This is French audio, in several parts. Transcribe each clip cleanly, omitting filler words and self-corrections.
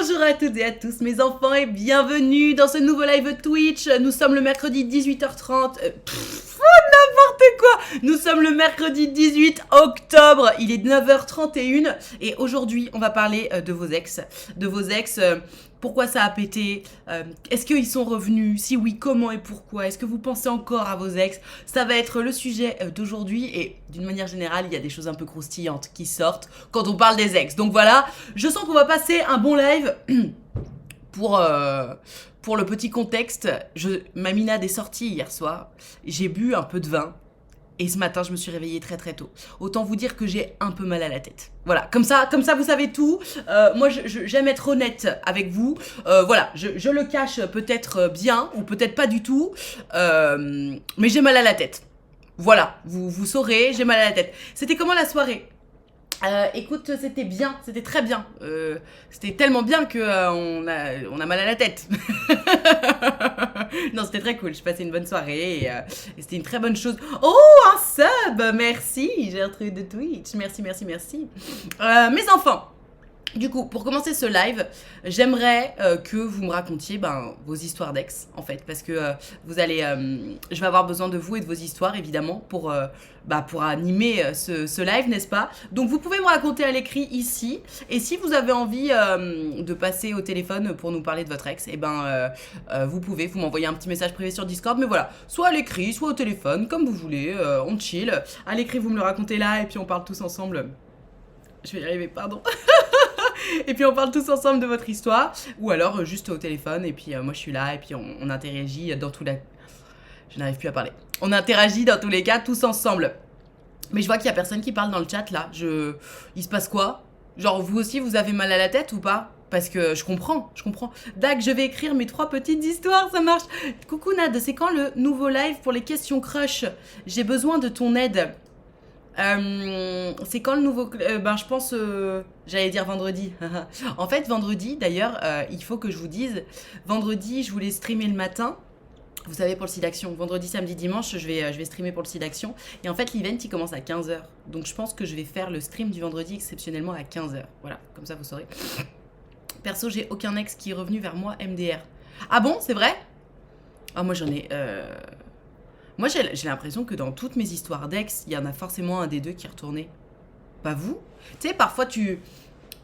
Bonjour à toutes et à tous mes enfants et bienvenue dans ce nouveau live Twitch. Nous sommes le mercredi 18h30. N'importe quoi. Nous sommes le mercredi 18 octobre. Il est 9h31 et aujourd'hui on va parler de vos ex. Pourquoi ça a pété? Est-ce qu'ils sont revenus? Si oui, comment et pourquoi? Est-ce que vous pensez encore à vos ex? Ça va être le sujet d'aujourd'hui et d'une manière générale, il y a des choses un peu croustillantes qui sortent quand on parle des ex. Donc voilà, je sens qu'on va passer un bon live pour le petit contexte. Maminade est sortie hier soir, j'ai bu un peu de vin. Et ce matin, je me suis réveillée très très tôt. Autant vous dire que j'ai un peu mal à la tête. Voilà, comme ça vous savez tout. Moi, j'aime être honnête avec vous. Voilà, je le cache peut-être bien ou peut-être pas du tout. Mais j'ai mal à la tête. Voilà, vous saurez, j'ai mal à la tête. C'était comment la soirée? Écoute, c'était bien, c'était très bien. C'était tellement bien que on a mal à la tête. Non, c'était très cool. J'ai passé une bonne soirée et c'était une très bonne chose. Oh, un sub, merci. J'ai un truc de Twitch. Merci. Mes enfants. Du coup, pour commencer ce live, j'aimerais que vous me racontiez vos histoires d'ex, en fait, parce que je vais avoir besoin de vous et de vos histoires, évidemment, pour animer ce live, n'est-ce pas? Donc, vous pouvez me raconter à l'écrit ici, et si vous avez envie de passer au téléphone pour nous parler de votre ex, vous pouvez, vous m'envoyer un petit message privé sur Discord, mais voilà, soit à l'écrit, soit au téléphone, comme vous voulez, on chill. À l'écrit, vous me le racontez là, et puis on parle tous ensemble. Je vais y arriver, pardon. Et puis on parle tous ensemble de votre histoire. Ou alors juste au téléphone. Et puis moi je suis là. Et puis on interagit dans tous les... Je n'arrive plus à parler. On interagit dans tous les cas tous ensemble. Mais je vois qu'il y a personne qui parle dans le chat là. Il se passe quoi? Genre vous aussi vous avez mal à la tête ou pas? Parce que je comprends. Dac, je vais écrire mes 3 petites histoires, ça marche. Coucou Nad, c'est quand le nouveau live pour les questions crush? J'ai besoin de ton aide. C'est quand le nouveau... je pense... j'allais dire vendredi. En fait, vendredi, d'ailleurs, il faut que je vous dise, vendredi, je voulais streamer le matin. Vous savez, pour le site d'action. Vendredi, samedi, dimanche, je vais streamer pour le site d'action. Et en fait, l'event, il commence à 15h. Donc, je pense que je vais faire le stream du vendredi exceptionnellement à 15h. Voilà, comme ça, vous saurez. Perso, j'ai aucun ex qui est revenu vers moi MDR. Ah bon, c'est vrai? Ah, moi, j'en ai... Moi, j'ai l'impression que dans toutes mes histoires d'ex, il y en a forcément un des deux qui est retourné. Pas vous? Tu sais, parfois tu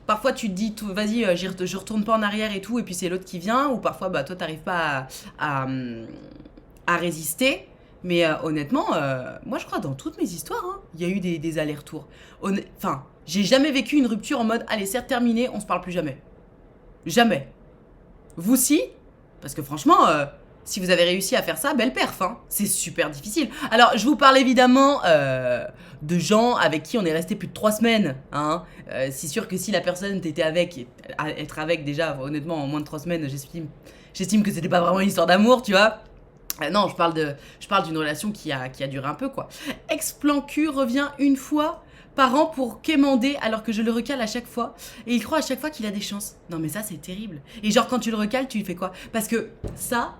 te dis, vas-y, je retourne pas en arrière et tout, et puis c'est l'autre qui vient, ou parfois, toi, t'arrives pas à résister. Mais honnêtement, moi, je crois dans toutes mes histoires, hein, il y a eu des allers-retours. Enfin, j'ai jamais vécu une rupture en mode, allez, c'est terminé, on se parle plus jamais. Jamais. Vous si? Parce que franchement... si vous avez réussi à faire ça, belle perf, hein. C'est super difficile. Alors, je vous parle évidemment de gens avec qui on est resté plus de 3 semaines, hein. C'est sûr que si la personne t'était avec, être avec déjà, honnêtement, en moins de 3 semaines, j'estime que c'était pas vraiment une histoire d'amour, tu vois. Non, je parle d'une relation qui a duré un peu, quoi. Ex-plan cul revient une fois par an pour quémander alors que je le recale à chaque fois. Et il croit à chaque fois qu'il a des chances. Non, mais ça, c'est terrible. Et genre, quand tu le recales, tu lui fais quoi? Parce que ça...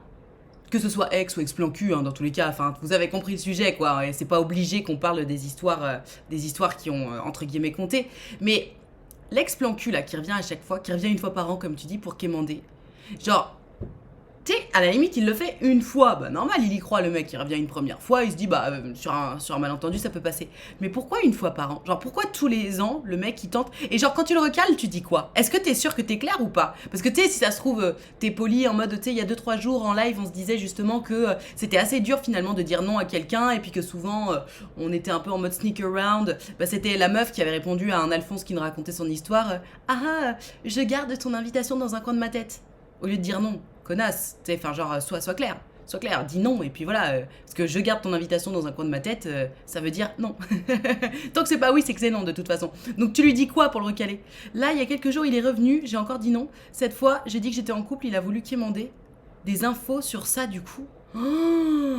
Que ce soit ex ou ex-plan cul, hein, dans tous les cas, enfin, vous avez compris le sujet, quoi. Et c'est pas obligé qu'on parle des histoires qui ont, entre guillemets, compté. Mais l'ex-plan cul, là, qui revient à chaque fois, qui revient une fois par an, comme tu dis, pour quémander. Genre, tu sais, à la limite, il le fait une fois. Bah, normal, il y croit, le mec. Il revient une première fois, il se dit, sur un malentendu, ça peut passer. Mais pourquoi une fois par an? Genre, pourquoi tous les ans, le mec, il tente? Et genre, quand tu le recales, tu dis quoi? Est-ce que t'es sûr que t'es clair ou pas? Parce que, tu sais, si ça se trouve, t'es poli en mode, tu sais, il y a 2-3 jours en live, on se disait justement que c'était assez dur, finalement, de dire non à quelqu'un. Et puis que souvent, on était un peu en mode sneak around. Bah, c'était la meuf qui avait répondu à un Alphonse qui nous racontait son histoire. Je garde ton invitation dans un coin de ma tête. Au lieu de dire non. Connasse, tu sais, enfin genre, sois clair, dis non, et puis voilà, parce que je garde ton invitation dans un coin de ma tête, ça veut dire non. Tant que c'est pas oui, c'est que c'est non, de toute façon. Donc tu lui dis quoi pour le recaler? Là, il y a quelques jours, il est revenu, j'ai encore dit non. Cette fois, j'ai dit que j'étais en couple, il a voulu quémander des infos sur ça, du coup. Oh,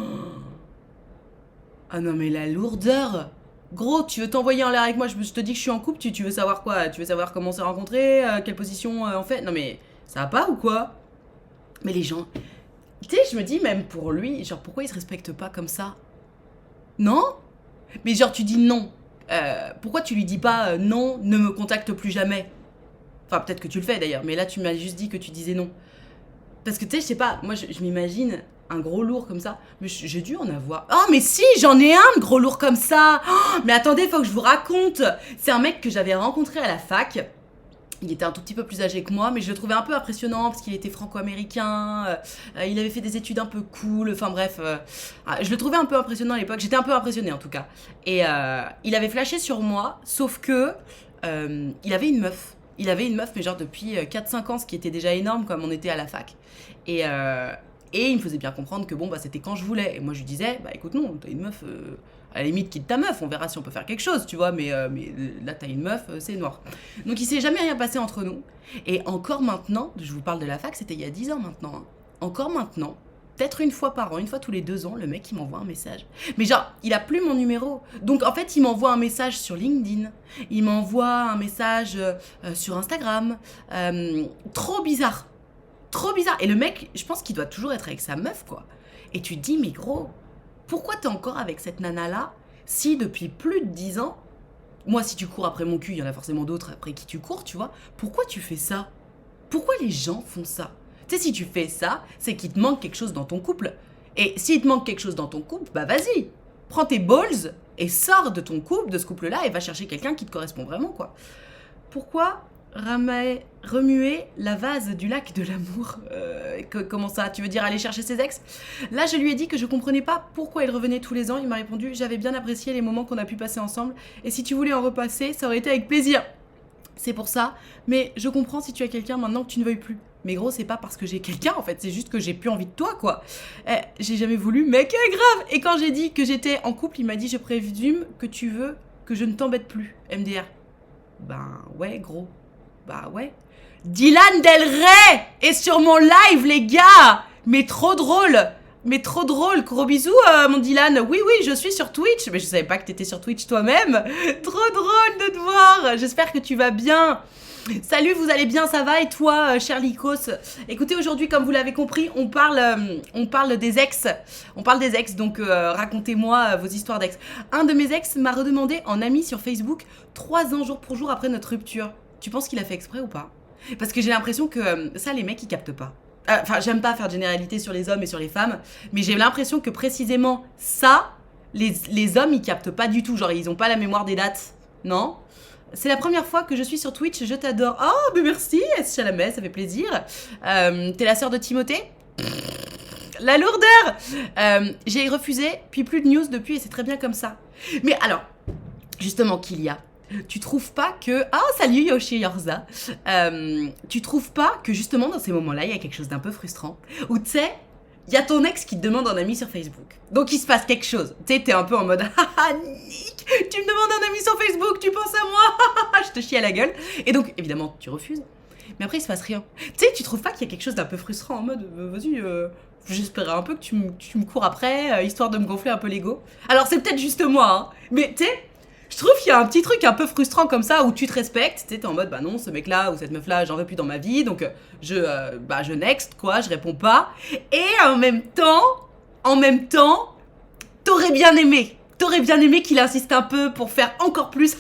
ah non, mais la lourdeur! Gros, tu veux t'envoyer en l'air avec moi, je te dis que je suis en couple, tu veux savoir quoi? Tu veux savoir comment on s'est rencontrés, quelle position on fait? Non mais, ça va pas ou quoi? Mais les gens... Tu sais, je me dis même pour lui, genre pourquoi il se respecte pas comme ça? Non? Mais genre tu dis non. Pourquoi tu lui dis pas non, ne me contacte plus jamais? Enfin, peut-être que tu le fais d'ailleurs, mais là, tu m'as juste dit que tu disais non. Parce que tu sais, je sais pas, moi, je m'imagine un gros lourd comme ça. Mais j'ai dû en avoir. Oh, mais si, j'en ai un de gros lourd comme ça. Oh, mais attendez, faut que je vous raconte. C'est un mec que j'avais rencontré à la fac. Il était un tout petit peu plus âgé que moi, mais je le trouvais un peu impressionnant parce qu'il était franco-américain, il avait fait des études un peu cool, enfin bref, je le trouvais un peu impressionnant à l'époque, j'étais un peu impressionnée en tout cas. Et il avait flashé sur moi, sauf que il avait une meuf. Il avait une meuf, mais genre depuis 4-5 ans, ce qui était déjà énorme comme on était à la fac. Et il me faisait bien comprendre que bon, bah c'était quand je voulais. Et moi je lui disais, bah écoute, non, t'as une meuf, à la limite quitte ta meuf, on verra si on peut faire quelque chose, tu vois, mais là t'as une meuf, c'est noir. Donc il s'est jamais rien passé entre nous. Et encore maintenant, je vous parle de la fac, c'était il y a 10 ans maintenant, hein. Encore maintenant, peut-être une fois par an, une fois tous les 2 ans, le mec il m'envoie un message. Mais genre, il a plus mon numéro. Donc en fait, il m'envoie un message sur LinkedIn, il m'envoie un message sur Instagram. Trop bizarre. Trop bizarre. Et le mec, je pense qu'il doit toujours être avec sa meuf, quoi. Et tu te dis, mais gros, pourquoi t'es encore avec cette nana-là si depuis plus de 10 ans, moi, si tu cours après mon cul, il y en a forcément d'autres après qui tu cours, tu vois. Pourquoi tu fais ça? Pourquoi les gens font ça? Tu sais, si tu fais ça, c'est qu'il te manque quelque chose dans ton couple. Et s'il te manque quelque chose dans ton couple, bah vas-y, prends tes balls et sors de ton couple, de ce couple-là, et va chercher quelqu'un qui te correspond vraiment, quoi. Pourquoi remuer la vase du lac de l'amour? Comment ça? Tu veux dire aller chercher ses ex? Là, je lui ai dit que je comprenais pas pourquoi il revenait tous les ans. Il m'a répondu, j'avais bien apprécié les moments qu'on a pu passer ensemble. Et si tu voulais en repasser, ça aurait été avec plaisir. C'est pour ça, mais je comprends si tu as quelqu'un maintenant que tu ne veuilles plus. Mais gros, c'est pas parce que j'ai quelqu'un en fait, c'est juste que j'ai plus envie de toi quoi. J'ai jamais voulu, mec, grave. Et quand j'ai dit que j'étais en couple, il m'a dit, je présume que tu veux que je ne t'embête plus, MDR. Ben ouais, gros. Bah ouais. Dylan Del Rey est sur mon live, les gars. Mais trop drôle. Mais trop drôle. Gros bisous, mon Dylan. Oui, oui, je suis sur Twitch. Mais je savais pas que t'étais sur Twitch toi-même. Trop drôle de te voir. J'espère que tu vas bien. Salut, vous allez bien, ça va? Et toi, cher Lycos? Écoutez, aujourd'hui, comme vous l'avez compris, on parle des ex. On parle des ex, donc racontez-moi vos histoires d'ex. Un de mes ex m'a redemandé en ami sur Facebook 3 ans jour pour jour après notre rupture. Tu penses qu'il a fait exprès ou pas? Parce que j'ai l'impression que ça, les mecs, ils captent pas. Enfin, j'aime pas faire de généralité sur les hommes et sur les femmes, mais j'ai l'impression que précisément ça, les hommes, ils captent pas du tout. Genre, ils ont pas la mémoire des dates, non? C'est la première fois que je suis sur Twitch, je t'adore. Oh, mais merci, S. Chalamet, ça fait plaisir. T'es la sœur de Timothée? La lourdeur. J'ai refusé, puis plus de news depuis, et c'est très bien comme ça. Mais alors, justement, Kylia, tu trouves pas que... Ah, salut Yoshi Yorza. Tu trouves pas que justement, dans ces moments-là, il y a quelque chose d'un peu frustrant? Ou tu sais, il y a ton ex qui te demande un ami sur Facebook. Donc il se passe quelque chose. Tu sais, t'es un peu en mode haha, Nick, tu me demandes un ami sur Facebook, tu penses à moi, je te chie à la gueule. Et donc, évidemment, tu refuses. Mais après, il se passe rien. Tu sais, tu trouves pas qu'il y a quelque chose d'un peu frustrant en mode vas-y, j'espérais un peu que tu me cours après, histoire de me gonfler un peu l'ego. Alors, c'est peut-être juste moi, hein. Mais tu sais, je trouve qu'il y a un petit truc un peu frustrant comme ça où tu te respectes, tu sais, t'es en mode bah non, ce mec-là ou cette meuf-là, j'en veux plus dans ma vie, donc je next quoi, je réponds pas. Et en même temps, t'aurais bien aimé qu'il insiste un peu pour faire encore plus.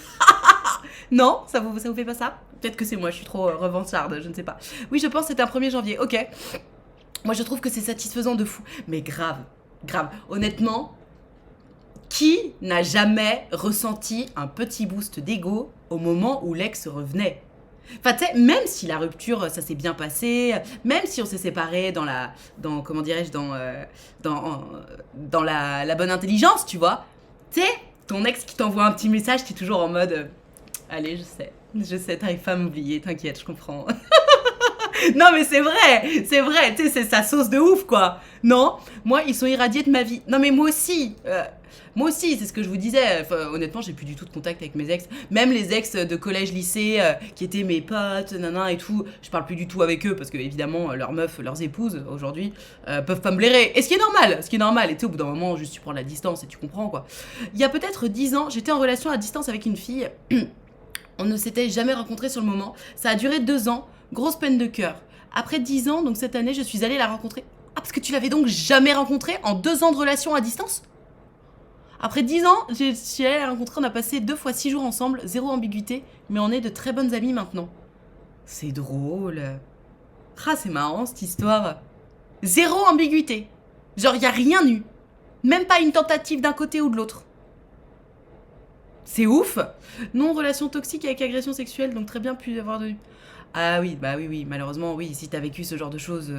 Non, ça vous fait pas ça? Peut-être que c'est moi, je suis trop revancharde, je ne sais pas. Oui, je pense que c'était un 1er janvier, ok. Moi, je trouve que c'est satisfaisant de fou. Mais grave, honnêtement... Qui n'a jamais ressenti un petit boost d'ego au moment où l'ex revenait? Enfin, tu sais, même si la rupture, ça s'est bien passé, même si on s'est séparés dans la bonne intelligence, tu vois, tu sais, ton ex qui t'envoie un petit message, t'es toujours en mode allez, je sais, t'arrives pas à m'oublier, t'inquiète, je comprends. Non mais c'est vrai, tu sais, c'est sa sauce de ouf quoi. Non, moi ils sont irradiés de ma vie. Non mais moi aussi, c'est ce que je vous disais. Enfin, honnêtement, j'ai plus du tout de contact avec mes ex. Même les ex de collège, lycée, qui étaient mes potes, nanan et tout, je parle plus du tout avec eux parce que évidemment leurs meufs, leurs épouses aujourd'hui peuvent pas me blairer. Et ce qui est normal. Et tu sais, au bout d'un moment, juste tu prends la distance et tu comprends quoi. Il y a peut-être 10 ans, j'étais en relation à distance avec une fille. On ne s'était jamais rencontrés sur le moment. Ça a duré 2 ans. Grosse peine de cœur. Après 10 ans, donc cette année, je suis allée la rencontrer. Ah, parce que tu l'avais donc jamais rencontrée en 2 ans de relation à distance? Après 10 ans, je suis allée la rencontrer, on a passé 2 fois 6 jours ensemble, 0 ambiguïté, mais on est de très bonnes amies maintenant. C'est drôle. Ah, c'est marrant cette histoire. Zéro ambiguïté. Genre, y a rien eu. Même pas une tentative d'un côté ou de l'autre. C'est ouf. Non, relation toxique avec agression sexuelle, donc très bien pu avoir de... Ah oui, bah oui, oui, malheureusement, oui, si t'as vécu ce genre de choses,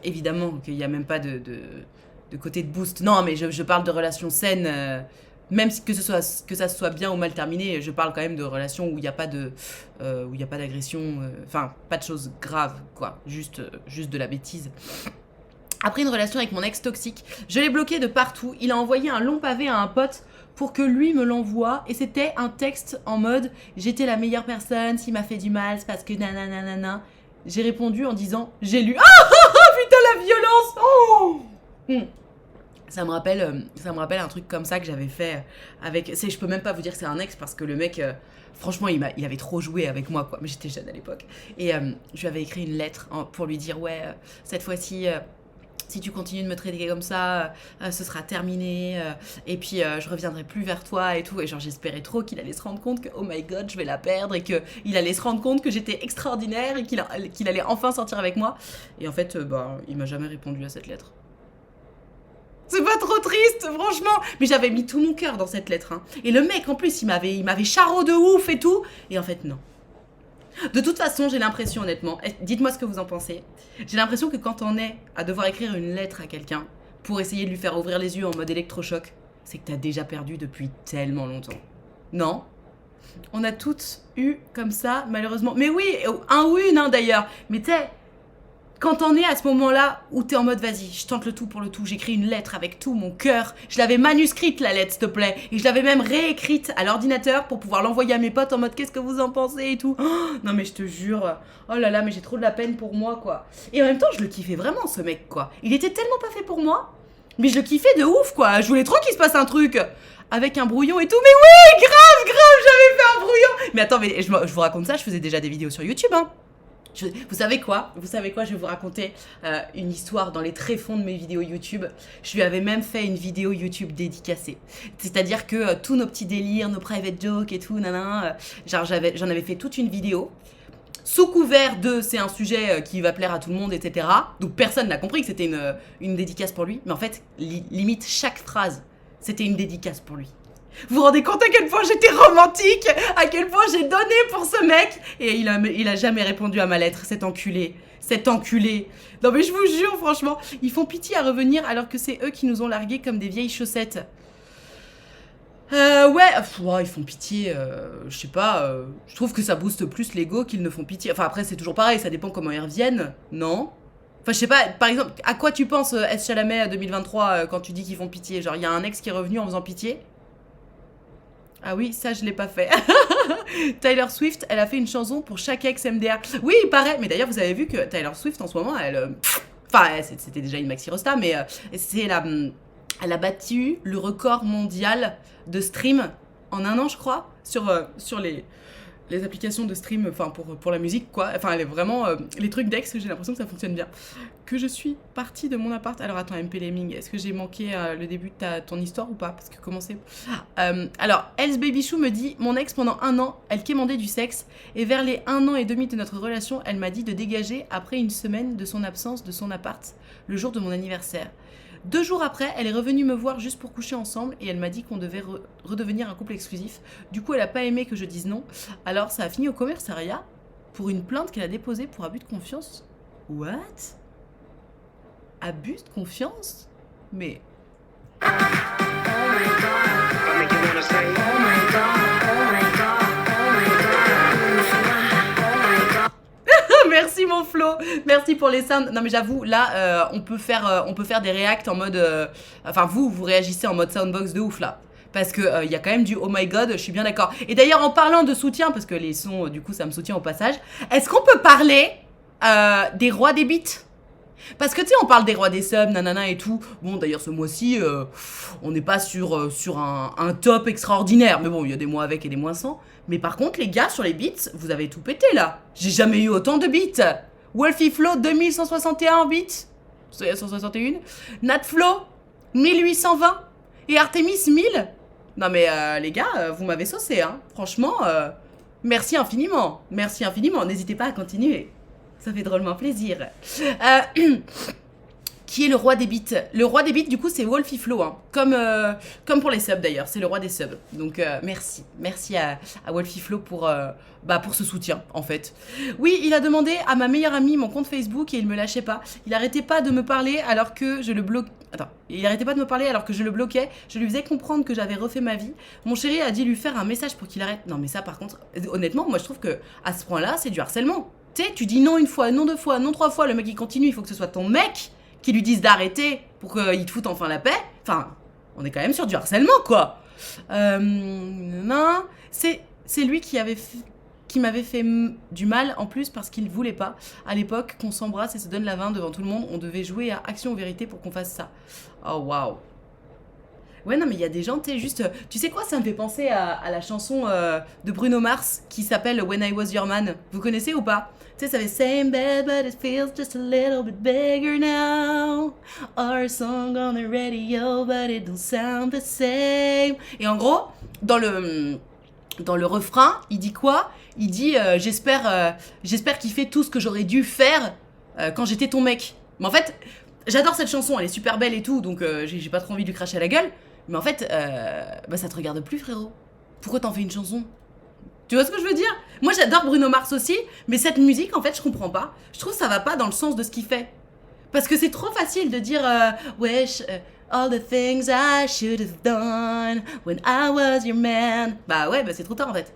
évidemment qu'il n'y a même pas de côté de boost. Non, mais je parle de relations saines, même que que ça soit bien ou mal terminé, je parle quand même de relations où il n'y a pas où il y a pas d'agression, enfin, pas de choses graves, quoi, juste de la bêtise. Après une relation avec mon ex toxique, je l'ai bloqué de partout. Il a envoyé un long pavé à un pote pour que lui me l'envoie. Et c'était un texte en mode « J'étais la meilleure personne, s'il m'a fait du mal, c'est parce que nananana ». J'ai répondu en disant « J'ai lu ». Ah putain, la violence. Oh ça me rappelle un truc comme ça que j'avais fait avec... Je peux même pas vous dire que c'est un ex parce que le mec... franchement, il avait trop joué avec moi, quoi. Mais j'étais jeune à l'époque. Et je lui avais écrit une lettre pour lui dire « Ouais, cette fois-ci... si tu continues de me traiter comme ça, ce sera terminé, et puis je reviendrai plus vers toi et tout. » Et genre, j'espérais trop qu'il allait se rendre compte que, oh my god, je vais la perdre, et qu'il allait se rendre compte que j'étais extraordinaire, et qu'il allait enfin sortir avec moi. Et en fait, il m'a jamais répondu à cette lettre. C'est pas trop triste, franchement. Mais j'avais mis tout mon cœur dans cette lettre, hein. Et le mec, en plus, il m'avait charrot de ouf et tout. Et en fait, non. De toute façon, j'ai l'impression, honnêtement, dites-moi ce que vous en pensez, j'ai l'impression que quand on est à devoir écrire une lettre à quelqu'un pour essayer de lui faire ouvrir les yeux en mode électrochoc, c'est que t'as déjà perdu depuis tellement longtemps. Non ? On a toutes eu comme ça, malheureusement. Mais oui, un ou une, hein, d'ailleurs. Mais t'sais, quand on est à ce moment-là où t'es en mode vas-y, je tente le tout pour le tout, j'écris une lettre avec tout mon cœur, je l'avais manuscrite la lettre s'il te plaît, et je l'avais même réécrite à l'ordinateur pour pouvoir l'envoyer à mes potes en mode qu'est-ce que vous en pensez et tout. Oh, non mais je te jure, oh là là, mais j'ai trop de la peine pour moi quoi. Et en même temps je le kiffais vraiment ce mec quoi, il était tellement pas fait pour moi, mais je le kiffais de ouf quoi, je voulais trop qu'il se passe un truc. Avec un brouillon et tout, mais oui, grave, j'avais fait un brouillon. Mais attends, mais je vous raconte ça, je faisais déjà des vidéos sur YouTube, hein. Vous savez quoi, je vais vous raconter une histoire dans les tréfonds de mes vidéos YouTube. Je lui avais même fait une vidéo YouTube dédicacée. C'est-à-dire que tous nos petits délires, nos private jokes et tout, genre j'en avais fait toute une vidéo. Sous couvert de c'est un sujet qui va plaire à tout le monde, etc. Donc personne n'a compris que c'était une dédicace pour lui. Mais en fait, limite chaque phrase, c'était une dédicace pour lui. Vous vous rendez compte à quel point j'étais romantique, à quel point j'ai donné pour ce mec. Et il a jamais répondu à ma lettre, cet enculé. Non mais je vous jure, franchement, ils font pitié à revenir alors que c'est eux qui nous ont largués comme des vieilles chaussettes. Ouais, ils font pitié, je sais pas, je trouve que ça booste plus l'ego qu'ils ne font pitié. Enfin après c'est toujours pareil, ça dépend comment ils reviennent, non ? Enfin je sais pas, par exemple, à quoi tu penses S. Chalamet 2023 quand tu dis qu'ils font pitié ? Genre il y a un ex qui est revenu en faisant pitié ? Ah oui, ça je l'ai pas fait. Taylor Swift, elle a fait une chanson pour chaque ex MDR. Oui, il paraît. Mais d'ailleurs, vous avez vu que Taylor Swift en ce moment, c'était déjà une maxi rosta, mais elle a battu le record mondial de stream en un an, je crois, sur les applications de stream, enfin pour la musique quoi, enfin elle est vraiment les trucs d'ex, j'ai l'impression que ça fonctionne bien. Que je suis partie de mon appart. Alors attends, MP Lemming, est-ce que j'ai manqué le début de ton histoire ou pas? Parce que comment c'est alors, Els Babychou me dit, mon ex pendant 1 an, elle quémandait du sexe, et vers les 1 an et demi de notre relation, elle m'a dit de dégager après une semaine de son absence de son appart, le jour de mon anniversaire. 2 jours après, elle est revenue me voir juste pour coucher ensemble et elle m'a dit qu'on devait redevenir un couple exclusif. Du coup, elle a pas aimé que je dise non. Alors, ça a fini au commissariat pour une plainte qu'elle a déposée pour abus de confiance. What? Abus de confiance? Mais... Oh my god. Oh my god. Merci mon Flo, merci pour les sounds. Non mais j'avoue, là, on peut faire des reacts en mode... Enfin, vous réagissez en mode soundbox de ouf, là. Parce que y a quand même du oh my god, je suis bien d'accord. Et d'ailleurs, en parlant de soutien, parce que les sons, du coup, ça me soutient au passage, est-ce qu'on peut parler des rois des beats? Parce que tu sais, on parle des rois des subs, nanana et tout. Bon, d'ailleurs, ce mois-ci, on n'est pas sur un top extraordinaire. Mais bon, il y a des mois avec et des mois sans. Mais par contre, les gars, sur les beats, vous avez tout pété là. J'ai jamais eu autant de beats. Wolfie Flo, 2161 beats. 161. Nat Flo, 1820. Et Artemis, 1000. Non mais les gars, vous m'avez saucé, hein. Franchement, Merci infiniment. Merci infiniment. N'hésitez pas à continuer. Ça fait drôlement plaisir. Qui est le roi des beats? Le roi des beats, du coup, c'est Wolfie Flo. Hein. Comme pour les subs, d'ailleurs. C'est le roi des subs. Donc, merci. Merci à Wolfie Flo pour ce soutien, en fait. Oui, il a demandé à ma meilleure amie mon compte Facebook et il me lâchait pas. Il arrêtait pas de me parler alors que je le bloquais. Attends, il arrêtait pas de me parler alors que je le bloquais. Je lui faisais comprendre que j'avais refait ma vie. Mon chéri a dit lui faire un message pour qu'il arrête. Non, mais ça, par contre, honnêtement, moi, je trouve que à ce point-là, c'est du harcèlement. Tu sais, tu dis non une fois, non deux fois, non trois fois, le mec il continue, il faut que ce soit ton mec qui lui disent d'arrêter pour qu'il te foute enfin la paix. Enfin, on est quand même sur du harcèlement, quoi. Non, c'est lui qui m'avait fait du mal en plus parce qu'il voulait pas. À l'époque, qu'on s'embrasse et se donne la main devant tout le monde, on devait jouer à Action ou Vérité pour qu'on fasse ça. Oh, waouh. Ouais, non, mais il y a des gens, tu sais, juste... Tu sais quoi, ça me fait penser à la chanson de Bruno Mars qui s'appelle When I Was Your Man. Vous connaissez ou pas? Tu sais, ça fait Same bed, but it feels just a little bit bigger now. Our song on the radio, but it don't sound the same. Et en gros, dans le refrain, il dit quoi? Il dit j'espère qu'il fait tout ce que j'aurais dû faire quand j'étais ton mec. Mais en fait, j'adore cette chanson, elle est super belle et tout, donc j'ai pas trop envie de lui cracher à la gueule. Mais en fait, ça te regarde plus, frérot. Pourquoi t'en fais une chanson? Tu vois ce que je veux dire? Moi, j'adore Bruno Mars aussi, mais cette musique, en fait, je comprends pas. Je trouve que ça va pas dans le sens de ce qu'il fait. Parce que c'est trop facile de dire all the things I should have done when I was your man. Bah ouais, c'est trop tard en fait.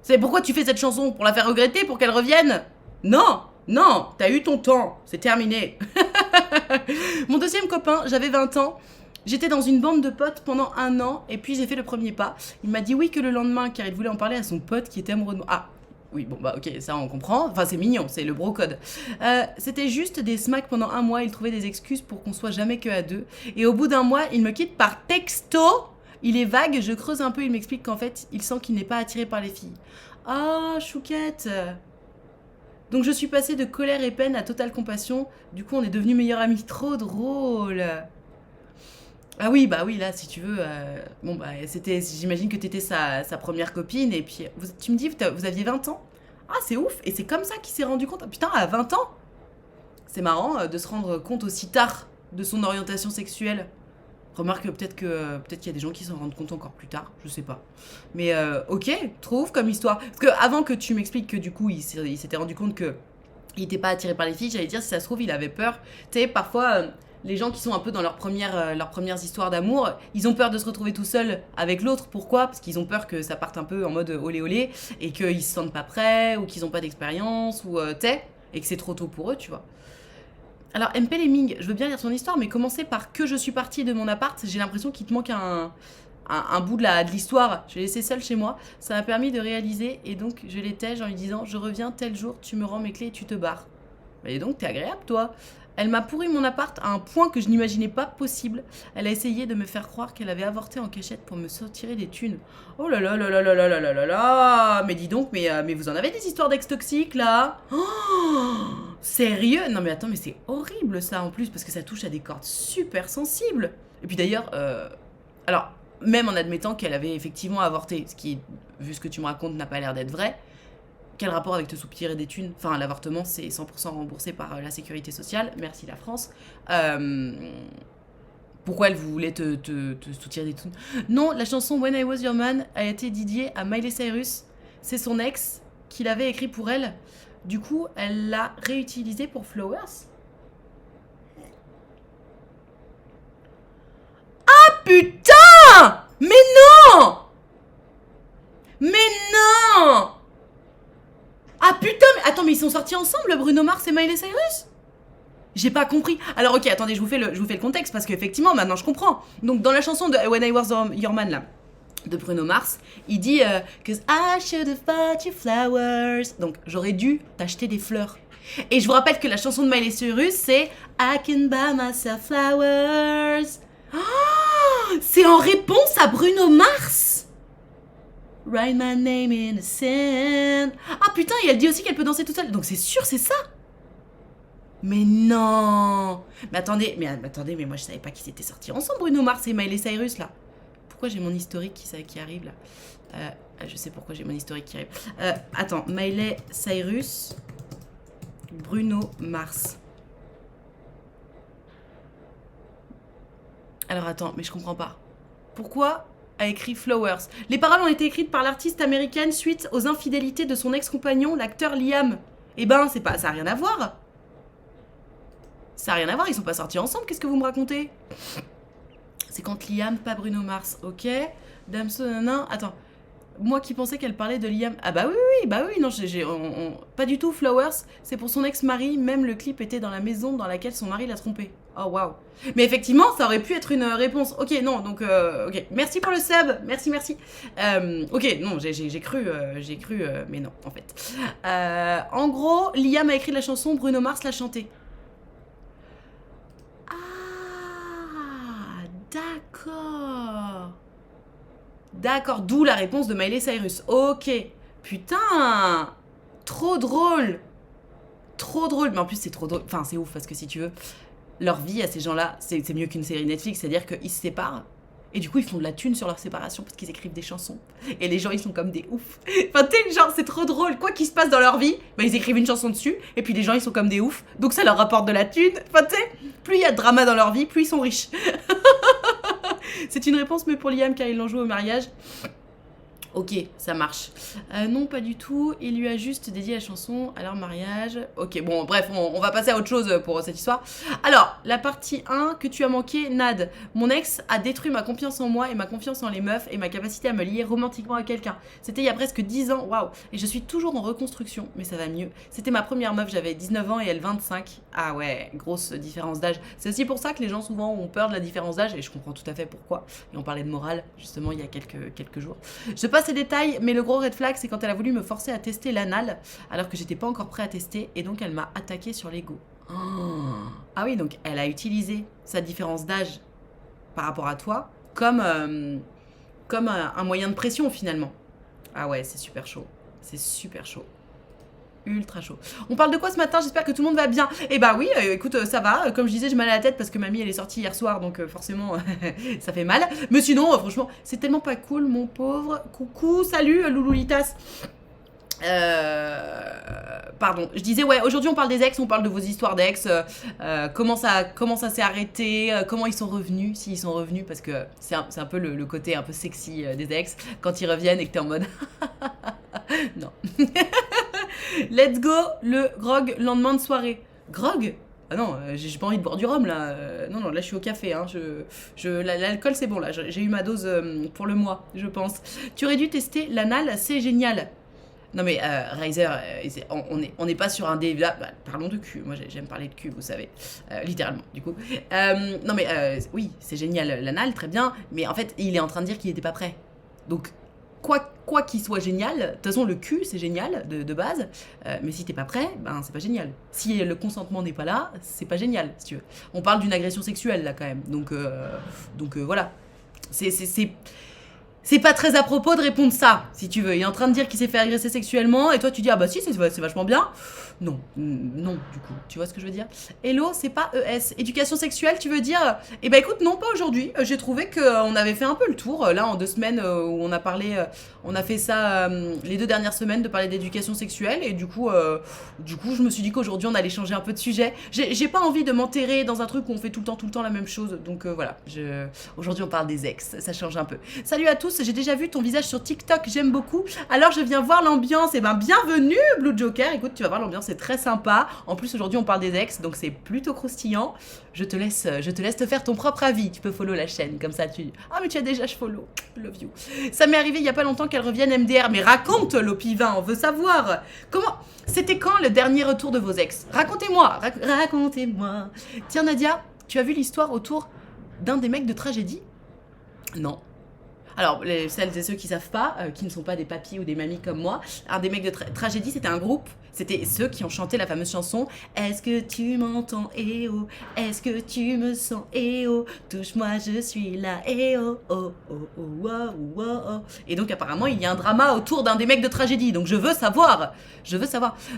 C'est pourquoi tu fais cette chanson? Pour la faire regretter? Pour qu'elle revienne? Non, non, t'as eu ton temps, c'est terminé. Mon deuxième copain, j'avais 20 ans. J'étais dans une bande de potes pendant 1 an et puis j'ai fait le premier pas. Il m'a dit oui que le lendemain car il voulait en parler à son pote qui était amoureux de moi. Ah, oui, bon bah ok, ça on comprend. Enfin c'est mignon, c'est le bro code. C'était juste des smacks pendant 1 mois. Il trouvait des excuses pour qu'on soit jamais que à 2. Et au bout d'1 mois, il me quitte par texto. Il est vague, je creuse un peu, il m'explique qu'en fait, il sent qu'il n'est pas attiré par les filles. Ah, chouquette. Donc je suis passée de colère et peine à totale compassion. Du coup, on est devenus meilleurs amis. Trop drôle. Ah oui, bah oui, là, si tu veux... c'était... J'imagine que t'étais sa première copine, et puis... tu me dis, vous aviez 20 ans? Ah, c'est ouf. Et c'est comme ça qu'il s'est rendu compte. Ah, putain, à 20 ans? C'est marrant de se rendre compte aussi tard de son orientation sexuelle. Remarque peut-être qu'il y a des gens qui s'en rendent compte encore plus tard, je sais pas. Mais ok, trop ouf comme histoire. Parce que avant que tu m'expliques que du coup, il s'était rendu compte que il était pas attiré par les filles, j'allais dire, si ça se trouve, il avait peur. Tu sais, parfois... les gens qui sont un peu dans leurs premières histoires d'amour, ils ont peur de se retrouver tout seuls avec l'autre. Pourquoi? Parce qu'ils ont peur que ça parte un peu en mode olé olé et qu'ils se sentent pas prêts ou qu'ils ont pas d'expérience ou et que c'est trop tôt pour eux, tu vois. Alors MP Lemming, je veux bien lire son histoire, mais commencer par que je suis partie de mon appart, j'ai l'impression qu'il te manque un bout de l'histoire. Je l'ai laissé seul chez moi, ça m'a permis de réaliser et donc je l'étais en lui disant je reviens tel jour, tu me rends mes clés et tu te barres. Et donc t'es agréable toi. Elle m'a pourri mon appart à un point que je n'imaginais pas possible. Elle a essayé de me faire croire qu'elle avait avorté en cachette pour me sortir des thunes. Oh là là là là là là là là là là. Mais dis donc, mais vous en avez des histoires d'ex toxiques là? Oh, sérieux? Non mais attends, mais c'est horrible ça en plus parce que ça touche à des cordes super sensibles. Et puis d'ailleurs, alors même en admettant qu'elle avait effectivement avorté, ce qui, vu ce que tu me racontes, n'a pas l'air d'être vrai. Quel rapport avec te soutirer des thunes? Enfin, l'avortement, c'est 100% remboursé par la sécurité sociale. Merci la France. Pourquoi elle voulait te soutirer des thunes? Non, la chanson When I Was Your Man a été dédiée à Miley Cyrus. C'est son ex qui l'avait écrit pour elle. Du coup, elle l'a réutilisée pour Flowers. Ah putain! Mais non! Mais non! Ah putain, mais attends, mais ils sont sortis ensemble, Bruno Mars et Miley Cyrus? J'ai pas compris. Alors ok, attendez, je vous fais le contexte parce qu'effectivement, maintenant je comprends. Donc dans la chanson de When I Was Your Man, là, de Bruno Mars, il dit Cause I should have bought you flowers. Donc j'aurais dû t'acheter des fleurs. Et je vous rappelle que la chanson de Miley Cyrus, c'est I can buy myself flowers. Oh, c'est en réponse à Bruno Mars. Write my name in the sand. Ah putain, et elle dit aussi qu'elle peut danser toute seule. Donc c'est sûr, c'est ça. Mais non. Mais attendez, mais moi je savais pas qu'ils étaient sortis ensemble, Bruno Mars et Miley Cyrus là. Pourquoi j'ai mon historique qui arrive là? Je sais pourquoi j'ai mon historique qui arrive. Attends, Miley Cyrus, Bruno Mars. Alors attends, mais je comprends pas. Pourquoi a écrit Flowers? Les paroles ont été écrites par l'artiste américaine suite aux infidélités de son ex-compagnon, l'acteur Liam. Eh ben, c'est pas, ça a rien à voir. Ça a rien à voir, ils sont pas sortis ensemble, qu'est-ce que vous me racontez? C'est quand Liam, pas Bruno Mars, ok. Damson, non, attends. Moi qui pensais qu'elle parlait de Liam. Ah bah oui, non, pas du tout Flowers, c'est pour son ex-mari, même le clip était dans la maison dans laquelle son mari l'a trompé. Oh waouh. Mais effectivement, ça aurait pu être une réponse. Ok, non, donc, ok. Merci pour le sub, merci. Ok, non, j'ai cru, mais non, en fait. En gros, Liam a écrit la chanson, Bruno Mars l'a chantée. Ah, d'accord. D'accord, d'où la réponse de Miley Cyrus. Ok. Putain. Trop drôle. Trop drôle. Mais en plus, c'est trop drôle. Enfin, c'est ouf parce que si tu veux, leur vie à ces gens-là, c'est mieux qu'une série Netflix. C'est-à-dire qu'ils se séparent. Et du coup, ils font de la thune sur leur séparation parce qu'ils écrivent des chansons. Et les gens, ils sont comme des oufs. Enfin, tu sais, genre, c'est trop drôle. Quoi qu'il se passe dans leur vie, bah, ils écrivent une chanson dessus. Et puis les gens, ils sont comme des oufs. Donc ça leur rapporte de la thune. Enfin, tu sais, plus il y a de drama dans leur vie, plus ils sont riches. C'est une réponse, mais pour Liam, car ils l'ont joué au mariage. Ok, ça marche. Non, pas du tout. Il lui a juste dédié la chanson à leur mariage. Ok, bon, bref, on va passer à autre chose pour cette histoire. Alors, la partie 1 que tu as manqué, Nad. Mon ex a détruit ma confiance en moi et ma confiance en les meufs et ma capacité à me lier romantiquement à quelqu'un. C'était il y a presque 10 ans, waouh. Et je suis toujours en reconstruction, mais ça va mieux. C'était ma première meuf, j'avais 19 ans et elle 25. Ah ouais, grosse différence d'âge. C'est aussi pour ça que les gens souvent ont peur de la différence d'âge et je comprends tout à fait pourquoi. Et on parlait de morale, justement, il y a quelques jours. Je passe ces détails, mais le gros red flag, c'est quand elle a voulu me forcer à tester l'anal, alors que j'étais pas encore prêt à tester, et donc elle m'a attaqué sur l'ego. Oh. Ah oui, donc elle a utilisé sa différence d'âge par rapport à toi comme un moyen de pression finalement. Ah ouais, c'est super chaud. C'est super chaud. Ultra chaud. On parle de quoi ce matin? J'espère que tout le monde va bien. Eh bah oui, écoute, ça va. Comme je disais, j'ai mal à la tête parce que mamie elle est sortie hier soir, donc forcément ça fait mal. Mais sinon, franchement, c'est tellement pas cool, mon pauvre. Coucou, salut, Louloulitas. Pardon, je disais ouais, aujourd'hui on parle des ex, on parle de vos histoires d'ex, comment ça s'est arrêté, comment ils sont revenus, s'ils sont revenus, parce que c'est un peu le côté un peu sexy des ex, quand ils reviennent et que t'es en mode non. Let's go, le grog lendemain de soirée. Grog? Ah non, j'ai pas envie de boire du rhum là. Non, là je suis au café. Hein. L'alcool c'est bon là. J'ai eu ma dose pour le mois, je pense. Tu aurais dû tester l'anal, c'est génial. Non mais Riser, on n'est pas sur un dé. Là, bah, parlons de cul. Moi j'aime parler de cul, vous savez. Littéralement, du coup. Non mais oui, c'est génial l'anal, très bien. Mais en fait, il est en train de dire qu'il n'était pas prêt. Donc, quoi qu'il soit génial, de toute façon le cul c'est génial de base, mais si t'es pas prêt, ben c'est pas génial. Si le consentement n'est pas là, c'est pas génial, si tu veux. On parle d'une agression sexuelle là quand même, donc voilà. C'est pas très à propos de répondre ça, si tu veux. Il est en train de dire qu'il s'est fait agresser sexuellement, et toi tu dis ah bah si, c'est vachement bien. Non, du coup, tu vois ce que je veux dire? Hello, c'est pas ES. Éducation sexuelle, tu veux dire? Eh ben écoute, non, pas aujourd'hui. J'ai trouvé qu'on avait fait un peu le tour, là, en 2 semaines, où on a parlé, on a fait ça les 2 dernières semaines, de parler d'éducation sexuelle, et du coup, je me suis dit qu'aujourd'hui, on allait changer un peu de sujet. J'ai pas envie de m'enterrer dans un truc où on fait tout le temps la même chose, donc voilà. Aujourd'hui, on parle des ex, ça change un peu. Salut à tous, j'ai déjà vu ton visage sur TikTok, j'aime beaucoup. Alors, je viens voir l'ambiance. Eh ben, bienvenue, Blue Joker. Écoute, tu vas voir l'ambiance, c'est très sympa. En plus, aujourd'hui, on parle des ex, donc c'est plutôt croustillant. Je te laisse te faire ton propre avis. Tu peux follow la chaîne, comme ça tu... Ah, mais tu as déjà, je follow. Love you. Ça m'est arrivé il y a pas longtemps qu'elle revienne MDR. Mais raconte, Lopivin, on veut savoir. Comment... C'était quand le dernier retour de vos ex? Racontez-moi, racontez-moi. Tiens, Nadia, tu as vu l'histoire autour d'un des mecs de Tragédie? Non. Alors, celles et ceux qui savent pas, qui ne sont pas des papis ou des mamies comme moi, un des mecs de Tragédie, c'était un groupe. C'était ceux qui ont chanté la fameuse chanson « Est-ce que tu m'entends, eh oh? Est-ce que tu me sens, eh oh? Touche-moi, je suis là, eh oh, oh, oh, oh, oh, oh, oh. » Et donc apparemment, il y a un drama autour d'un des mecs de Tragédie. Donc je veux savoir.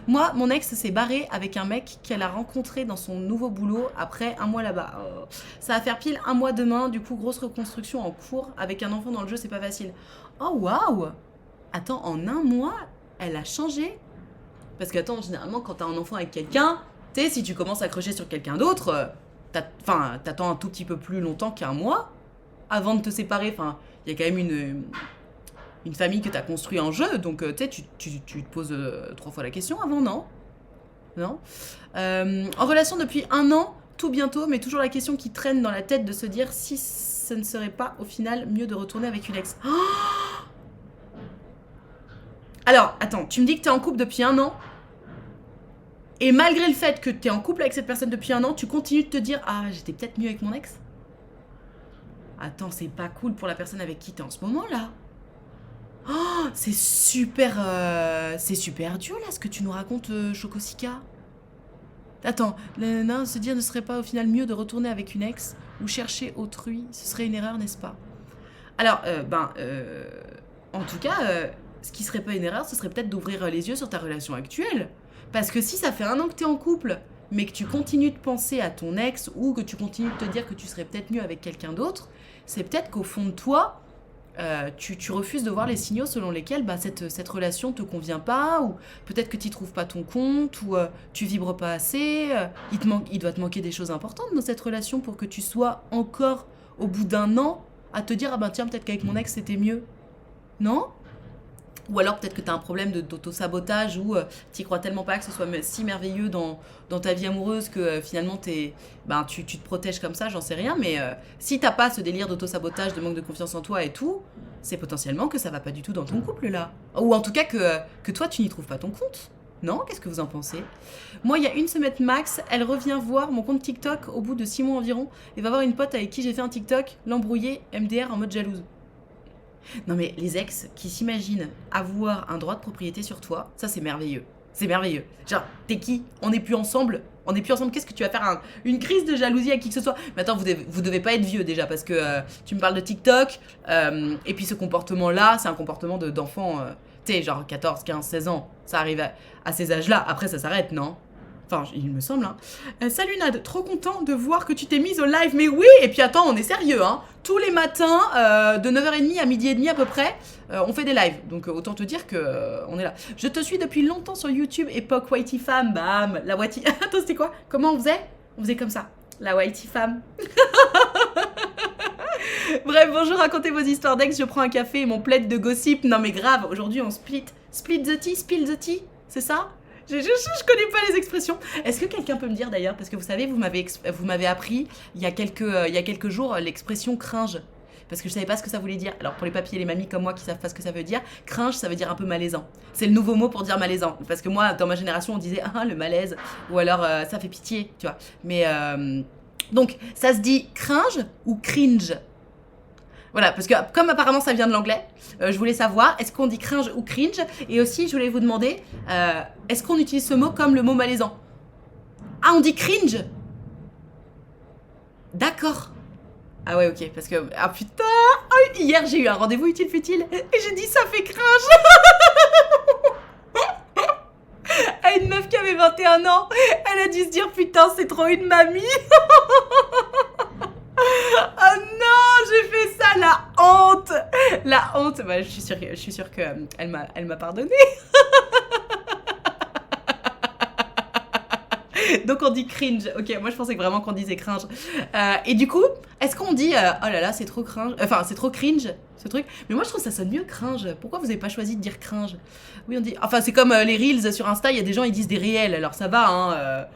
Moi, mon ex s'est barré avec un mec qu'elle a rencontré dans son nouveau boulot après un mois là-bas. Oh. Ça va faire pile un mois demain. Du coup, grosse reconstruction en cours. Avec un enfant dans le jeu, c'est pas facile. Oh, waouh! Attends, en un mois, elle a changé? Parce que, attends, généralement, quand t'as un enfant avec quelqu'un, tu sais, si tu commences à crocher sur quelqu'un d'autre, t'attends un tout petit peu plus longtemps qu'un mois avant de te séparer. Enfin, il y a quand même une famille que t'as construit en jeu, donc tu te poses 3 fois la question avant, non? Non? En relation depuis 1 an, tout bientôt, mais toujours la question qui traîne dans la tête de se dire si ce ne serait pas, au final, mieux de retourner avec une ex. Oh! Alors, attends, tu me dis que t'es en couple depuis 1 an, et malgré le fait que t'es en couple avec cette personne depuis 1 an, tu continues de te dire « Ah, j'étais peut-être mieux avec mon ex ?» Attends, c'est pas cool pour la personne avec qui t'es en ce moment, là. Oh, c'est super dur, là, ce que tu nous racontes, Chocosika. Attends, se dire ne serait pas au final mieux de retourner avec une ex ou chercher autrui, ce serait une erreur, n'est-ce pas? Alors, en tout cas, ce qui serait pas une erreur, ce serait peut-être d'ouvrir les yeux sur ta relation actuelle. Parce que si ça fait 1 an que t'es en couple, mais que tu continues de penser à ton ex ou que tu continues de te dire que tu serais peut-être mieux avec quelqu'un d'autre, c'est peut-être qu'au fond de toi, tu refuses de voir les signaux selon lesquels cette relation te convient pas, ou peut-être que tu trouves pas ton compte, ou tu vibres pas assez, il doit te manquer des choses importantes dans cette relation pour que tu sois encore, au bout d'1 an, à te dire « Ah ben tiens, peut-être qu'avec mon ex c'était mieux. » Non? Ou alors peut-être que tu as un problème d'auto-sabotage où tu crois tellement pas que ce soit si merveilleux dans ta vie amoureuse que finalement tu te protèges comme ça, j'en sais rien. Mais si t'as pas ce délire d'auto-sabotage, de manque de confiance en toi et tout, c'est potentiellement que ça va pas du tout dans ton couple là. Ou en tout cas que toi tu n'y trouves pas ton compte. Non? Qu'est-ce que vous en pensez? Moi, il y a 1 semaine max, elle revient voir mon compte TikTok au bout de 6 mois environ et va voir une pote avec qui j'ai fait un TikTok, l'embrouiller, MDR en mode jalouse. Non mais les ex qui s'imaginent avoir un droit de propriété sur toi, ça c'est merveilleux. C'est merveilleux. Genre, t'es qui? On n'est plus ensemble? Qu'est-ce que tu vas faire une crise de jalousie à qui que ce soit? Mais attends, vous devez pas être vieux déjà parce que tu me parles de TikTok et puis ce comportement-là, c'est un comportement d'enfant, tu sais, genre 14, 15, 16 ans. Ça arrive à ces âges-là. Après, ça s'arrête, non? Enfin, il me semble, hein. Salut Nad, trop content de voir que tu t'es mise au live. Mais oui, et puis attends, on est sérieux, hein. Tous les matins, de 9h30 à 12h30 à peu près, on fait des lives. Donc autant te dire que on est là. Je te suis depuis longtemps sur YouTube, époque Whitey Femme, bam. La Whitey... Attends, c'était quoi? Comment on faisait? On faisait comme ça. La Whitey Femme. Bref, bonjour, racontez vos histoires d'ex, je prends un café et mon plaid de gossip. Non mais grave, aujourd'hui on split the tea, spill the tea, c'est ça? Je connais pas les expressions. Est-ce que quelqu'un peut me dire d'ailleurs, parce que vous savez, vous m'avez appris il y a quelques jours l'expression cringe, parce que je savais pas ce que ça voulait dire. Alors pour les papis et les mamies comme moi qui savent pas ce que ça veut dire, cringe ça veut dire un peu malaisant. C'est le nouveau mot pour dire malaisant, parce que moi dans ma génération on disait le malaise, ou alors ça fait pitié, tu vois. Mais donc ça se dit cringe ou cringe? Voilà, parce que comme apparemment ça vient de l'anglais, je voulais savoir, est-ce qu'on dit cringe ou cringe? Et aussi, je voulais vous demander, est-ce qu'on utilise ce mot comme le mot malaisant? Ah, on dit cringe? D'accord. Ah ouais, ok, parce que... Ah putain, hier j'ai eu un rendez-vous utile-futile, et j'ai dit ça fait cringe. À une meuf qui avait 21 ans, elle a dû se dire putain, c'est trop une mamie. Oh non, j'ai fait ça, la honte. La honte, bah, je suis sûre que elle m'a pardonné. Donc on dit cringe. Ok, moi je pensais vraiment qu'on disait cringe. Et du coup, est-ce qu'on dit oh là là, c'est trop cringe. Enfin, c'est trop cringe ce truc. Mais moi je trouve ça sonne mieux cringe. Pourquoi vous avez pas choisi de dire cringe? Oui, on dit. Enfin, c'est comme les reels sur Insta. Il y a des gens ils disent des réels. Alors ça va. Hein.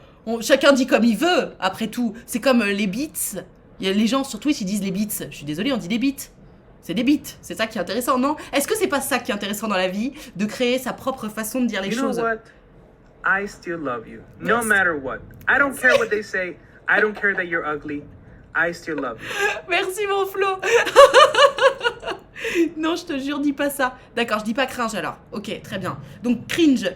Chacun dit comme il veut. Après tout, c'est comme les beats. Il y a les gens sur Twitch ils disent les beats. Je suis désolée, on dit des beats. C'est des beats. C'est ça qui est intéressant, non? Est-ce que c'est pas ça qui est intéressant dans la vie, de créer sa propre façon de dire les choses? Know what? I still love you, no matter what. I don't care what they say. I don't care that you're ugly. I still love you. Merci mon Flo. Non, je te jure, dis pas ça. D'accord, je dis pas cringe alors. Ok, très bien. Donc cringe,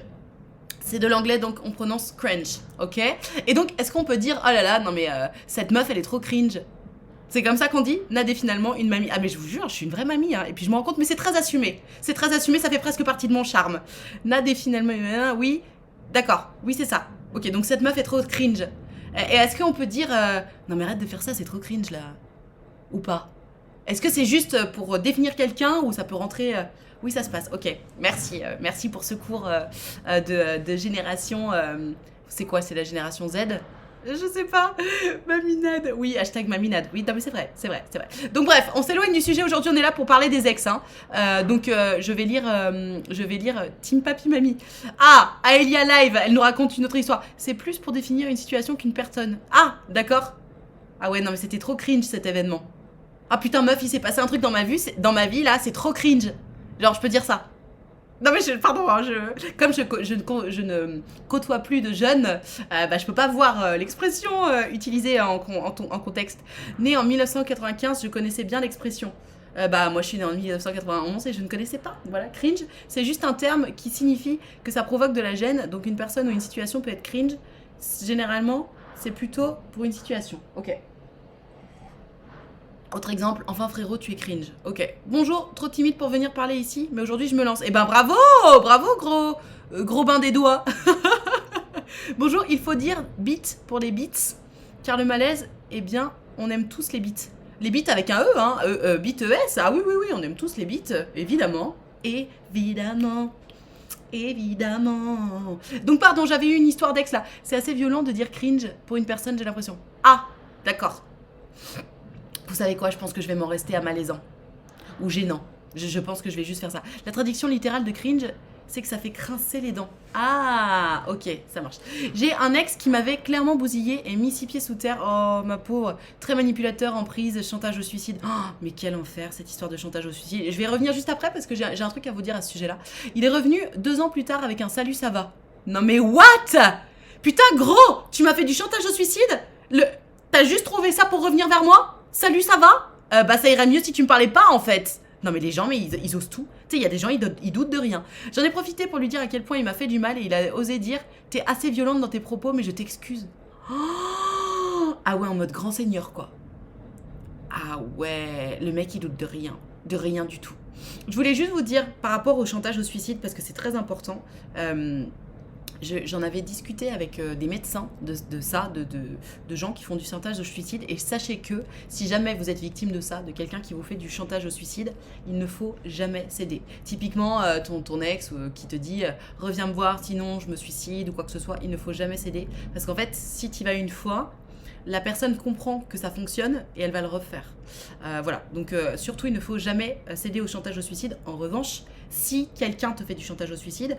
C'est de l'anglais, donc on prononce cringe, ok? Et donc, est-ce qu'on peut dire, oh là là, non mais cette meuf, elle est trop cringe? C'est comme ça qu'on dit? Nad est finalement une mamie. Ah mais je vous jure, je suis une vraie mamie, hein. Et puis je me rends compte, mais c'est très assumé. C'est très assumé, ça fait presque partie de mon charme. Nad est finalement oui, d'accord, oui c'est ça. Ok, donc cette meuf est trop cringe. Et est-ce qu'on peut dire, non mais arrête de faire ça, c'est trop cringe là? Ou pas? Est-ce que c'est juste pour définir quelqu'un ou ça peut rentrer... Oui, ça se passe. Ok, merci. Merci pour ce cours de génération... c'est quoi? C'est la génération Z? Je sais pas. Maminade. Oui, hashtag maminade. Oui, non mais c'est vrai, c'est vrai, c'est vrai. Donc bref, on s'éloigne du sujet. Aujourd'hui, on est là pour parler des ex. Hein. Donc je vais lire Team Papi Mamie. Ah, Aelia Live, elle nous raconte une autre histoire. C'est plus pour définir une situation qu'une personne. Ah, d'accord. Ah ouais, non mais c'était trop cringe cet événement. Ah putain, meuf, il s'est passé un truc dans ma vie là, c'est trop cringe. Genre, je peux dire ça. Non mais pardon, hein, comme je ne côtoie plus de jeunes, bah, je peux pas voir l'expression utilisée en contexte. Née en 1995, je connaissais bien l'expression. Bah moi je suis née en 1991 et je ne connaissais pas. Voilà, cringe, c'est juste un terme qui signifie que ça provoque de la gêne. Donc une personne ou une situation peut être cringe. Généralement, c'est plutôt pour une situation. Ok. Autre exemple, enfin frérot, tu es cringe. Ok. Bonjour, trop timide pour venir parler ici, mais aujourd'hui je me lance. Eh ben bravo, bravo gros bain des doigts. Bonjour, il faut dire beat pour les beats, car le malaise, eh bien, on aime tous les beats. Les beats avec un E, hein, beat ES, ah oui, on aime tous les beats, évidemment. Évidemment. Donc pardon, j'avais eu une histoire d'ex là. C'est assez violent de dire cringe pour une personne, j'ai l'impression. Ah, d'accord. Vous savez quoi, je pense que je vais m'en rester à malaisant. Ou gênant. Je pense que je vais juste faire ça. La traduction littérale de cringe, c'est que ça fait grincer les dents. Ah, ok, ça marche. J'ai un ex qui m'avait clairement bousillé et mis 6 pieds sous terre. Oh, ma pauvre. Très manipulateur, emprise, chantage au suicide. Oh, mais quel enfer, cette histoire de chantage au suicide. Je vais revenir juste après parce que j'ai un truc à vous dire à ce sujet-là. Il est revenu 2 ans plus tard avec un salut, ça va. Non mais what? Putain, gros, tu m'as fait du chantage au suicide? T'as juste trouvé ça pour revenir vers moi? Salut, ça va? Bah ça irait mieux si tu me parlais pas en fait. Non mais les gens, mais ils osent tout. Tu sais, il y a des gens, ils doutent de rien. J'en ai profité pour lui dire à quel point il m'a fait du mal et il a osé dire « T'es assez violente dans tes propos, mais je t'excuse. Oh » Ah ouais, en mode grand seigneur quoi. Ah ouais, le mec il doute de rien du tout. Je voulais juste vous dire par rapport au chantage au suicide, parce que c'est très important, j'en avais discuté avec des médecins de ça, de gens qui font du chantage au suicide. Et sachez que si jamais vous êtes victime de ça, de quelqu'un qui vous fait du chantage au suicide, il ne faut jamais céder. Typiquement, ton ex qui te dit reviens me voir sinon je me suicide ou quoi que ce soit, il ne faut jamais céder. Parce qu'en fait, si tu y vas une fois, la personne comprend que ça fonctionne et elle va le refaire. Voilà, donc surtout il ne faut jamais céder au chantage au suicide. En revanche, si quelqu'un te fait du chantage au suicide,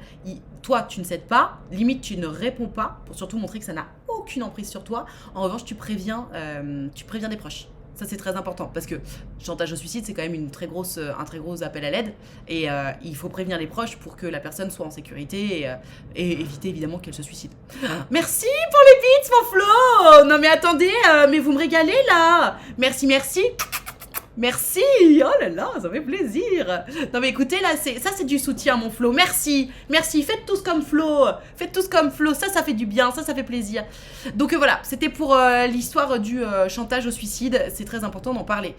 toi tu ne cèdes pas, limite tu ne réponds pas, pour surtout montrer que ça n'a aucune emprise sur toi. En revanche, tu préviens des proches. Ça c'est très important parce que chantage au suicide c'est quand même un très gros appel à l'aide et il faut prévenir les proches pour que la personne soit en sécurité et éviter évidemment qu'elle se suicide. Merci pour les beats mon Flo. Non mais attendez, mais vous me régalez là. Merci. Merci, oh là là, ça fait plaisir. Non mais écoutez là, ça c'est du soutien mon Flo, merci, faites tous comme Flo, ça fait du bien, ça fait plaisir. Donc voilà, c'était pour l'histoire du chantage au suicide, c'est très important d'en parler.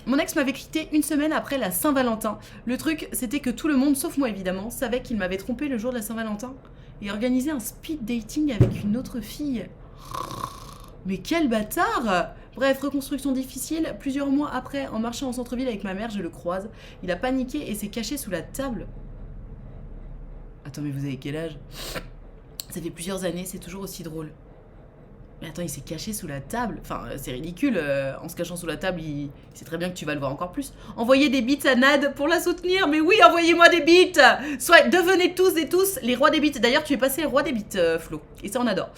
Mon ex m'avait quitté 1 semaine après la Saint-Valentin. Le truc, c'était que tout le monde, sauf moi évidemment, savait qu'il m'avait trompé le jour de la Saint-Valentin et organisé un speed dating avec une autre fille. Mais quel bâtard! Bref, reconstruction difficile. Plusieurs mois après, en marchant en centre-ville avec ma mère, je le croise. Il a paniqué et s'est caché sous la table. Attends, mais vous avez quel âge? Ça fait plusieurs années, c'est toujours aussi drôle. Mais attends, il s'est caché sous la table. Enfin, c'est ridicule. En se cachant sous la table, il sait très bien que tu vas le voir encore plus. Envoyez des beats à Nad pour la soutenir. Mais oui, envoyez-moi des beats. Devenez tous et tous les rois des beats. D'ailleurs, tu es passé roi des beats, Flo. Et ça, on adore.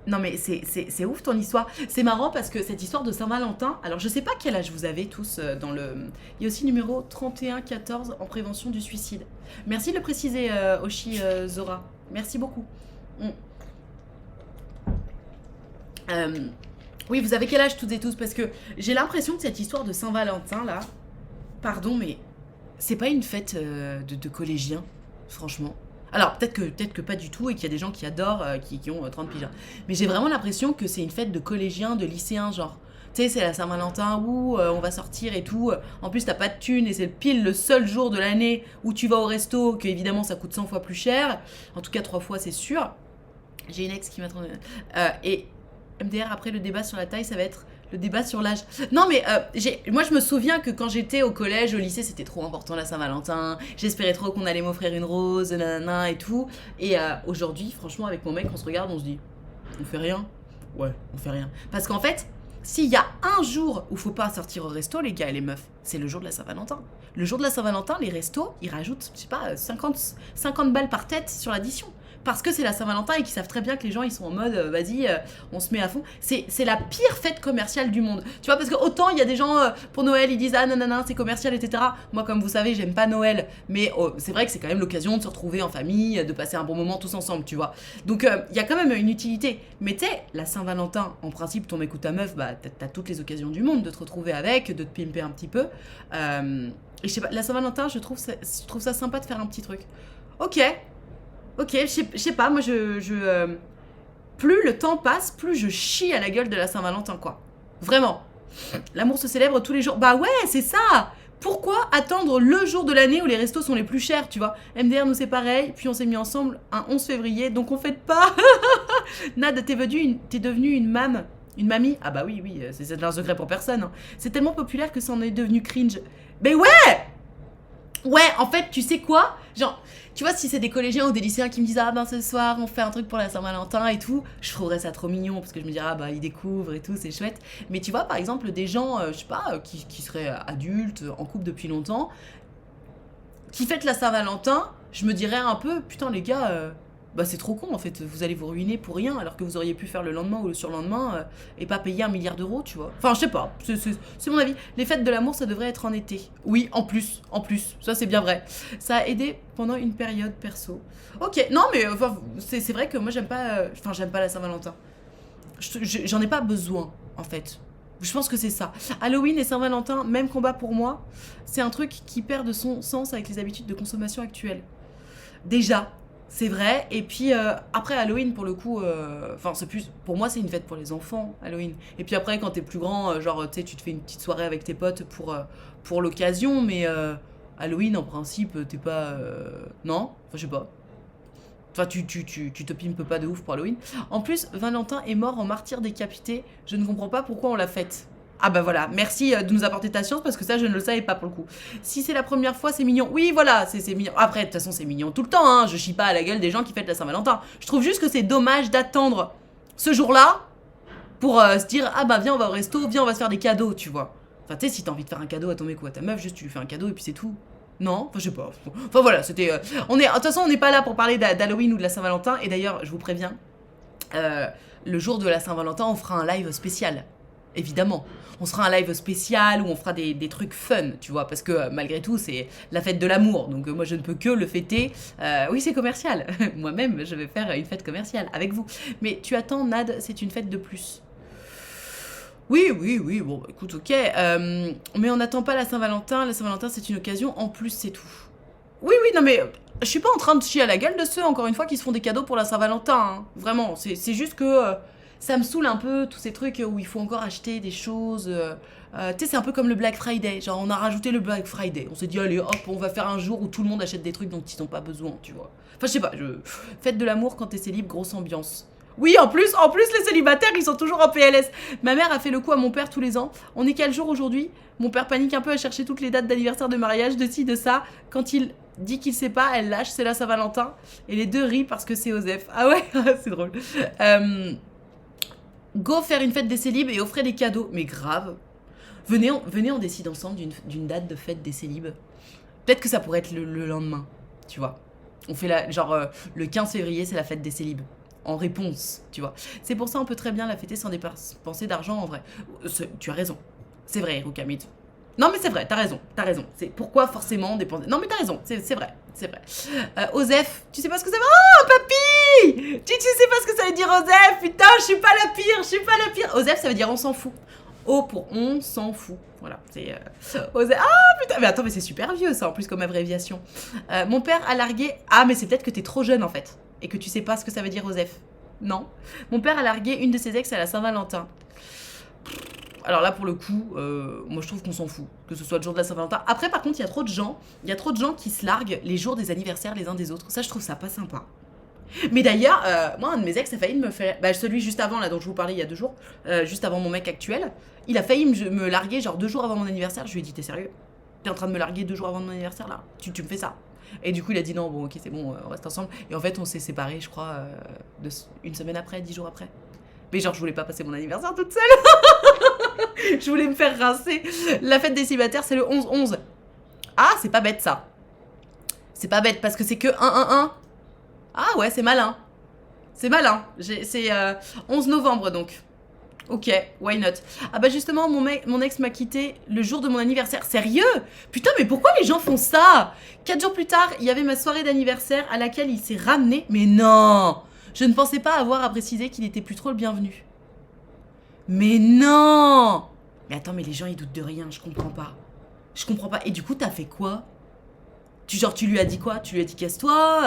Non mais c'est ouf ton histoire. C'est marrant parce que cette histoire de Saint-Valentin, alors je sais pas quel âge vous avez tous dans le... Il y a aussi le numéro 3114 en prévention du suicide. Merci de le préciser Oshi Zora. Merci beaucoup. Oui, vous avez quel âge toutes et tous? Parce que j'ai l'impression que cette histoire de Saint-Valentin là, pardon mais c'est pas une fête de collégiens, franchement. Alors, peut-être que pas du tout et qu'il y a des gens qui adorent, qui ont 30 piges. Mais j'ai vraiment l'impression que c'est une fête de collégiens, de lycéens, genre. Tu sais, c'est la Saint-Valentin où on va sortir et tout. En plus, t'as pas de thunes et c'est pile le seul jour de l'année où tu vas au resto, que évidemment ça coûte 100 fois plus cher. En tout cas, 3 fois, c'est sûr. J'ai une ex qui m'a trop... et MDR, après le débat sur la taille, ça va être le débat sur l'âge. Non, mais moi, je me souviens que quand j'étais au collège, au lycée, c'était trop important la Saint-Valentin. J'espérais trop qu'on allait m'offrir une rose, nanana et tout. Et aujourd'hui, franchement, avec mon mec, on se regarde, on se dit, on fait rien. Ouais, on fait rien. Parce qu'en fait, s'il y a un jour où faut pas sortir au resto, les gars et les meufs, c'est le jour de la Saint-Valentin. Le jour de la Saint-Valentin, les restos, ils rajoutent, je sais pas, 50 balles par tête sur l'addition. Parce que c'est la Saint-Valentin et qu'ils savent très bien que les gens ils sont en mode vas-y, on se met à fond. C'est la pire fête commerciale du monde. Tu vois, parce que autant il y a des gens pour Noël ils disent ah nanana c'est commercial, etc. Moi, comme vous savez, j'aime pas Noël, mais c'est vrai que c'est quand même l'occasion de se retrouver en famille, de passer un bon moment tous ensemble, tu vois. Donc il y a quand même une utilité. Mais tu sais, la Saint-Valentin, en principe, ton mec ou ta meuf, bah t'as toutes les occasions du monde de te retrouver avec, de te pimper un petit peu. Et je sais pas, la Saint-Valentin, je trouve ça sympa de faire un petit truc. Ok, je sais pas, moi plus le temps passe, plus je chie à la gueule de la Saint-Valentin, quoi. Vraiment. L'amour se célèbre tous les jours. Bah ouais, c'est ça. Pourquoi attendre le jour de l'année où les restos sont les plus chers, tu vois? MDR, nous c'est pareil, puis on s'est mis ensemble un 11 février, donc on fête pas. Nad, t'es devenue une mamie? Ah bah oui, c'est un secret pour personne. Hein. C'est tellement populaire que ça en est devenu cringe. Mais ouais! Ouais, en fait, tu sais quoi? Genre, tu vois, si c'est des collégiens ou des lycéens qui me disent ah ben ce soir on fait un truc pour la Saint-Valentin et tout, je trouverais ça trop mignon parce que je me dirais ah bah ils découvrent et tout, c'est chouette. Mais tu vois, par exemple, des gens, je sais pas, qui seraient adultes, en couple depuis longtemps, qui fêtent la Saint-Valentin, je me dirais un peu putain les gars, bah c'est trop con en fait, vous allez vous ruiner pour rien alors que vous auriez pu faire le lendemain ou le surlendemain et pas payer 1 milliard d'euros, tu vois. Enfin, je sais pas, c'est mon avis. Les fêtes de l'amour, ça devrait être en été. Oui, en plus, ça c'est bien vrai. Ça a aidé pendant une période perso. Ok, non mais enfin, c'est vrai que moi j'aime pas la Saint-Valentin. J'en ai pas besoin en fait. Je pense que c'est ça. Halloween et Saint-Valentin, même combat pour moi. C'est un truc qui perd de son sens avec les habitudes de consommation actuelles. Déjà, c'est vrai. Et puis après Halloween, pour le coup, c'est plus. Pour moi, c'est une fête pour les enfants, Halloween. Et puis après, quand t'es plus grand, genre, tu sais, tu te fais une petite soirée avec tes potes pour l'occasion. Mais Halloween, en principe, t'es pas. Non, enfin, je sais pas. Enfin, tu te pimpes pas de ouf pour Halloween. En plus, Valentin est mort en martyr décapité. Je ne comprends pas pourquoi on l'a fête. Ah bah voilà, merci de nous apporter ta science parce que ça, je ne le savais pas pour le coup. Si c'est la première fois, c'est mignon. Oui, voilà, c'est mignon. Après, de toute façon, c'est mignon tout le temps, hein. Je chie pas à la gueule des gens qui fêtent la Saint-Valentin. Je trouve juste que c'est dommage d'attendre ce jour-là pour se dire ah bah viens, on va au resto, viens, on va se faire des cadeaux, tu vois. Enfin, tu sais, si t'as envie de faire un cadeau à ton mec ou à ta meuf, juste tu lui fais un cadeau et puis c'est tout. Non, enfin je sais pas. Enfin voilà, c'était. De toute façon, on n'est pas là pour parler d'Halloween ou de la Saint-Valentin. Et d'ailleurs, je vous préviens, le jour de la Saint-Valentin, on fera un live spécial. Évidemment. On sera un live spécial où on fera des trucs fun, tu vois, parce que malgré tout, c'est la fête de l'amour. Donc moi, je ne peux que le fêter. Oui, c'est commercial. Moi-même, je vais faire une fête commerciale avec vous. Mais tu attends, Nad, c'est une fête de plus. Oui, bon, écoute, ok. Mais on n'attend pas la Saint-Valentin. La Saint-Valentin, c'est une occasion. En plus, c'est tout. Oui, non, mais je suis pas en train de chier à la gueule de ceux, encore une fois, qui se font des cadeaux pour la Saint-Valentin. Hein. Vraiment, c'est juste que ça me saoule un peu, tous ces trucs où il faut encore acheter des choses. Tu sais, c'est un peu comme le Black Friday. Genre, on a rajouté le Black Friday. On s'est dit, allez, hop, on va faire un jour où tout le monde achète des trucs dont ils n'ont pas besoin, tu vois. Enfin, je sais pas, fête de l'amour quand t'es célib, grosse ambiance. Oui, en plus, les célibataires, ils sont toujours en PLS. Ma mère a fait le coup à mon père tous les ans. On est quel jour aujourd'hui? Mon père panique un peu à chercher toutes les dates d'anniversaire, de mariage, de ci, de ça. Quand il dit qu'il sait pas, elle lâche, c'est la Saint-Valentin. Et les deux rient parce que c'est Osef. Ah ouais, c'est drôle. Go faire une fête des célibes et offrez des cadeaux. Mais grave. Venez, on décide ensemble d'une date de fête des célibes. Peut-être que ça pourrait être le lendemain, tu vois. On fait le 15 février, c'est la fête des célibes. En réponse, tu vois. C'est pour ça on peut très bien la fêter sans dépenser d'argent en vrai. Tu as raison. C'est vrai, Rukamid. Non mais c'est vrai, t'as raison. C'est pourquoi forcément dépenser. Non mais t'as raison, c'est vrai. Osef, tu sais pas ce que ça veut. Oh papy, tu sais pas ce que ça veut dire Osef. Putain, je suis pas la pire. Osef, ça veut dire on s'en fout. O pour on s'en fout. Voilà, c'est Osef. Ah putain, mais attends, mais c'est super vieux ça en plus comme abréviation. Mon père a largué. Ah, mais c'est peut-être que t'es trop jeune en fait et que tu sais pas ce que ça veut dire Osef. Non. Mon père a largué une de ses ex à la Saint-Valentin. Alors là, pour le coup, moi je trouve qu'on s'en fout, que ce soit le jour de la Saint-Valentin. Après, par contre, il y a trop de gens qui se larguent les jours des anniversaires les uns des autres. Ça, je trouve ça pas sympa. Mais d'ailleurs, moi, un de mes ex a failli me faire. Bah, celui juste avant, là, dont je vous parlais il y a 2 jours, juste avant mon mec actuel, il a failli me larguer, genre 2 jours avant mon anniversaire. Je lui ai dit, t'es sérieux? T'es en train de me larguer 2 jours avant mon anniversaire, là? Tu me fais ça? Et du coup, il a dit, non, bon, ok, c'est bon, on reste ensemble. Et en fait, on s'est séparés, je crois, une semaine après, 10 jours après. Mais genre, je voulais pas passer mon anniversaire toute seule. Je voulais me faire rincer. La fête des célibataires, c'est le 11-11. Ah, c'est pas bête, ça. C'est pas bête, parce que c'est que 1-1-1. Ah ouais, c'est malin. C'est malin. C'est 11 novembre, donc. Ok, why not? Ah bah justement, mon ex m'a quitté le jour de mon anniversaire. Sérieux? Putain, mais pourquoi les gens font ça? 4 jours plus tard, il y avait ma soirée d'anniversaire à laquelle il s'est ramené. Mais non! Je ne pensais pas avoir à préciser qu'il était plus trop le bienvenu. Mais non! Mais attends, mais les gens ils doutent de rien, je comprends pas. Je comprends pas. Et du coup, t'as fait quoi? Tu lui as dit quoi? Tu lui as dit casse-toi?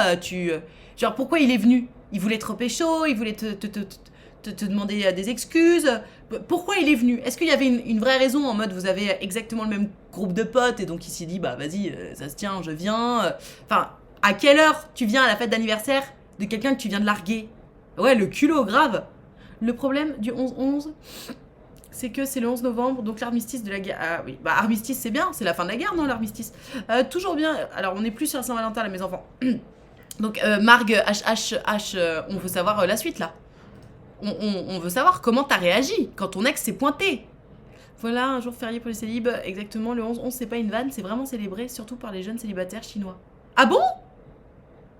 Genre, pourquoi il est venu? Il voulait te repécho? Il voulait te demander des excuses? Pourquoi il est venu? Est-ce qu'il y avait une vraie raison en mode vous avez exactement le même groupe de potes et donc il s'est dit bah vas-y, ça se tient, je viens. Enfin, à quelle heure tu viens à la fête d'anniversaire de quelqu'un que tu viens de larguer? Ouais, le culot, grave. Le problème du 11-11, c'est que c'est le 11 novembre, donc l'armistice de la guerre. Ah oui, bah armistice c'est bien, c'est la fin de la guerre, non, l'armistice? Toujours bien. Alors on n'est plus sur la Saint-Valentin là, mes enfants. Donc Marg, HHH, on veut savoir la suite là. On veut savoir comment t'as réagi quand ton ex s'est pointé. Voilà, un jour férié pour les célibes, exactement, le 11-11 c'est pas une vanne, c'est vraiment célébré, surtout par les jeunes célibataires chinois. Ah bon?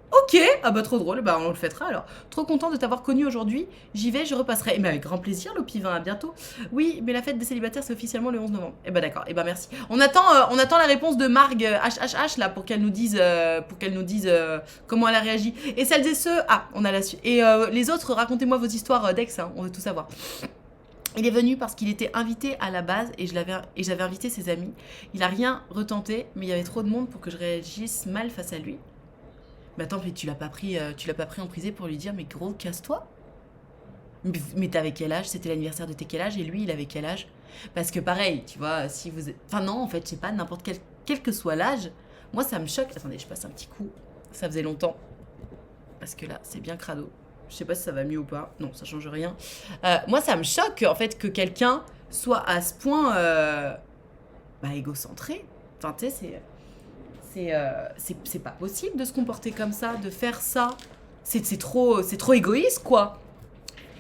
Ok, ah bah trop drôle, bah on le fêtera alors. Trop content de t'avoir connu aujourd'hui, j'y vais, je repasserai. Mais avec grand plaisir, Lopivin, à bientôt. Oui, mais la fête des célibataires c'est officiellement le 11 novembre. Eh bah d'accord, eh bah merci. On attend la réponse de Marg HHH là pour qu'elle nous dise, comment elle a réagi. Et celles et ceux, ah, on a la suite. Et les autres, racontez-moi vos histoires d'ex, hein, on veut tout savoir. Il est venu parce qu'il était invité à la base et j'avais invité ses amis. Il a rien retenté, mais il y avait trop de monde pour que je réagisse mal face à lui. Mais attends, mais tu l'as pas pris en prisée pour lui dire mais gros, casse-toi? Mais t'avais quel âge? C'était l'anniversaire de tes quel âge? Et lui, il avait quel âge? Parce que pareil, tu vois, si vous... Enfin non, en fait, je sais pas, n'importe quel que soit l'âge, moi ça me choque. Attendez, je passe un petit coup. Ça faisait longtemps. Parce que là, c'est bien crado. Je sais pas si ça va mieux ou pas. Non, ça change rien. Moi, ça me choque, en fait, que quelqu'un soit à ce point... égocentré. Enfin, tu sais, c'est pas possible de se comporter comme ça, de faire ça. C'est trop égoïste, quoi.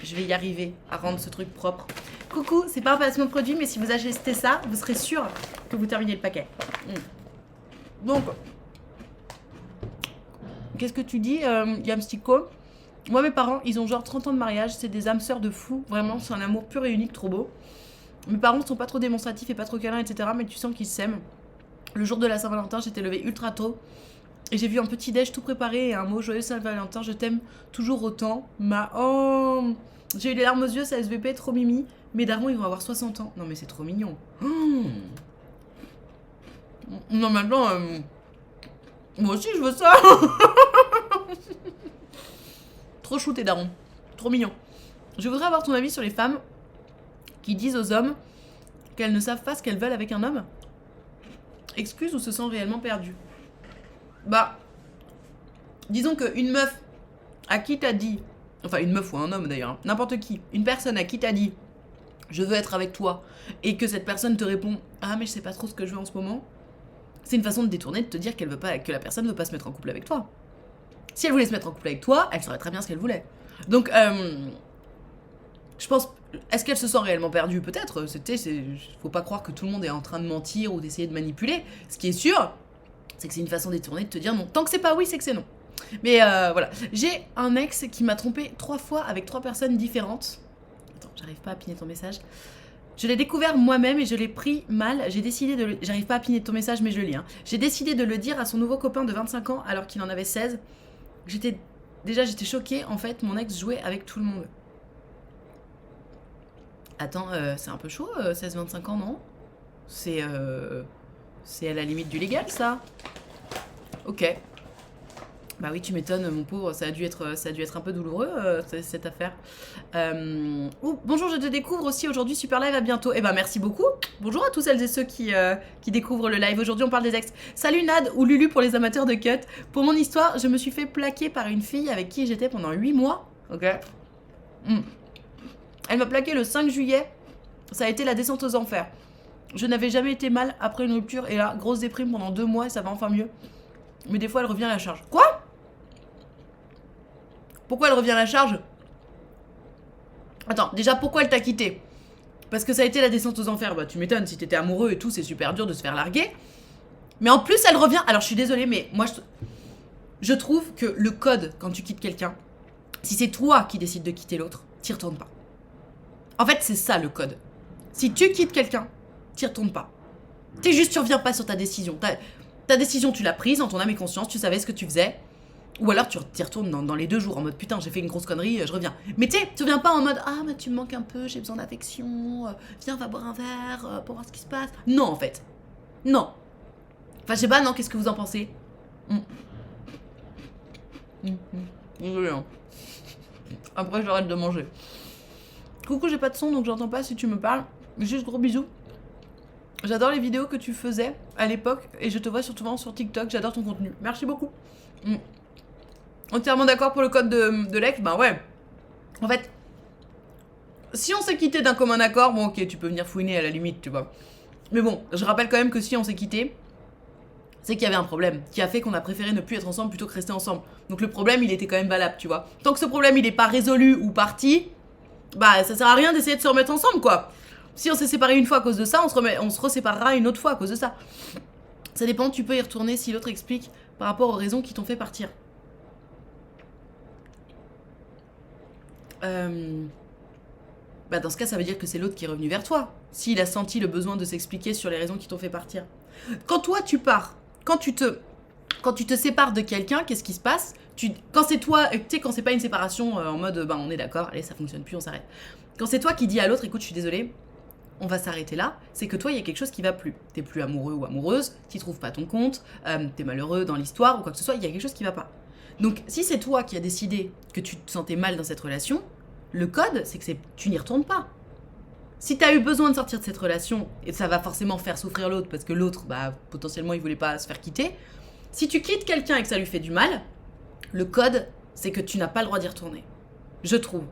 Je vais y arriver à rendre ce truc propre. Coucou, c'est pas un placement de produit, mais si vous achetez ça, vous serez sûr que vous terminez le paquet. Donc, qu'est-ce que tu dis, Yamstico? Moi, mes parents, ils ont genre 30 ans de mariage, c'est des âmes sœurs de fous. Vraiment, c'est un amour pur et unique, trop beau. Mes parents sont pas trop démonstratifs et pas trop câlins, etc., mais tu sens qu'ils s'aiment. Le jour de la Saint-Valentin, j'étais levée ultra tôt et j'ai vu un petit déj tout préparé et un mot joyeux Saint-Valentin, je t'aime toujours autant. Oh, j'ai eu les larmes aux yeux, ça SVP, trop mimi. Mes darons, ils vont avoir 60 ans. Non mais c'est trop mignon. Non maintenant, moi aussi je veux ça. Trop chou tes darons, trop mignon. Je voudrais avoir ton avis sur les femmes qui disent aux hommes qu'elles ne savent pas ce qu'elles veulent avec un homme. Excuse ou se sent réellement perdu? Bah, disons qu'une meuf à qui t'as dit, enfin une meuf ou un homme d'ailleurs, n'importe qui, une personne à qui t'as dit je veux être avec toi et que cette personne te répond ah mais je sais pas trop ce que je veux en ce moment, c'est une façon de détourner, de te dire qu'elle veut pas, que la personne ne veut pas se mettre en couple avec toi. Si elle voulait se mettre en couple avec toi, elle saurait très bien ce qu'elle voulait. Donc, je pense, est-ce qu'elle se sent réellement perdue? Peut-être. Faut pas croire que tout le monde est en train de mentir ou d'essayer de manipuler. Ce qui est sûr, c'est que c'est une façon détournée de te dire non. Tant que c'est pas oui, c'est que c'est non. Mais voilà. J'ai un ex qui m'a trompé 3 fois avec 3 personnes différentes. Attends, j'arrive pas à piner ton message. Je l'ai découvert moi-même et je l'ai pris mal. J'ai décidé de le... J'arrive pas à piner ton message, mais je lis. J'ai décidé de le dire à son nouveau copain de 25 ans alors qu'il en avait 16. J'étais choquée. En fait, mon ex jouait avec tout le monde. Attends, c'est un peu chaud, 16-25 ans, non? C'est à la limite du légal, ça. Ok. Bah oui, tu m'étonnes, mon pauvre, ça a dû être un peu douloureux, cette affaire. Bonjour, je te découvre aussi aujourd'hui, super live, à bientôt. Eh ben, merci beaucoup. Bonjour à tous celles et ceux qui découvrent le live. Aujourd'hui, on parle des ex. Salut Nad, ou Lulu pour les amateurs de cut. Pour mon histoire, je me suis fait plaquer par une fille avec qui j'étais pendant 8 mois. Ok. Elle m'a plaqué le 5 juillet. Ça a été la descente aux enfers. Je n'avais jamais été mal après une rupture, et là, grosse déprime pendant 2 mois, et ça va enfin mieux. Mais des fois, elle revient à la charge. Quoi? Pourquoi elle revient à la charge? Attends, déjà, pourquoi elle t'a quitté? Parce que ça a été la descente aux enfers. Bah, tu m'étonnes, si t'étais amoureux et tout, c'est super dur de se faire larguer. Mais en plus, elle revient. Alors, je suis désolée, mais moi, je trouve que le code, quand tu quittes quelqu'un, si c'est toi qui décides de quitter l'autre, t'y retournes pas. En fait, c'est ça le code. Si tu quittes quelqu'un, t'y retournes pas. Tu reviens pas sur ta décision. Ta décision, tu l'as prise en ton âme et conscience, tu savais ce que tu faisais. Ou alors tu t'y retournes dans les 2 jours en mode putain, j'ai fait une grosse connerie, je reviens. Mais tu sais, tu reviens pas en mode ah, mais tu me manques un peu, j'ai besoin d'affection, viens, on va boire un verre pour voir ce qui se passe. Non, en fait. Non. Enfin, je sais pas, non, qu'est-ce que vous en pensez? Désolé, hein. Après, j'arrête de manger. Coucou, j'ai pas de son, donc j'entends pas si tu me parles. Juste gros bisous. J'adore les vidéos que tu faisais à l'époque et je te vois surtout sur TikTok. J'adore ton contenu. Merci beaucoup. Entièrement d'accord pour le code de l'ex. Ben ouais. En fait, si on s'est quitté d'un commun accord, bon ok, tu peux venir fouiner à la limite, tu vois. Mais bon, je rappelle quand même que si on s'est quitté, c'est qu'il y avait un problème qui a fait qu'on a préféré ne plus être ensemble plutôt que rester ensemble. Donc le problème, il était quand même valable, tu vois. Tant que ce problème, il est pas résolu ou parti, bah ça sert à rien d'essayer de se remettre ensemble, quoi. Si on s'est séparé une fois à cause de ça, on se reséparera une autre fois à cause de ça. Ça dépend, tu peux y retourner si l'autre explique par rapport aux raisons qui t'ont fait partir. Bah dans ce cas, ça veut dire que c'est l'autre qui est revenu vers toi. S'il a senti le besoin de s'expliquer sur les raisons qui t'ont fait partir. Quand toi tu pars, quand tu te sépares de quelqu'un, qu'est-ce qui se passe? Quand c'est toi, tu sais, quand c'est pas une séparation en mode bah on est d'accord, allez ça fonctionne plus, on s'arrête. Quand c'est toi qui dis à l'autre, écoute, je suis désolée, on va s'arrêter là, c'est que toi, il y a quelque chose qui va plus. T'es plus amoureux ou amoureuse, t'y trouves pas ton compte, t'es malheureux dans l'histoire ou quoi que ce soit, il y a quelque chose qui va pas. Donc, si c'est toi qui as décidé que tu te sentais mal dans cette relation, le code, c'est que tu n'y retournes pas. Si t'as eu besoin de sortir de cette relation, et ça va forcément faire souffrir l'autre, parce que l'autre, bah, potentiellement, il voulait pas se faire quitter, si tu quittes quelqu'un et que ça lui fait du mal, le code, c'est que tu n'as pas le droit d'y retourner. Je trouve.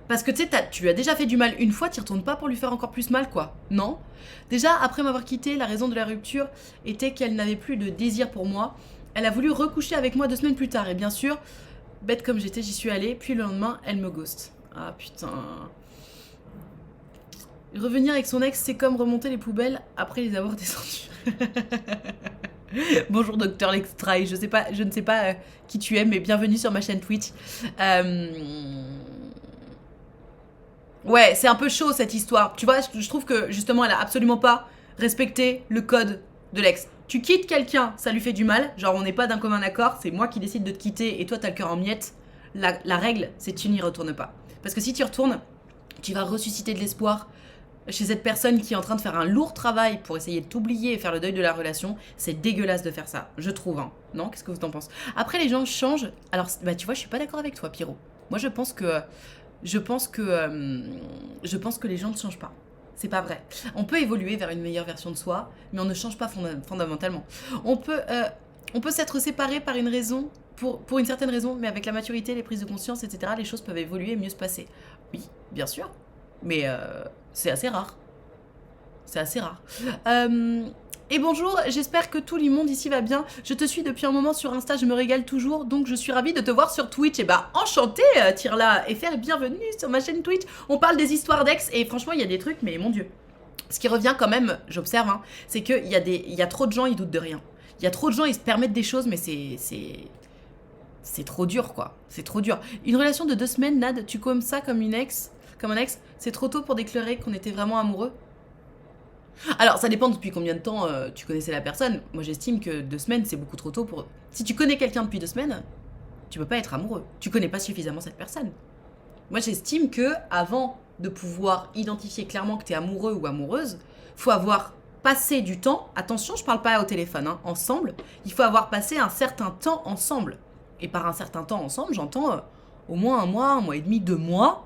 Parce que tu sais, tu lui as déjà fait du mal une fois, t'y retournes pas pour lui faire encore plus mal, quoi. Non. Déjà, après m'avoir quitté, la raison de la rupture était qu'elle n'avait plus de désir pour moi. Elle a voulu recoucher avec moi 2 semaines plus tard. Et bien sûr, bête comme j'étais, j'y suis allée. Puis le lendemain, elle me ghost. Ah putain. Revenir avec son ex, c'est comme remonter les poubelles après les avoir descendues. Bonjour Docteur Lextrai, je ne sais pas qui tu es, mais bienvenue sur ma chaîne Twitch. Ouais, c'est un peu chaud cette histoire. Tu vois, je trouve que justement, elle a absolument pas respecté le code de l'ex. Tu quittes quelqu'un, ça lui fait du mal. Genre, on n'est pas d'un commun accord, c'est moi qui décide de te quitter et toi, t'as le cœur en miettes. La règle, c'est tu n'y retournes pas. Parce que si tu y retournes, tu vas ressusciter de l'espoir chez cette personne qui est en train de faire un lourd travail pour essayer de t'oublier et faire le deuil de la relation. C'est dégueulasse de faire ça, je trouve. Hein. Non, qu'est-ce que vous en pensez? Après, les gens changent. Alors, bah, tu vois, je suis pas d'accord avec toi, Pierrot. Moi, je pense que les gens ne changent pas. C'est pas vrai. On peut évoluer vers une meilleure version de soi, mais on ne change pas fondamentalement. On peut s'être séparé par une raison, pour une certaine raison, mais avec la maturité, les prises de conscience, etc., les choses peuvent évoluer et mieux se passer. Oui, bien sûr, mais c'est assez rare. C'est assez rare. Et bonjour, j'espère que tout le monde ici va bien. Je te suis depuis un moment sur Insta, je me régale toujours, donc je suis ravie de te voir sur Twitch. Et bah, enchantée, Tirla, et faire bienvenue sur ma chaîne Twitch. On parle des histoires d'ex, et franchement, il y a des trucs, mais mon Dieu. Ce qui revient quand même, j'observe, hein, c'est qu'il y a trop de gens, ils doutent de rien. Il y a trop de gens, ils se permettent des choses, mais c'est trop dur, quoi. C'est trop dur. Une relation de 2 semaines, Nad, tu comme ça comme un ex, c'est trop tôt pour déclarer qu'on était vraiment amoureux? Alors, ça dépend depuis combien de temps tu connaissais la personne. Moi, j'estime que 2 semaines, c'est beaucoup trop tôt pour... Si tu connais quelqu'un depuis 2 semaines, tu peux pas être amoureux. Tu connais pas suffisamment cette personne. Moi, j'estime que avant de pouvoir identifier clairement que tu es amoureux ou amoureuse, faut avoir passé du temps, attention, je parle pas au téléphone, hein, ensemble, il faut avoir passé un certain temps ensemble. Et par un certain temps ensemble, j'entends au moins un mois et demi, 2 mois,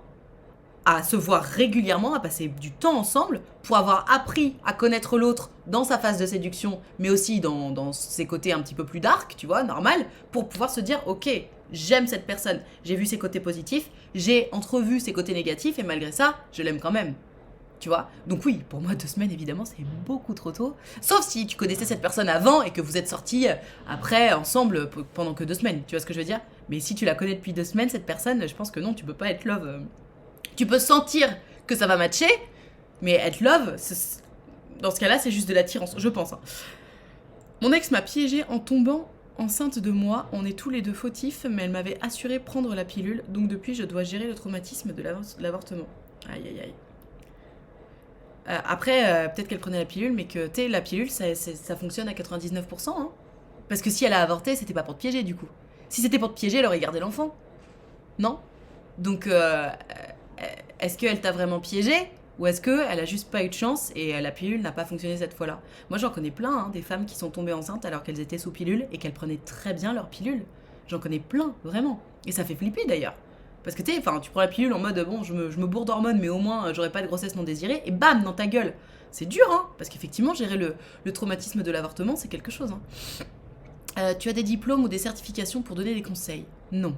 à se voir régulièrement, à passer du temps ensemble pour avoir appris à connaître l'autre dans sa phase de séduction, mais aussi dans ses côtés un petit peu plus dark, tu vois, normal, pour pouvoir se dire, ok, j'aime cette personne, j'ai vu ses côtés positifs, j'ai entrevu ses côtés négatifs, et malgré ça, je l'aime quand même. Tu vois. Donc oui, pour moi, 2 semaines, évidemment, c'est beaucoup trop tôt. Sauf si tu connaissais cette personne avant et que vous êtes sortis après, ensemble, pendant que 2 semaines. Tu vois ce que je veux dire? Mais si tu la connais depuis 2 semaines, cette personne, je pense que non, tu peux pas être love. Tu peux sentir que ça va matcher, mais être love, dans ce cas-là, c'est juste de l'attirance, je pense. Hein. Mon ex m'a piégée en tombant enceinte de moi. On est tous les deux fautifs, mais elle m'avait assuré prendre la pilule. Donc depuis, je dois gérer le traumatisme de l'avortement. Aïe, aïe, aïe. Après, peut-être qu'elle prenait la pilule, mais que, tu sais, la pilule, ça fonctionne à 99%. Hein. Parce que si elle a avorté, c'était pas pour te piéger, du coup. Si c'était pour te piéger, elle aurait gardé l'enfant. Non? Donc, est-ce qu'elle t'a vraiment piégé? Ou est-ce qu'elle a juste pas eu de chance et la pilule n'a pas fonctionné cette fois-là? Moi, j'en connais plein, hein, des femmes qui sont tombées enceintes alors qu'elles étaient sous pilule et qu'elles prenaient très bien leur pilule. J'en connais plein, vraiment. Et ça fait flipper, d'ailleurs. Parce que tu sais, tu prends la pilule en mode bon, je me bourre d'hormones, mais au moins j'aurai pas de grossesse non désirée, et bam, dans ta gueule. C'est dur, hein, parce qu'effectivement, gérer le traumatisme de l'avortement, c'est quelque chose. Hein. Tu as des diplômes ou des certifications pour donner des conseils? Non.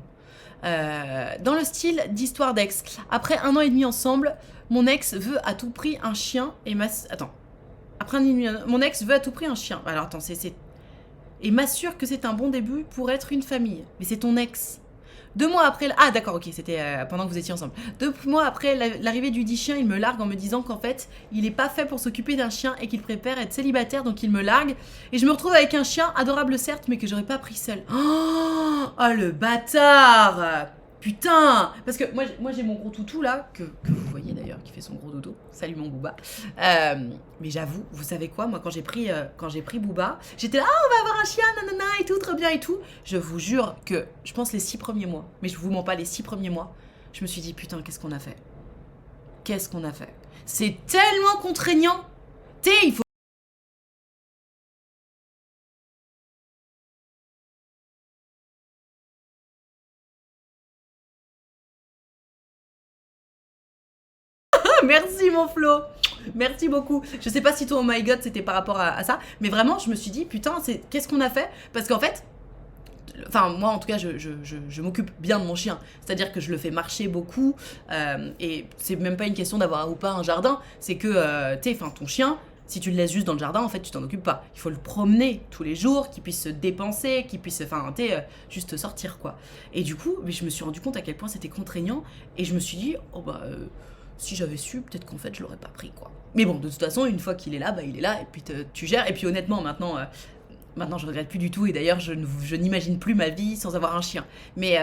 Dans le style d'histoire d'ex. Après 1 an et demi ensemble, mon ex veut à tout prix un chien et Attends. Après 1 an et demi, mon ex veut à tout prix un chien. Alors attends, et m'assure que c'est un bon début pour être une famille. Mais c'est ton ex. 2 mois après... Ah d'accord, ok, c'était pendant que vous étiez ensemble. 2 mois après l'arrivée du dit chien, il me largue en me disant qu'en fait, il est pas fait pour s'occuper d'un chien et qu'il préfère être célibataire, donc il me largue. Et je me retrouve avec un chien, adorable certes, mais que j'aurais pas pris seul. Oh le bâtard! Putain! Parce que moi j'ai mon gros toutou là, que vous voyez d'ailleurs, qui fait son gros dodo. Salut mon Booba. Mais j'avoue, vous savez quoi? Moi quand j'ai pris Booba, j'étais là, on va avoir un chien, nanana et tout, très bien et tout. Je vous jure que, je pense les 6 premiers mois, mais je vous mens pas, les 6 premiers mois, je me suis dit, putain, qu'est-ce qu'on a fait? Qu'est-ce qu'on a fait? C'est tellement contraignant! Tu sais, il faut... Merci mon Flo. Merci beaucoup. Je sais pas si ton oh my god c'était par rapport à ça, mais vraiment je me suis dit putain, qu'est-ce qu'on a fait? Parce qu'en fait, enfin moi en tout cas je m'occupe bien de mon chien, c'est-à-dire que je le fais marcher beaucoup et c'est même pas une question d'avoir ou pas un jardin, c'est que ton chien, si tu le laisses juste dans le jardin, en fait, tu t'en occupes pas. Il faut le promener tous les jours, qu'il puisse se dépenser, qu'il puisse, juste sortir, quoi. Et du coup, je me suis rendu compte à quel point c'était contraignant, et je me suis dit, si j'avais su, peut-être qu'en fait, je l'aurais pas pris, quoi. Mais bon, de toute façon, une fois qu'il est là, il est là, et puis tu gères. Et puis honnêtement, maintenant, je regrette plus du tout, et d'ailleurs, je n'imagine plus ma vie sans avoir un chien. Mais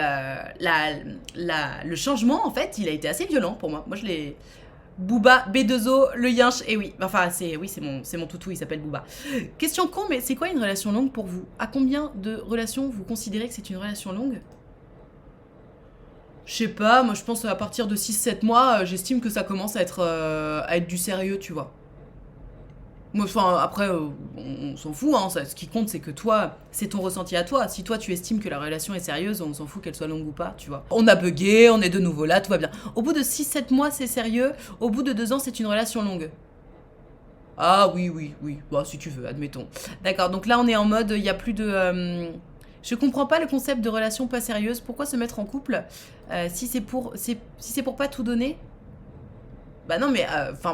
le changement, en fait, il a été assez violent pour moi. Moi, je l'ai... Booba, B2O, le yinche, et oui, c'est mon toutou, il s'appelle Booba. Question con, mais c'est quoi une relation longue pour vous? À combien de relations vous considérez que c'est une relation longue? Je sais pas, moi je pense à partir de 6-7 mois, j'estime que ça commence à être du sérieux, tu vois. Moi, après, on s'en fout, hein, ce qui compte, c'est que toi, c'est ton ressenti à toi. Si toi, tu estimes que la relation est sérieuse, on s'en fout qu'elle soit longue ou pas, tu vois. On a bugué, on est de nouveau là, tout va bien. Au bout de 6-7 mois, c'est sérieux. Au bout de 2 ans, c'est une relation longue. Ah oui, bah, si tu veux, admettons. D'accord, donc là, on est en mode, il y a plus de... Je comprends pas le concept de relation pas sérieuse. Pourquoi se mettre en couple si c'est pour pas tout donner? Bah non, mais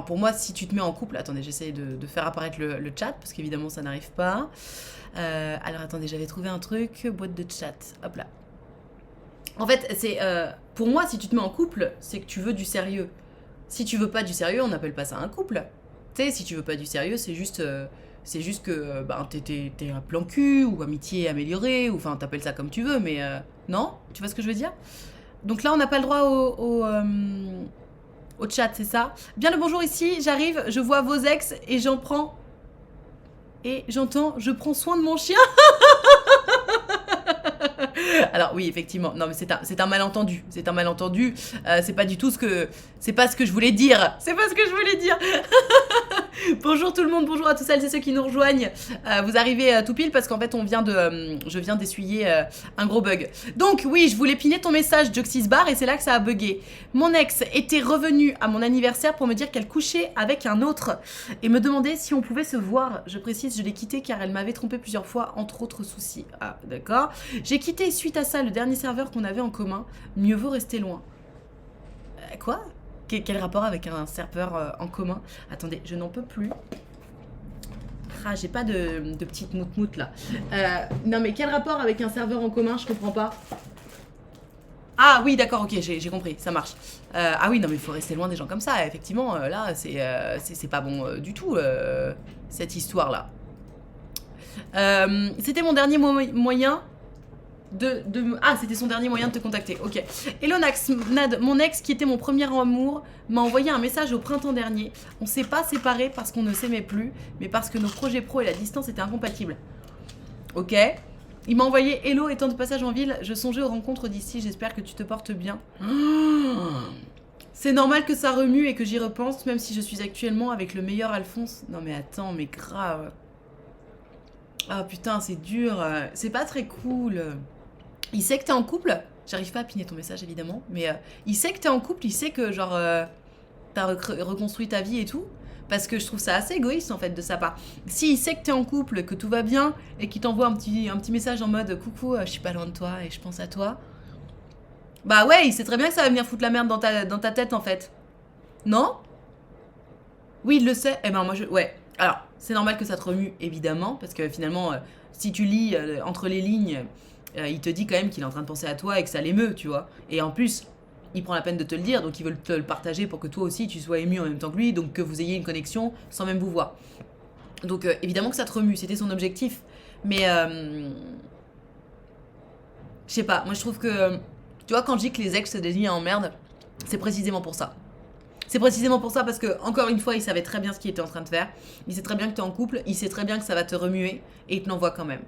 pour moi, si tu te mets en couple... Attendez, j'essaie de faire apparaître le chat, parce qu'évidemment, ça n'arrive pas. Alors, attendez, j'avais trouvé un truc. Boîte de chat. Hop là. En fait, c'est... pour moi, si tu te mets en couple, c'est que tu veux du sérieux. Si tu veux pas du sérieux, on n'appelle pas ça un couple. Tu sais, si tu veux pas du sérieux, c'est juste que t'es un plan cul, ou amitié améliorée, ou enfin, t'appelles ça comme tu veux, mais... non? Tu vois ce que je veux dire? Donc là, on n'a pas le droit au chat, c'est ça? Bien le bonjour ici, j'arrive, je vois vos ex et j'entends, je prends soin de mon chien. Alors oui, effectivement. Non, mais c'est un malentendu. C'est un malentendu. C'est pas du tout ce que... C'est pas ce que je voulais dire. C'est pas ce que je voulais dire. Bonjour tout le monde, bonjour à tous celles et ceux qui nous rejoignent. Vous arrivez tout pile parce qu'en fait je viens d'essuyer un gros bug. Donc oui, je voulais piner ton message Joxysbar et c'est là que ça a bugué. Mon ex était revenue à mon anniversaire pour me dire qu'elle couchait avec un autre et me demandait si on pouvait se voir. Je précise, je l'ai quitté car elle m'avait trompé plusieurs fois, entre autres soucis. Ah d'accord. J'ai quitté suite à ça le dernier serveur qu'on avait en commun. Mieux vaut rester loin. Quoi ? Quel rapport avec un serveur en commun? Attendez, je n'en peux plus. Ah, j'ai pas de petite moute-moute là. Non mais quel rapport avec un serveur en commun? Je comprends pas. Ah oui, d'accord, ok, j'ai compris, ça marche. Ah oui, non mais il faut rester loin des gens comme ça. Effectivement, là, c'est pas bon du tout, cette histoire-là. C'était mon dernier moyen... Ah, c'était son dernier moyen de te contacter, ok. Hello Nad, mon ex qui était mon premier amour m'a envoyé un message au printemps dernier. On s'est pas séparés parce qu'on ne s'aimait plus, mais parce que nos projets pro et la distance étaient incompatibles. Ok. Il m'a envoyé Hello, étant de passage en ville, je songeais aux rencontres d'ici, j'espère que tu te portes bien. C'est normal que ça remue et que j'y repense, même si je suis actuellement avec le meilleur Alphonse. Non mais attends, mais grave. Ah putain, c'est dur. C'est pas très cool. Il sait que t'es en couple. J'arrive pas à piner ton message évidemment, mais il sait que t'es en couple, il sait que genre t'as reconstruit ta vie et tout. Parce que je trouve ça assez égoïste en fait de sa part. S'il sait que t'es en couple, que tout va bien et qu'il t'envoie un petit message en mode coucou, je suis pas loin de toi et je pense à toi. Bah ouais, il sait très bien que ça va venir foutre la merde dans ta tête en fait. Non? Oui, il le sait. Eh ben moi ouais. Alors, c'est normal que ça te remue évidemment parce que finalement, si tu lis entre les lignes. Il te dit quand même qu'il est en train de penser à toi et que ça l'émeut, tu vois. Et en plus, il prend la peine de te le dire, donc il veut te le partager pour que toi aussi tu sois ému en même temps que lui, donc que vous ayez une connexion sans même vous voir. Donc évidemment que ça te remue, c'était son objectif. Mais je sais pas, moi je trouve que, tu vois, quand je dis que les ex se désignent en merde, c'est précisément pour ça. C'est précisément pour ça parce que, encore une fois, il savait très bien ce qu'il était en train de faire. Il sait très bien que tu es en couple, il sait très bien que ça va te remuer et il te l'envoie quand même.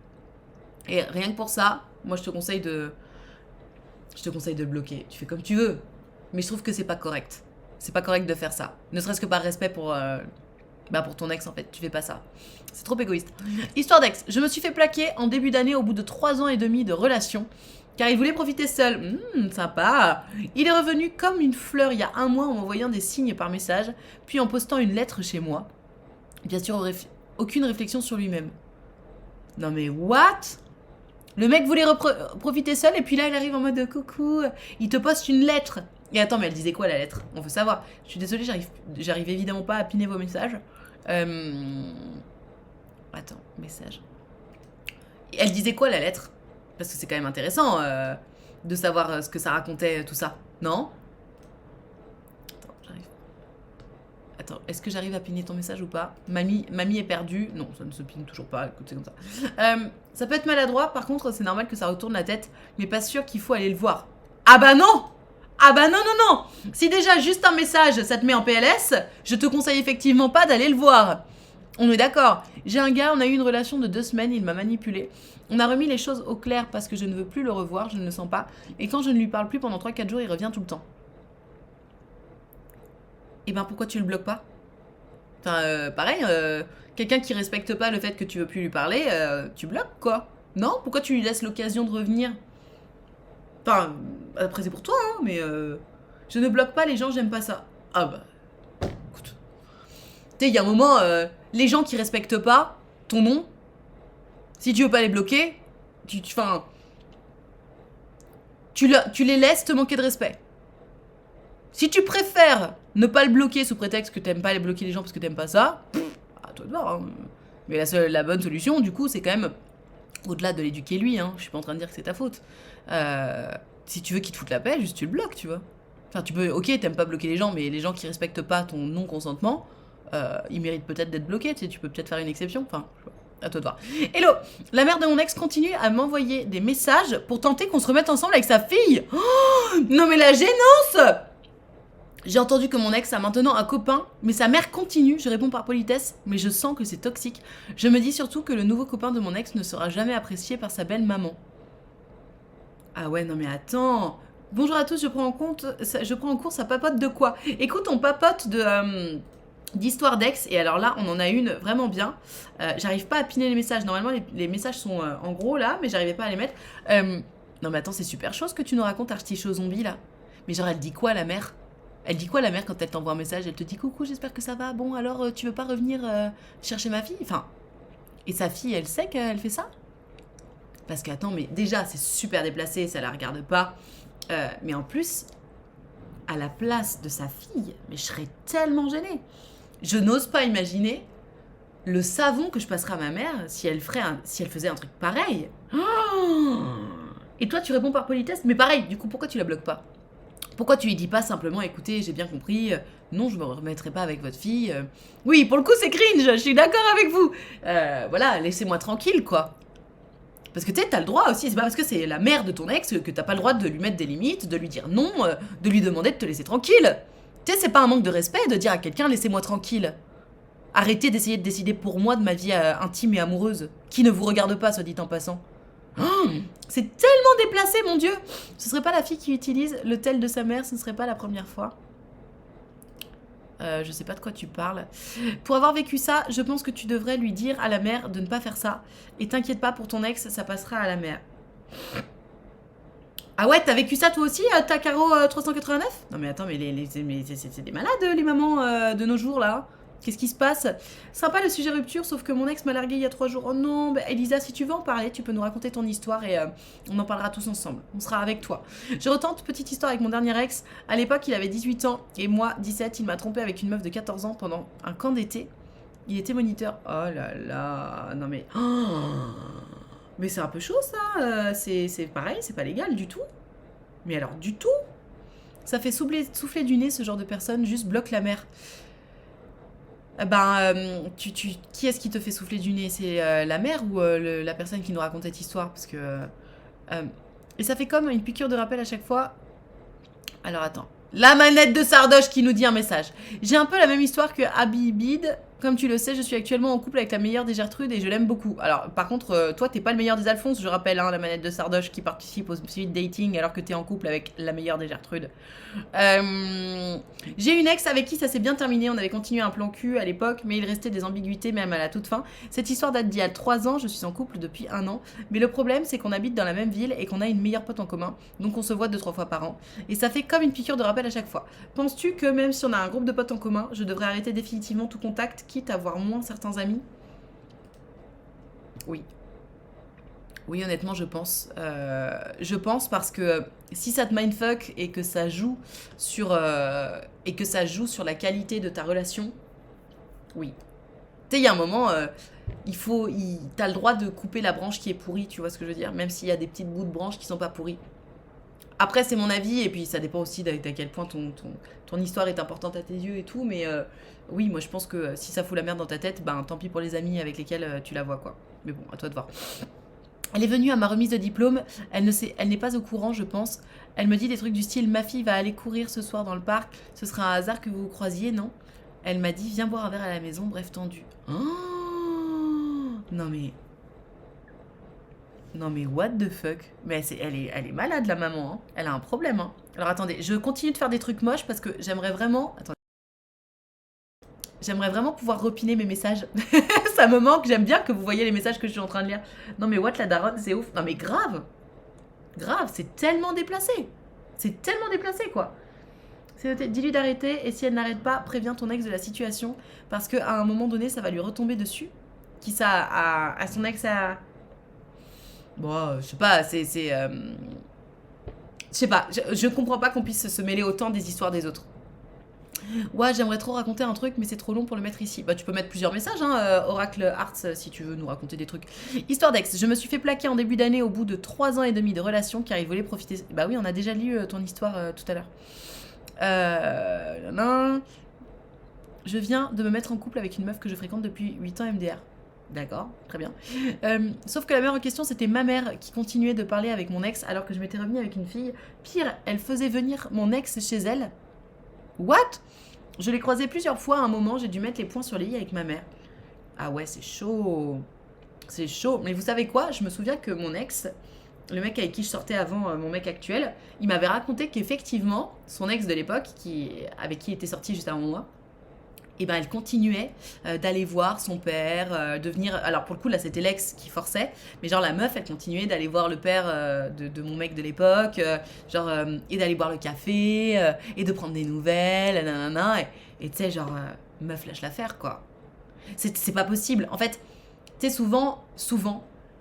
Et rien que pour ça, moi je te conseille de le bloquer. Tu fais comme tu veux. Mais je trouve que c'est pas correct. C'est pas correct de faire ça. Ne serait-ce que par respect pour ton ex en fait. Tu fais pas ça. C'est trop égoïste. Histoire d'ex. Je me suis fait plaquer en début d'année au bout de 3 ans et demi de relation. Car il voulait profiter seul. Sympa. Il est revenu comme une fleur il y a 1 mois en m'envoyant des signes par message. Puis en postant une lettre chez moi. Bien sûr, aucune réflexion sur lui-même. Non mais what? Le mec voulait profiter seul et puis là il arrive en mode coucou, il te poste une lettre. Et attends, mais elle disait quoi la lettre? On veut savoir. Je suis désolée, j'arrive évidemment pas à piner vos messages. Attends, message. Elle disait quoi la lettre? Parce que c'est quand même intéressant de savoir ce que ça racontait tout ça, non? Attends, est-ce que j'arrive à piner ton message ou pas? Mamie est perdue. Non, ça ne se pine toujours pas. Écoute, c'est comme ça. Ça peut être maladroit. Par contre, c'est normal que ça retourne la tête. Mais pas sûr qu'il faut aller le voir. Ah bah non! Ah bah non, non, non! Si déjà, juste un message, ça te met en PLS, je te conseille effectivement pas d'aller le voir. On est d'accord. J'ai un gars, on a eu une relation de 2 semaines. Il m'a manipulée. On a remis les choses au clair parce que je ne veux plus le revoir. Je ne le sens pas. Et quand je ne lui parle plus pendant 3-4 jours, il revient tout le temps. Et ben pourquoi tu le bloques pas? Enfin, pareil, quelqu'un qui respecte pas le fait que tu veux plus lui parler, tu bloques quoi? Non? Pourquoi tu lui laisses l'occasion de revenir? Enfin, après c'est pour toi, hein, mais je ne bloque pas les gens, j'aime pas ça. Ah bah, écoute. Tu sais, il y a un moment, les gens qui respectent pas ton nom, si tu veux pas les bloquer, tu les laisses te manquer de respect. Si tu préfères ne pas le bloquer sous prétexte que t'aimes pas les bloquer les gens parce que t'aimes pas ça, à toi de voir. Hein. Mais la bonne solution, du coup, c'est quand même, au-delà de l'éduquer lui, hein, je suis pas en train de dire que c'est ta faute. Si tu veux qu'il te foute la paix, juste tu le bloques, tu vois. Enfin, tu peux, ok, t'aimes pas bloquer les gens, mais les gens qui respectent pas ton non-consentement, ils méritent peut-être d'être bloqués, tu sais, tu peux peut-être faire une exception. Enfin, à toi de voir. Hello, la mère de mon ex continue à m'envoyer des messages pour tenter qu'on se remette ensemble avec sa fille. Oh, non mais la gênance! J'ai entendu que mon ex a maintenant un copain, mais sa mère continue, je réponds par politesse, mais je sens que c'est toxique. Je me dis surtout que le nouveau copain de mon ex ne sera jamais apprécié par sa belle maman. Ah ouais, non mais attends. Bonjour à tous, je prends en compte, ça papote de quoi? Écoute, on papote d'histoire d'ex, et alors là, on en a une vraiment bien. J'arrive pas à piner les messages. Normalement, les messages sont en gros là, mais j'arrivais pas à les mettre. Non mais attends, c'est super chose que tu nous racontes, Artichaut Zombie là. Mais genre, elle dit quoi la mère? Elle dit quoi la mère quand elle t'envoie un message? Elle te dit coucou, j'espère que ça va. Bon, alors tu veux pas revenir chercher ma fille? Enfin, et sa fille, elle sait qu'elle fait ça? Parce que, attends, mais déjà, c'est super déplacé, ça la regarde pas. Mais en plus, à la place de sa fille, mais je serais tellement gênée. Je n'ose pas imaginer le savon que je passerais à ma mère si elle faisait un truc pareil. Oh. Et toi, tu réponds par politesse, mais pareil, du coup, pourquoi tu la bloques pas? Pourquoi tu lui dis pas simplement, écoutez, j'ai bien compris, non, je me remettrai pas avec votre fille. Oui, pour le coup, c'est cringe, je suis d'accord avec vous. Voilà, laissez-moi tranquille, quoi. Parce que tu sais, t'as le droit aussi, c'est pas parce que c'est la mère de ton ex que t'as pas le droit de lui mettre des limites, de lui dire non, de lui demander de te laisser tranquille. Tu sais, c'est pas un manque de respect de dire à quelqu'un laissez-moi tranquille. Arrêtez d'essayer de décider pour moi de ma vie intime et amoureuse, qui ne vous regarde pas, soit dit en passant. Oh, c'est tellement déplacé, mon Dieu. Ce serait pas la fille qui utilise le tel de sa mère, ce ne serait pas la première fois. Je sais pas de quoi tu parles. Pour avoir vécu ça, je pense que tu devrais lui dire à la mère de ne pas faire ça. Et t'inquiète pas pour ton ex, ça passera à la mère. Ah ouais, t'as vécu ça toi aussi, ta Caro 389? Non mais attends, mais c'est des malades les mamans de nos jours là. Qu'est-ce qui se passe? Sympa le sujet rupture, sauf que mon ex m'a largué il y a 3 jours. Oh non, bah, Elisa, si tu veux en parler, tu peux nous raconter ton histoire et on en parlera tous ensemble. On sera avec toi. Je retente, petite histoire avec mon dernier ex. À l'époque, il avait 18 ans et moi 17. Il m'a trompé avec une meuf de 14 ans pendant un camp d'été. Il était moniteur. Oh là là, non mais... Oh, mais c'est un peu chaud ça. C'est pareil, c'est pas légal du tout. Mais alors du tout. Ça fait souffler du nez ce genre de personne, juste bloque la mer. Qui est-ce qui te fait souffler du nez? C'est la mère ou la personne qui nous raconte cette histoire? Parce que. Et ça fait comme une piqûre de rappel à chaque fois. Alors attends. La manette de Sardoche qui nous dit un message. J'ai un peu la même histoire que Abibid. Comme tu le sais, je suis actuellement en couple avec la meilleure des Gertrude et je l'aime beaucoup. Alors, par contre, toi, t'es pas le meilleur des Alphonse, je rappelle, hein, la manette de Sardoche qui participe au speed dating alors que t'es en couple avec la meilleure des Gertrude. J'ai une ex avec qui ça s'est bien terminé. On avait continué un plan cul à l'époque, mais il restait des ambiguïtés même à la toute fin. Cette histoire date d'il y a 3 ans. Je suis en couple depuis 1 an. Mais le problème, c'est qu'on habite dans la même ville et qu'on a une meilleure pote en commun. Donc on se voit 2-3 fois par an. Et ça fait comme une piqûre de rappel à chaque fois. Penses-tu que même si on a un groupe de potes en commun, je devrais arrêter définitivement tout contact, quitte à voir moins certains amis? Oui. Oui, honnêtement, je pense. Je pense parce que si ça te mindfuck et que ça joue sur la qualité de ta relation, oui. Tu sais, il y a un moment, t'as le droit de couper la branche qui est pourrie, tu vois ce que je veux dire? Même s'il y a des petites bouts de branches qui sont pas pourries. Après, c'est mon avis, et puis ça dépend aussi d'à quel point ton histoire est importante à tes yeux et tout, mais oui, moi je pense que si ça fout la merde dans ta tête, ben tant pis pour les amis avec lesquels tu la vois, quoi. Mais bon, à toi de voir. Elle est venue à ma remise de diplôme, elle n'est pas au courant, je pense. Elle me dit des trucs du style, ma fille va aller courir ce soir dans le parc, ce sera un hasard que vous vous croisiez, non? Elle m'a dit, viens boire un verre à la maison, bref, tendu. Oh, non mais... Non mais what the fuck? Mais elle est malade la maman, hein. Elle a un problème, hein. Alors attendez, je continue de faire des trucs moches parce que j'aimerais vraiment... Attendez. J'aimerais vraiment pouvoir repiner mes messages. Ça me manque, j'aime bien que vous voyez les messages que je suis en train de lire. Non mais what la daronne, c'est ouf. Non mais grave. Grave, c'est tellement déplacé. C'est tellement déplacé quoi. C'est noté, dis-lui d'arrêter et si elle n'arrête pas, préviens ton ex de la situation parce qu'à un moment donné, ça va lui retomber dessus. Qui ça à son ex à... Bon, je sais pas, je sais pas, je comprends pas qu'on puisse se mêler autant des histoires des autres. Ouais, j'aimerais trop raconter un truc, mais c'est trop long pour le mettre ici. Bah, tu peux mettre plusieurs messages, hein, Oracle Arts, si tu veux nous raconter des trucs. Histoire d'ex, je me suis fait plaquer en début d'année au bout de 3 ans et demi de relation car il voulait profiter... Bah oui, on a déjà lu ton histoire tout à l'heure. Je viens de me mettre en couple avec une meuf que je fréquente depuis 8 ans MDR. D'accord, très bien. Sauf que la mère en question, c'était ma mère qui continuait de parler avec mon ex alors que je m'étais revenue avec une fille. Pire, elle faisait venir mon ex chez elle. What? Je l'ai croisé plusieurs fois à un moment, j'ai dû mettre les points sur les i avec ma mère. Ah ouais, c'est chaud. C'est chaud. Mais vous savez quoi? Je me souviens que mon ex, le mec avec qui je sortais avant mon mec actuel, il m'avait raconté qu'effectivement, son ex de l'époque, avec qui il était sorti juste avant moi, et ben elle continuait d'aller voir son père, de venir. Alors pour le coup, là c'était l'ex qui forçait, mais genre la meuf, elle continuait d'aller voir le père de mon mec de l'époque, et d'aller boire le café, et de prendre des nouvelles, nanana, et tu sais, genre, meuf, lâche l'affaire, quoi. C'est pas possible. En fait, tu sais, souvent,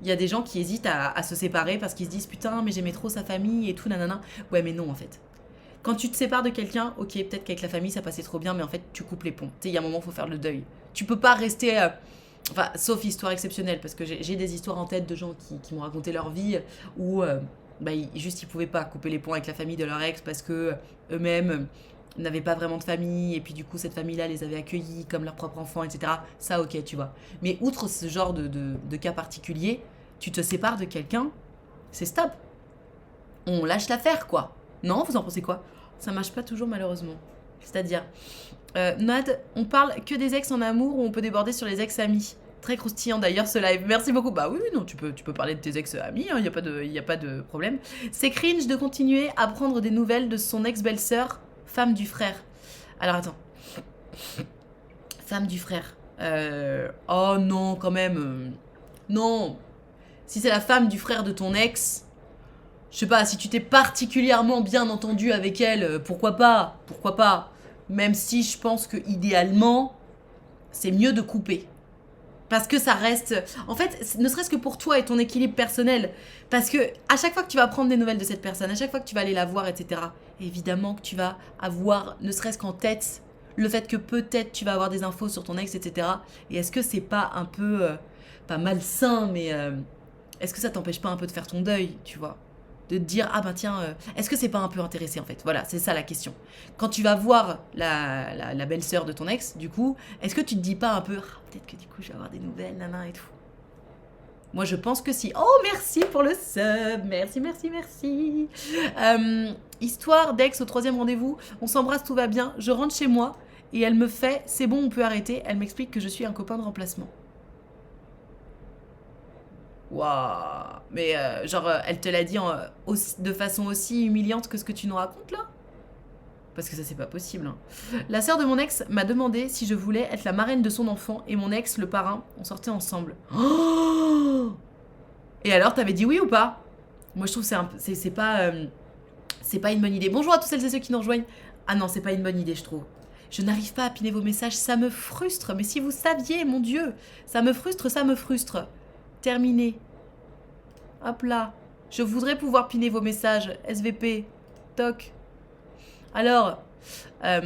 il y a des gens qui hésitent à se séparer parce qu'ils se disent putain, mais j'aimais trop sa famille et tout, nanana. Ouais, mais non, en fait. Quand tu te sépares de quelqu'un, ok, peut-être qu'avec la famille ça passait trop bien, mais en fait, tu coupes les ponts. Tu sais, il y a un moment, il faut faire le deuil. Tu peux pas rester. Enfin, sauf histoire exceptionnelle, parce que j'ai des histoires en tête de gens qui m'ont raconté leur vie où ils pouvaient pas couper les ponts avec la famille de leur ex parce que eux-mêmes n'avaient pas vraiment de famille, et puis du coup, cette famille-là les avait accueillis comme leurs propres enfants, etc. Ça, ok, tu vois. Mais outre ce genre de cas particulier, tu te sépares de quelqu'un, c'est stop. On lâche l'affaire, quoi. Non, vous en pensez quoi? Ça marche pas toujours, malheureusement. C'est-à-dire, Nad, on parle que des ex en amour ou on peut déborder sur les ex-amis? Très croustillant d'ailleurs ce live. Merci beaucoup. Bah oui, non, tu peux parler de tes ex-amis, il n'y a pas de problème. C'est cringe de continuer à prendre des nouvelles de son ex-belle-sœur, femme du frère. Alors attends. Femme du frère. Oh non, quand même. Non. Si c'est la femme du frère de ton ex, je sais pas, si tu t'es particulièrement bien entendu avec elle, pourquoi pas? Pourquoi pas? Même si je pense que idéalement, c'est mieux de couper. Parce que ça reste. En fait, ne serait-ce que pour toi et ton équilibre personnel. Parce que à chaque fois que tu vas prendre des nouvelles de cette personne, à chaque fois que tu vas aller la voir, etc., évidemment que tu vas avoir, ne serait-ce qu'en tête, le fait que peut-être tu vas avoir des infos sur ton ex, etc. Et est-ce que c'est pas un peu. Pas malsain, mais. Est-ce que ça t'empêche pas un peu de faire ton deuil, tu vois? De te dire, ah ben tiens, est-ce que c'est pas un peu intéressé en fait? Voilà, c'est ça la question. Quand tu vas voir la belle-sœur de ton ex, du coup, est-ce que tu te dis pas un peu, ah, peut-être que du coup je vais avoir des nouvelles, nana et tout? Moi je pense que si. Oh merci pour le sub, merci. Histoire d'ex au 3e rendez-vous, on s'embrasse, tout va bien, je rentre chez moi et elle me fait, c'est bon, on peut arrêter, elle m'explique que je suis un copain de remplacement. Waouh. Mais elle te l'a dit de façon aussi humiliante que ce que tu nous racontes là? Parce que ça, c'est pas possible. Hein. La sœur de mon ex m'a demandé si je voulais être la marraine de son enfant et mon ex, le parrain, on sortait ensemble. Oh. Et alors, t'avais dit oui ou pas? Moi, je trouve que c'est pas une bonne idée. Bonjour à tous celles et ceux qui nous rejoignent. Ah non, c'est pas une bonne idée, je trouve. Je n'arrive pas à piner vos messages, ça me frustre. Mais si vous saviez, mon Dieu, ça me frustre. Terminé. Hop là. Je voudrais pouvoir piner vos messages. SVP. Toc. Alors. Ah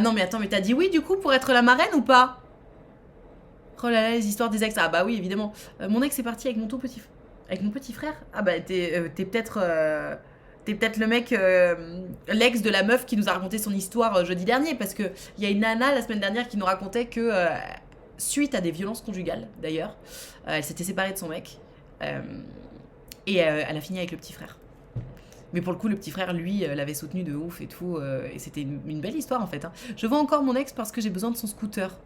non, mais attends, mais t'as dit oui du coup pour être la marraine ou pas? Oh là là, les histoires des ex. Ah bah oui, évidemment. Mon ex est parti avec mon tout petit. Avec mon petit frère. Ah bah t'es peut-être. T'es peut-être le mec, l'ex de la meuf qui nous a raconté son histoire jeudi dernier. Parce qu'il y a une nana la semaine dernière qui nous racontait que. Suite à des violences conjugales, d'ailleurs. Elle s'était séparée de son mec. Et elle a fini avec le petit frère. Mais pour le coup, le petit frère, lui, l'avait soutenu de ouf et tout. Et c'était une belle histoire, en fait. Hein. Je vois encore mon ex parce que j'ai besoin de son scooter.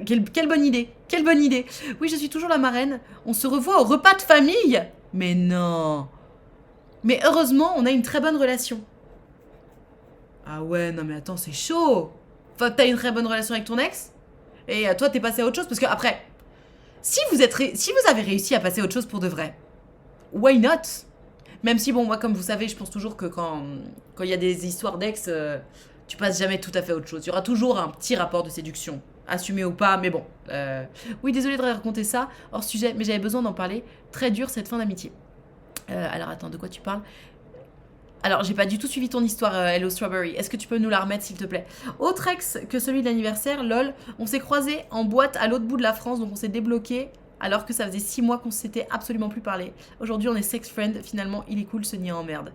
Quelle bonne idée. Quelle bonne idée. Oui, je suis toujours la marraine. On se revoit au repas de famille. Mais non. Mais heureusement, on a une très bonne relation. Ah ouais, non mais attends, c'est chaud. Enfin, t'as une très bonne relation avec ton ex? Et toi, t'es passé à autre chose? Parce que après, si vous avez réussi à passer à autre chose pour de vrai, why not? Même si, bon, moi, comme vous savez, je pense toujours que quand il y a des histoires d'ex, tu passes jamais tout à fait à autre chose. Il y aura toujours un petit rapport de séduction, assumé ou pas, mais bon. Oui, désolée de raconter ça, hors sujet, mais j'avais besoin d'en parler. Très dur cette fin d'amitié. Alors, attends, de quoi tu parles? Alors, j'ai pas du tout suivi ton histoire, Hello Strawberry. Est-ce que tu peux nous la remettre, s'il te plaît? Autre ex que celui de l'anniversaire, lol. On s'est croisés en boîte à l'autre bout de la France, donc on s'est débloqué, alors que ça faisait 6 mois qu'on s'était absolument plus parlé. Aujourd'hui, on est sex friend. Finalement, il est cool, ce nid en merde.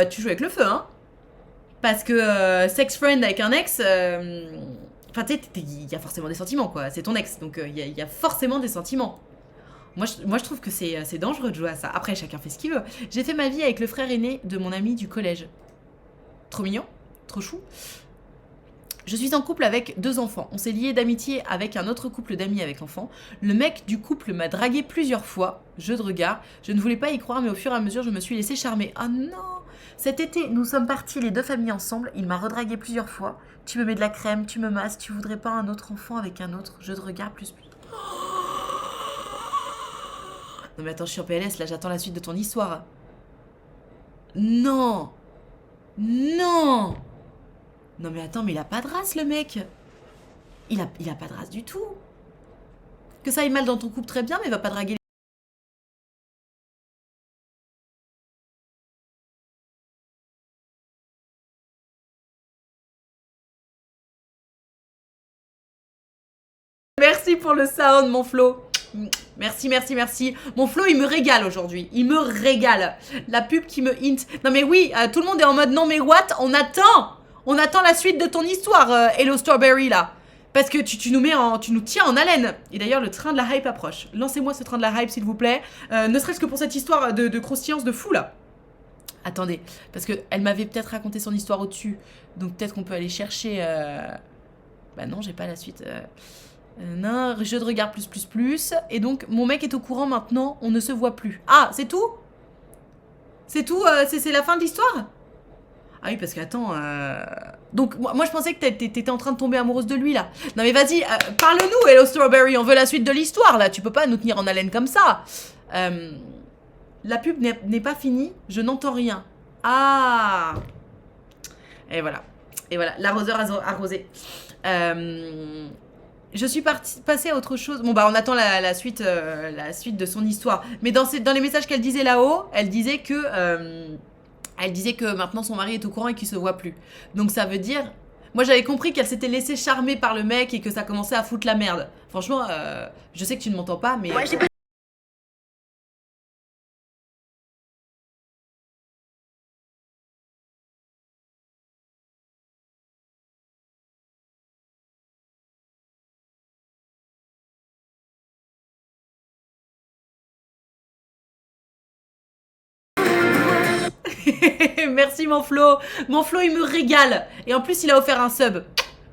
Tu joues avec le feu, hein? Parce que sex friend avec un ex... Enfin, tu sais, il y a forcément des sentiments, quoi. C'est ton ex, donc il y a forcément des sentiments. Moi, je trouve que c'est dangereux de jouer à ça. Après, chacun fait ce qu'il veut. J'ai fait ma vie avec le frère aîné de mon ami du collège. Trop mignon, trop chou. Je suis en couple avec 2 enfants. On s'est lié d'amitié avec un autre couple d'amis avec enfants. Le mec du couple m'a dragué plusieurs fois. Jeu de regard. Je ne voulais pas y croire, mais au fur et à mesure, je me suis laissée charmer. Ah non! Cet été, nous sommes partis les 2 familles ensemble. Il m'a redragué plusieurs fois. Tu me mets de la crème, tu me masses. Tu voudrais pas un autre enfant avec un autre? Jeu de regard plus. Non mais attends, je suis en PLS, là, j'attends la suite de ton histoire. Non! Non! Non mais attends, mais il a pas de race, le mec. Il a pas de race du tout. Que ça aille mal dans ton couple, très bien, mais il va pas draguer les... Merci pour le sound, mon Flo. Merci, merci, merci. Mon Flo, il me régale aujourd'hui. Il me régale. La pub qui me hint. Non mais oui, tout le monde est en mode non mais what? On attend la suite de ton histoire, Hello Strawberry, là. Parce que tu nous tiens en haleine. Et d'ailleurs, le train de la hype approche. Lancez-moi ce train de la hype, s'il vous plaît. Ne serait-ce que pour cette histoire de croustillance de fou, là. Attendez, parce qu'elle m'avait peut-être raconté son histoire au-dessus. Donc peut-être qu'on peut aller chercher... Bah non, j'ai pas la suite. Non, jeu de regard plus. Et donc, mon mec est au courant maintenant, on ne se voit plus. Ah, c'est tout? C'est tout? C'est la fin de l'histoire? Ah oui, parce que, attends... Donc, moi, je pensais que t'étais en train de tomber amoureuse de lui, là. Non, mais vas-y, parle-nous, Hello Strawberry, on veut la suite de l'histoire, là. Tu peux pas nous tenir en haleine comme ça. La pub n'est pas finie, je n'entends rien. Ah! Et voilà. L'arroseur arrosé. Je suis passée à autre chose. Bon, bah, on attend la suite de son histoire. Mais dans les messages qu'elle disait là-haut, elle disait que maintenant son mari est au courant et qu'il se voit plus. Donc ça veut dire... Moi, j'avais compris qu'elle s'était laissée charmer par le mec et que ça commençait à foutre la merde. Franchement, je sais que tu ne m'entends pas, mais... Ouais, j'ai pas... Merci mon Flo. Mon Flo, il me régale. Et en plus, il a offert un sub.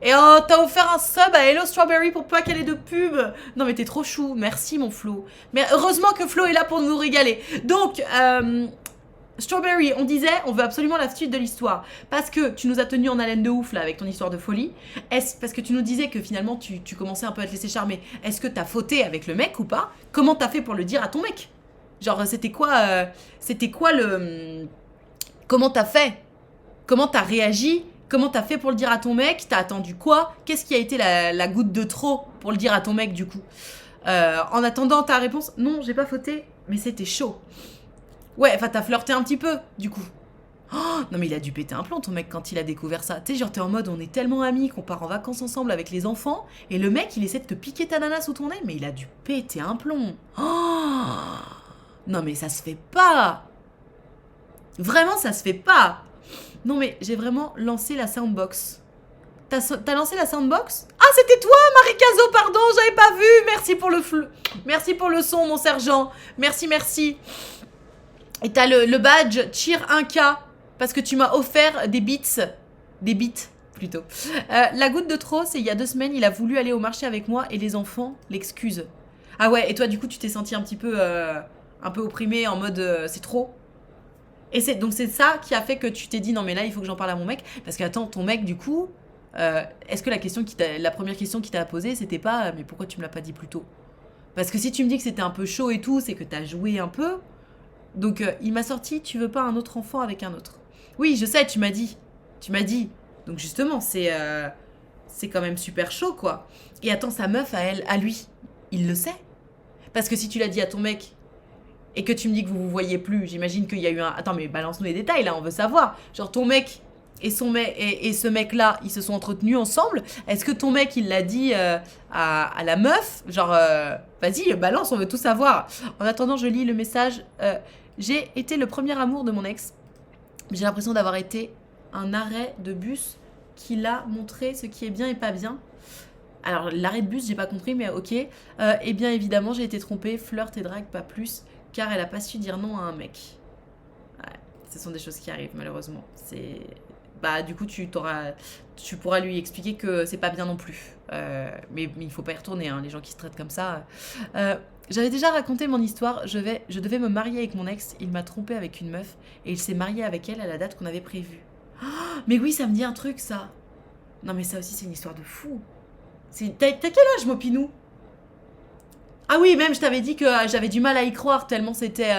Et oh, t'as offert un sub à Hello Strawberry pour pas qu'elle ait de pub. Non mais t'es trop chou. Merci mon Flo. Mais heureusement que Flo est là pour nous régaler. Donc, Strawberry, on disait, on veut absolument la suite de l'histoire. Parce que tu nous as tenu en haleine de ouf là avec ton histoire de folie. Parce que tu nous disais que finalement tu commençais un peu à te laisser charmer. Est-ce que t'as fauté avec le mec ou pas? Comment t'as fait pour le dire à ton mec? Genre, c'était quoi le... Comment t'as fait? Comment t'as réagi? Comment t'as fait pour le dire à ton mec? T'as attendu quoi? Qu'est-ce qui a été la goutte de trop pour le dire à ton mec du coup? En attendant ta réponse, non, j'ai pas fauté, mais c'était chaud. Ouais, enfin t'as flirté un petit peu du coup. Oh, non mais il a dû péter un plomb ton mec quand il a découvert ça. Tu sais, genre t'es en mode on est tellement amis qu'on part en vacances ensemble avec les enfants et le mec il essaie de te piquer ta nana sous ton nez, mais il a dû péter un plomb. Oh, non mais ça se fait pas. Vraiment ça se fait pas. Non mais j'ai vraiment lancé la soundbox. T'as lancé la soundbox? Ah c'était toi Marie Cazot, pardon, j'avais pas vu. Merci pour le son mon sergent. Merci. Et t'as le badge cheer 1K parce que tu m'as offert des beats. Des beats plutôt. La goutte de trop, c'est il y a 2 semaines, il a voulu aller au marché avec moi et les enfants l'excusent. Ah ouais, et toi du coup tu t'es senti un petit peu opprimé en mode c'est trop. Et donc c'est ça qui a fait que tu t'es dit non mais là il faut que j'en parle à mon mec. Parce que attends, ton mec du coup, est-ce que la première question qu'il t'a posée c'était pas mais pourquoi tu me l'as pas dit plus tôt? Parce que si tu me dis que c'était un peu chaud et tout, c'est que t'as joué un peu. Donc il m'a sorti tu veux pas un autre enfant avec un autre. Oui je sais, tu m'as dit. Donc justement c'est quand même super chaud quoi. Et attends, sa meuf à lui, il le sait? Parce que si tu l'as dit à ton mec et que tu me dis que vous voyez plus, j'imagine qu'il y a eu un... Attends, mais balance-nous les détails, là, on veut savoir. Genre, ton mec et ce mec-là, ils se sont entretenus ensemble. Est-ce que ton mec, il l'a dit à la meuf? Genre, vas-y, balance, on veut tout savoir. En attendant, je lis le message. J'ai été le premier amour de mon ex. J'ai l'impression d'avoir été un arrêt de bus qui l'a montré ce qui est bien et pas bien. Alors, l'arrêt de bus, j'ai pas compris, mais ok. Et bien évidemment, j'ai été trompée. Flirt et drague, pas plus. Car elle a pas su dire non à un mec. Ouais, ce sont des choses qui arrivent malheureusement. bah du coup tu pourras lui expliquer que c'est pas bien non plus. Mais il faut pas y retourner, hein, les gens qui se traitent comme ça. J'avais déjà raconté mon histoire, je devais me marier avec mon ex, il m'a trompé avec une meuf et il s'est marié avec elle à la date qu'on avait prévue. Mais oui, ça me dit un truc ça. Non mais ça aussi c'est une histoire de fou. T'as quel âge, Mopinou? Ah oui, même je t'avais dit que j'avais du mal à y croire tellement c'était...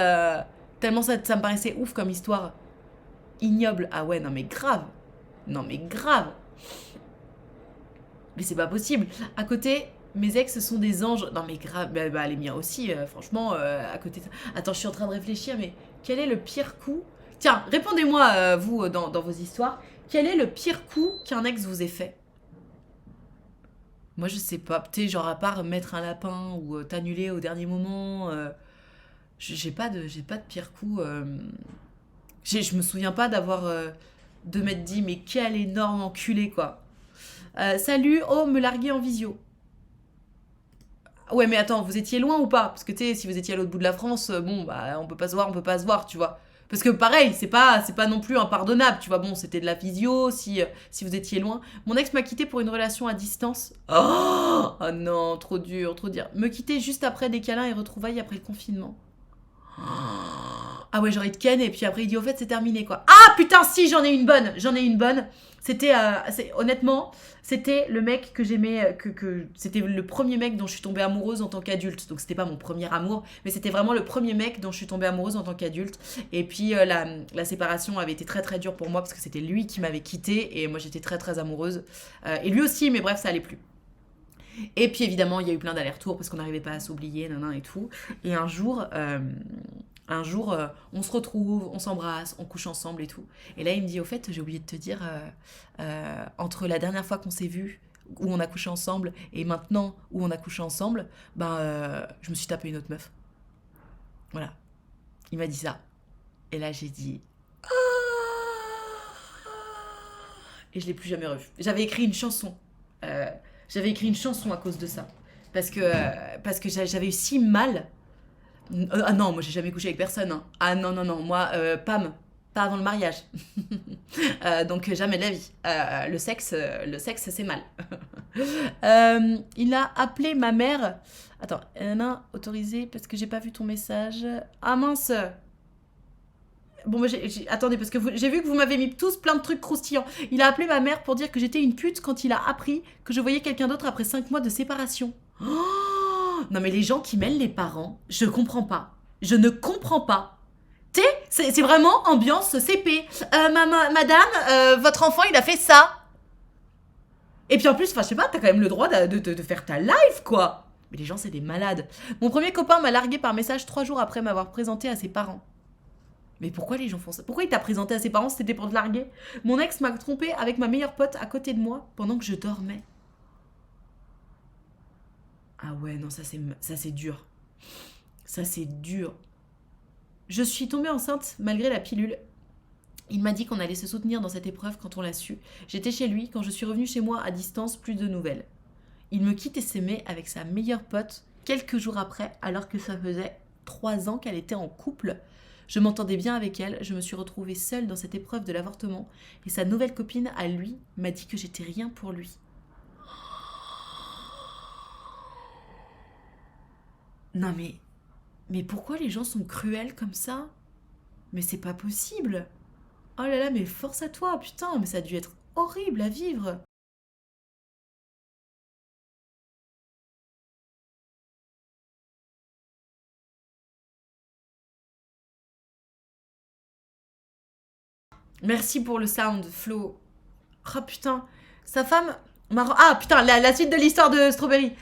tellement ça me paraissait ouf comme histoire. Ignoble. Ah ouais, non mais grave. Non mais grave. Mais c'est pas possible. À côté, mes ex sont des anges. Non mais grave. Bah, les miens aussi, franchement, à côté... Attends, je suis en train de réfléchir, mais quel est le pire coup? Tiens, répondez-moi, vous, dans vos histoires. Quel est le pire coup qu'un ex vous ait fait? Moi, je sais pas. Tu sais, genre, à part mettre un lapin ou t'annuler au dernier moment, j'ai pas de pire coup. Je me souviens pas de m'être dit, mais quel énorme enculé, quoi. Salut, oh, me larguer en visio. Ouais, mais attends, vous étiez loin ou pas? Parce que tu sais, si vous étiez à l'autre bout de la France, bon, bah, on peut pas se voir, tu vois. Parce que pareil, c'est pas non plus impardonnable, tu vois. Bon, c'était de la physio, si vous étiez loin. Mon ex m'a quitté pour une relation à distance. Oh non, trop dur, trop dur. Me quitter juste après des câlins et retrouvailles après le confinement. Ah ouais, j'aurais de Ken et puis après il dit au fait c'est terminé quoi. Ah putain si j'en ai une bonne. C'était honnêtement c'était le mec que j'aimais c'était le premier mec dont je suis tombée amoureuse en tant qu'adulte. Donc c'était pas mon premier amour, mais c'était vraiment le premier mec dont je suis tombée amoureuse en tant qu'adulte. Et puis la séparation avait été très très dure pour moi parce que c'était lui qui m'avait quittée et moi j'étais très très amoureuse. Et lui aussi, mais bref ça allait plus. Et puis évidemment, il y a eu plein d'allers-retours parce qu'on n'arrivait pas à s'oublier, nanan et tout. Et un jour, on se retrouve, on s'embrasse, on couche ensemble et tout. Et là, il me dit, au fait, j'ai oublié de te dire, entre la dernière fois qu'on s'est vu, où on a couché ensemble, et maintenant où on a couché ensemble, je me suis tapé une autre meuf. Voilà. Il m'a dit ça. Et là, j'ai dit... Et je l'ai plus jamais revu. J'avais écrit une chanson. À cause de ça. Parce que j'avais eu si mal. Ah non, moi j'ai jamais couché avec personne, hein. Ah non, non, non, moi, Pam, pas avant le mariage. Donc jamais de la vie. Le sexe c'est mal. Il a appelé ma mère. Attends, autorisé parce que j'ai pas vu ton message. Ah mince. Bon, moi, attendez, parce que j'ai vu que vous m'avez mis tous plein de trucs croustillants. Il a appelé ma mère pour dire que j'étais une pute quand il a appris que je voyais quelqu'un d'autre après 5 mois de séparation. Oh non, mais les gens qui mêlent les parents, je comprends pas. Je ne comprends pas. Tu sais, c'est vraiment ambiance CP. Madame, votre enfant, il a fait ça. Et puis en plus, enfin, je sais pas, t'as quand même le droit de faire ta live, quoi. Mais les gens, c'est des malades. Mon premier copain m'a largué par message 3 jours après m'avoir présenté à ses parents. Mais pourquoi les gens font ça? Pourquoi il t'a présenté à ses parents si c'était pour te larguer? Mon ex m'a trompé avec ma meilleure pote à côté de moi pendant que je dormais. Ah ouais, non, ça c'est dur. Ça c'est dur. Je suis tombée enceinte malgré la pilule. Il m'a dit qu'on allait se soutenir dans cette épreuve quand on l'a su. J'étais chez lui, quand je suis revenue chez moi à distance, plus de nouvelles. Il me quitte et s'aimait avec sa meilleure pote quelques jours après, alors que ça faisait 3 ans qu'elle était en couple. Je m'entendais bien avec elle, je me suis retrouvée seule dans cette épreuve de l'avortement et sa nouvelle copine, à lui, m'a dit que j'étais rien pour lui. Non mais pourquoi les gens sont cruels comme ça? Mais c'est pas possible. Oh là là, mais force à toi, putain, mais ça a dû être horrible à vivre. Merci pour le sound, Flo. Oh putain, sa femme Ah putain, la suite de l'histoire de Strawberry.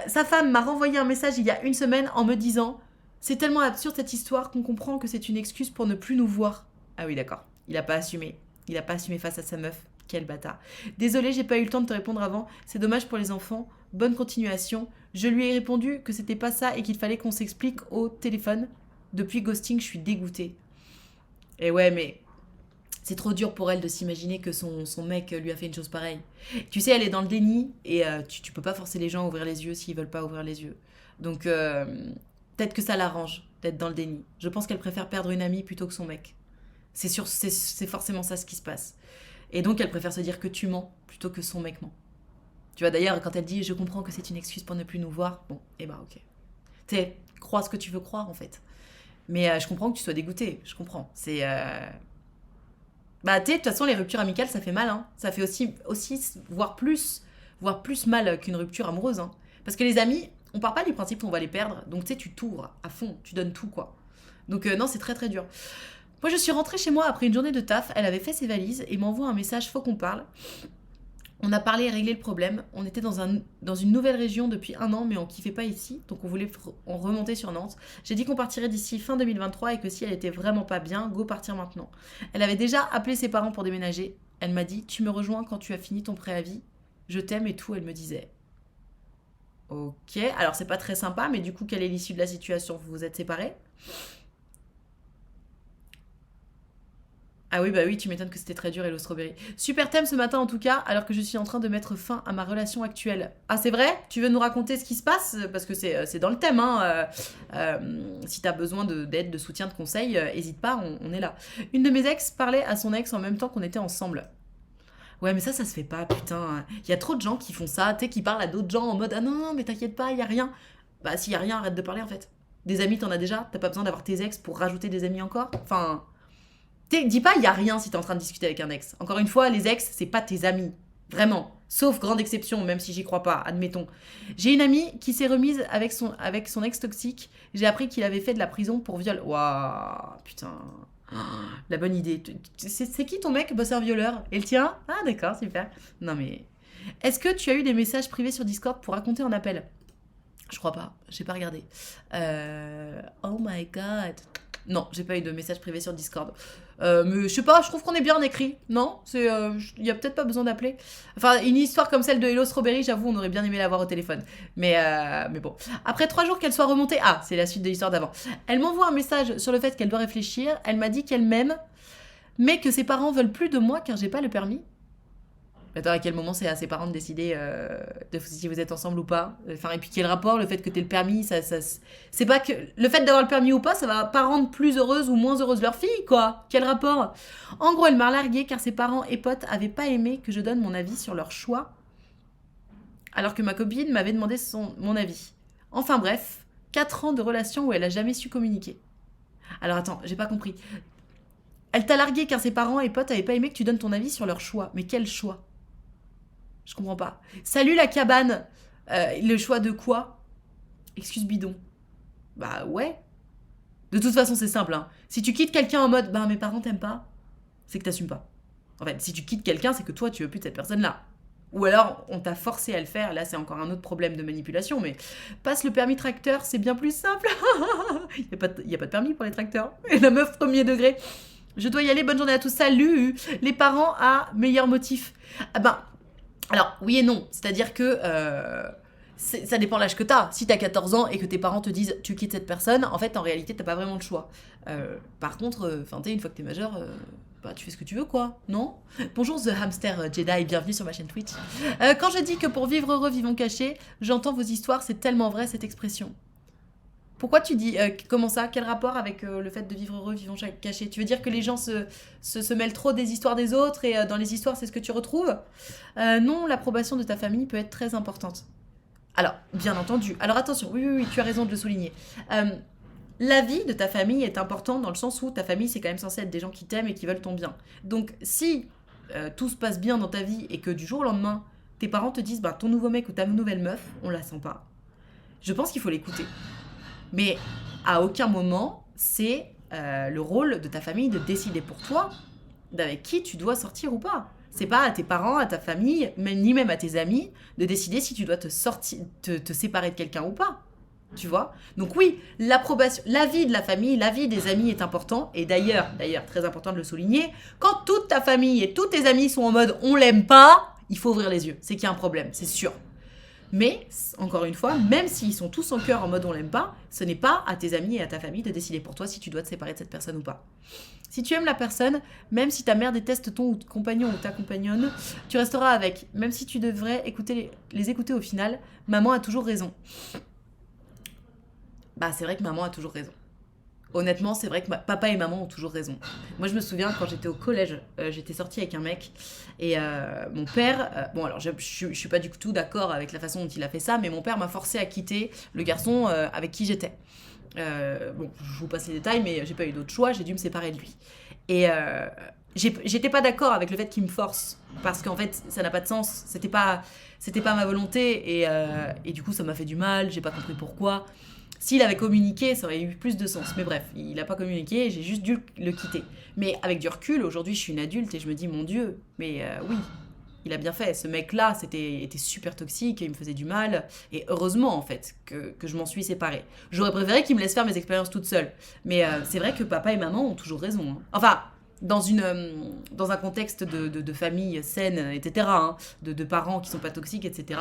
Sa femme m'a renvoyé un message il y a une semaine en me disant: c'est tellement absurde cette histoire qu'on comprend que c'est une excuse pour ne plus nous voir. Ah oui, d'accord. Il a pas assumé. Il a pas assumé face à sa meuf. Quel bâtard. Désolé, j'ai pas eu le temps de te répondre avant. C'est dommage pour les enfants. Bonne continuation. Je lui ai répondu que c'était pas ça et qu'il fallait qu'on s'explique au téléphone. Depuis ghosting, je suis dégoûtée. Et ouais, mais c'est trop dur pour elle de s'imaginer que son mec lui a fait une chose pareille. Tu sais, elle est dans le déni et tu peux pas forcer les gens à ouvrir les yeux s'ils veulent pas ouvrir les yeux. Donc, peut-être que ça l'arrange d'être dans le déni. Je pense qu'elle préfère perdre une amie plutôt que son mec. C'est sûr, c'est forcément ça ce qui se passe. Et donc, elle préfère se dire que tu mens plutôt que son mec ment. Tu vois, d'ailleurs, quand elle dit « je comprends que c'est une excuse pour ne plus nous voir », bon, eh ben ok. Tu sais, crois ce que tu veux croire, en fait. Mais je comprends que tu sois dégoûté, je comprends. C'est... Bah, tu sais, de toute façon, les ruptures amicales, ça fait mal, hein. Ça fait aussi voire plus mal qu'une rupture amoureuse, hein. Parce que les amis, on part pas du principe qu'on va les perdre, donc tu sais, tu t'ouvres à fond, tu donnes tout, quoi. Donc non, c'est très très dur. Moi, je suis rentrée chez moi après une journée de taf, elle avait fait ses valises et m'envoie un message « faut qu'on parle ». On a parlé et réglé le problème. On était dans une nouvelle région depuis 1 an, mais on kiffait pas ici, donc on voulait remonter sur Nantes. J'ai dit qu'on partirait d'ici fin 2023 et que si elle était vraiment pas bien, go partir maintenant. Elle avait déjà appelé ses parents pour déménager. Elle m'a dit « tu me rejoins quand tu as fini ton préavis. Je t'aime et tout », elle me disait. Ok, alors c'est pas très sympa, mais du coup, quelle est l'issue de la situation? Vous vous êtes séparés? Ah oui, bah oui, tu m'étonnes que c'était très dur, Hello Strawberry. Super thème ce matin en tout cas, alors que je suis en train de mettre fin à ma relation actuelle. Ah c'est vrai? Tu veux nous raconter ce qui se passe? Parce que c'est dans le thème, hein. Si t'as besoin d'aide, de soutien, de conseils, hésite pas, on est là. Une de mes ex parlait à son ex en même temps qu'on était ensemble. Ouais, mais ça se fait pas, putain. Il y a trop de gens qui font ça, tu sais, qui parlent à d'autres gens en mode « Ah non, non, mais t'inquiète pas, il y a rien ». Bah s'il y a rien, arrête de parler en fait. Des amis, t'en as déjà? T'as pas besoin d'avoir tes ex pour rajouter des amis encore? Enfin... Dis pas il y a rien si t'es en train de discuter avec un ex. Encore une fois, les ex, c'est pas tes amis. Vraiment. Sauf grande exception, même si j'y crois pas, admettons. J'ai une amie qui s'est remise avec son ex toxique. J'ai appris qu'il avait fait de la prison pour viol. Waouh, putain. La bonne idée. C'est qui ton mec? Bah, c'est un violeur. Et le tien? Ah, d'accord, super. Non, mais. Est-ce que tu as eu des messages privés sur Discord pour raconter en appel? Je crois pas. J'ai pas regardé. Oh my god. Non, j'ai pas eu de message privé sur Discord. Mais je sais pas, je trouve qu'on est bien en écrit. Non, il y a peut-être pas besoin d'appeler. Enfin, une histoire comme celle de Hello Strawberry, j'avoue, on aurait bien aimé l'avoir au téléphone. Mais bon. Après 3 jours qu'elle soit remontée... Ah, c'est la suite de l'histoire d'avant. Elle m'envoie un message sur le fait qu'elle doit réfléchir. Elle m'a dit qu'elle m'aime, mais que ses parents veulent plus de moi car j'ai pas le permis. Attends, à quel moment c'est à ses parents de décider de si vous êtes ensemble ou pas? Enfin, et puis quel rapport, le fait que t'aies le permis, c'est pas que... Le fait d'avoir le permis ou pas, ça va pas rendre plus heureuse ou moins heureuse leur fille, quoi. Quel rapport? En gros, elle m'a larguée car ses parents et potes avaient pas aimé que je donne mon avis sur leur choix, alors que ma copine m'avait demandé mon avis. Enfin bref, 4 ans de relation où elle a jamais su communiquer. Alors attends, j'ai pas compris. Elle t'a larguée car ses parents et potes avaient pas aimé que tu donnes ton avis sur leur choix. Mais quel choix? Je comprends pas. Salut la cabane. Le choix de quoi? Excuse bidon. Bah ouais. De toute façon, c'est simple, hein. Si tu quittes quelqu'un en mode « Bah mes parents t'aiment pas », c'est que t'assumes pas. En fait, si tu quittes quelqu'un, c'est que toi, tu veux plus de cette personne-là. Ou alors, on t'a forcé à le faire. Là, c'est encore un autre problème de manipulation. Mais passe le permis tracteur, c'est bien plus simple. Il n'y a pas de permis pour les tracteurs. Et la meuf premier degré. Je dois y aller, bonne journée à tous. Salut. Les parents à meilleur motif. Ah ben... Alors, oui et non. C'est-à-dire que ça dépend de l'âge que t'as. Si t'as 14 ans et que tes parents te disent tu quittes cette personne, en fait, en réalité, t'as pas vraiment de choix. Par contre, une fois que t'es majeur, bah, tu fais ce que tu veux, quoi. Non? Bonjour The Hamster Jedi, bienvenue sur ma chaîne Twitch. Quand je dis que pour vivre heureux, vivons cachés, j'entends vos histoires, c'est tellement vrai cette expression. Pourquoi tu dis comment ça? Quel rapport avec le fait de vivre heureux, vivant caché? Tu veux dire que les gens se mêlent trop des histoires des autres et dans les histoires, c'est ce que tu retrouves? Non, l'approbation de ta famille peut être très importante. Alors, bien entendu. Alors attention, oui, tu as raison de le souligner. L'avis de ta famille est important dans le sens où ta famille, c'est quand même censé être des gens qui t'aiment et qui veulent ton bien. Donc, si tout se passe bien dans ta vie et que du jour au lendemain, tes parents te disent bah, ton nouveau mec ou ta nouvelle meuf, on la sent pas, je pense qu'il faut l'écouter. Mais à aucun moment, c'est le rôle de ta famille de décider pour toi d'avec qui tu dois sortir ou pas. C'est pas à tes parents, à ta famille, ni même à tes amis, de décider si tu dois te séparer de quelqu'un ou pas. Tu vois? Donc oui, l'approbation, l'avis de la famille, l'avis des amis est important. Et d'ailleurs, très important de le souligner, quand toute ta famille et tous tes amis sont en mode « on l'aime pas », il faut ouvrir les yeux. C'est qu'il y a un problème, c'est sûr. Mais, encore une fois, même s'ils sont tous en cœur en mode on l'aime pas, ce n'est pas à tes amis et à ta famille de décider pour toi si tu dois te séparer de cette personne ou pas. Si tu aimes la personne, même si ta mère déteste ton compagnon ou ta compagnonne, tu resteras avec. Même si tu devrais les écouter au final, maman a toujours raison. Bah c'est vrai que maman a toujours raison. honnêtement, c'est vrai que papa et maman ont toujours raison. Moi, je me souviens quand j'étais au collège, j'étais sortie avec un mec et mon père, bon alors je suis pas du tout d'accord avec la façon dont il a fait ça, mais mon père m'a forcé à quitter le garçon avec qui j'étais. Bon, je vous passe les détails, mais j'ai pas eu d'autre choix, j'ai dû me séparer de lui. Et j'étais pas d'accord avec le fait qu'il me force, parce qu'en fait, ça n'a pas de sens, c'était pas ma volonté, et du coup, ça m'a fait du mal, j'ai pas compris pourquoi. S'il avait communiqué, ça aurait eu plus de sens. Mais bref, il a pas communiqué et j'ai juste dû le quitter. Mais avec du recul, aujourd'hui, je suis une adulte et je me dis, mon Dieu, mais oui, il a bien fait. Ce mec-là, était super toxique et il me faisait du mal. Et heureusement, en fait, que je m'en suis séparée. J'aurais préféré qu'il me laisse faire mes expériences toute seule. Mais c'est vrai que papa et maman ont toujours raison. Hein. Enfin, dans un contexte de famille saine, etc., hein, de parents qui sont pas toxiques, etc.,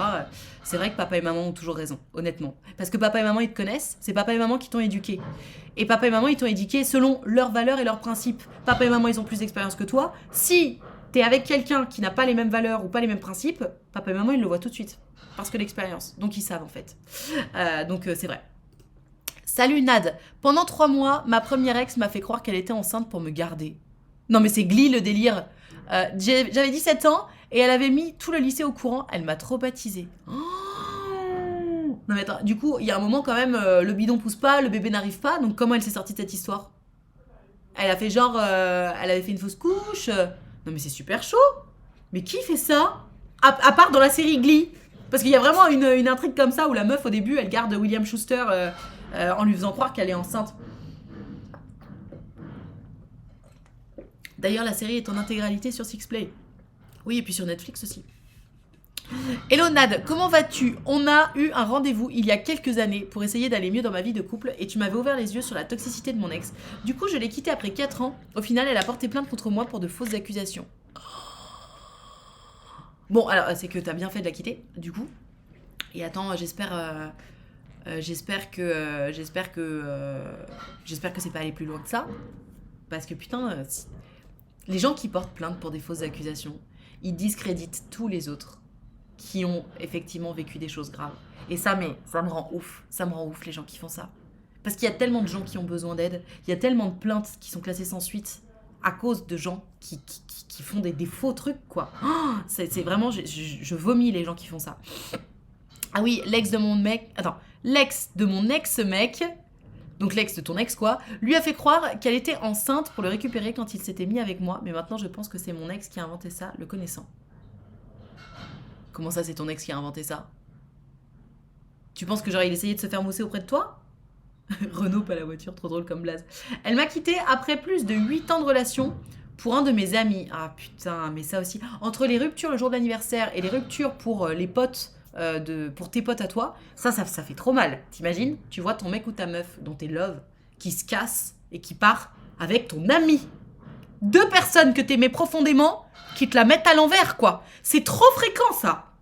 c'est vrai que papa et maman ont toujours raison, honnêtement. Parce que papa et maman, ils te connaissent, c'est papa et maman qui t'ont éduqué. Et papa et maman, ils t'ont éduqué selon leurs valeurs et leurs principes. Papa et maman, ils ont plus d'expérience que toi. Si t'es avec quelqu'un qui n'a pas les mêmes valeurs ou pas les mêmes principes, papa et maman, ils le voient tout de suite. Parce que l'expérience. Donc, ils savent, en fait. Donc, c'est vrai. Salut Nad. Pendant 3 mois, ma première ex m'a fait croire qu'elle était enceinte pour me garder. Non mais c'est Glee le délire. J'avais 17 ans et elle avait mis tout le lycée au courant. Elle m'a traumatisée. Oh non mais attends, du coup, il y a un moment quand même, le bidon pousse pas, le bébé n'arrive pas. Donc comment elle s'est sortie de cette histoire? Elle a fait genre, elle avait fait une fausse couche. Non mais c'est super chaud. Mais qui fait ça à part dans la série Glee. Parce qu'il y a vraiment une intrigue comme ça où la meuf au début, elle garde William Schuster en lui faisant croire qu'elle est enceinte. D'ailleurs, la série est en intégralité sur Sixplay. Oui, et puis sur Netflix aussi. Hello Nad, comment vas-tu? On a eu un rendez-vous il y a quelques années pour essayer d'aller mieux dans ma vie de couple et tu m'avais ouvert les yeux sur la toxicité de mon ex. Du coup, je l'ai quittée après 4 ans. Au final, elle a porté plainte contre moi pour de fausses accusations. Bon, alors, c'est que t'as bien fait de la quitter, du coup. Et attends, j'espère que c'est pas allé plus loin que ça. Parce que putain, les gens qui portent plainte pour des fausses accusations, ils discréditent tous les autres qui ont effectivement vécu des choses graves. Et ça me rend ouf. Ça me rend ouf, les gens qui font ça. Parce qu'il y a tellement de gens qui ont besoin d'aide. Il y a tellement de plaintes qui sont classées sans suite à cause de gens qui font des faux trucs, quoi. Oh, c'est vraiment... Je vomis les gens qui font ça. Ah oui, l'ex de mon ex-mec... Donc l'ex de ton ex quoi, lui a fait croire qu'elle était enceinte pour le récupérer quand il s'était mis avec moi, mais maintenant je pense que c'est mon ex qui a inventé ça, le connaissant. Comment ça c'est ton ex qui a inventé ça? Tu penses que genre il essayait de se faire mousser auprès de toi? Renault pas la voiture, trop drôle comme blaze. Elle m'a quitté après plus de 8 ans de relation pour un de mes amis. Ah putain, mais ça aussi. Entre les ruptures le jour de l'anniversaire et les ruptures pour les potes... pour tes potes à toi, ça fait trop mal. T'imagines? Tu vois ton mec ou ta meuf dont t'es love qui se casse et qui part avec ton ami. 2 personnes que t'aimais profondément qui te la mettent à l'envers, quoi. C'est trop fréquent, ça.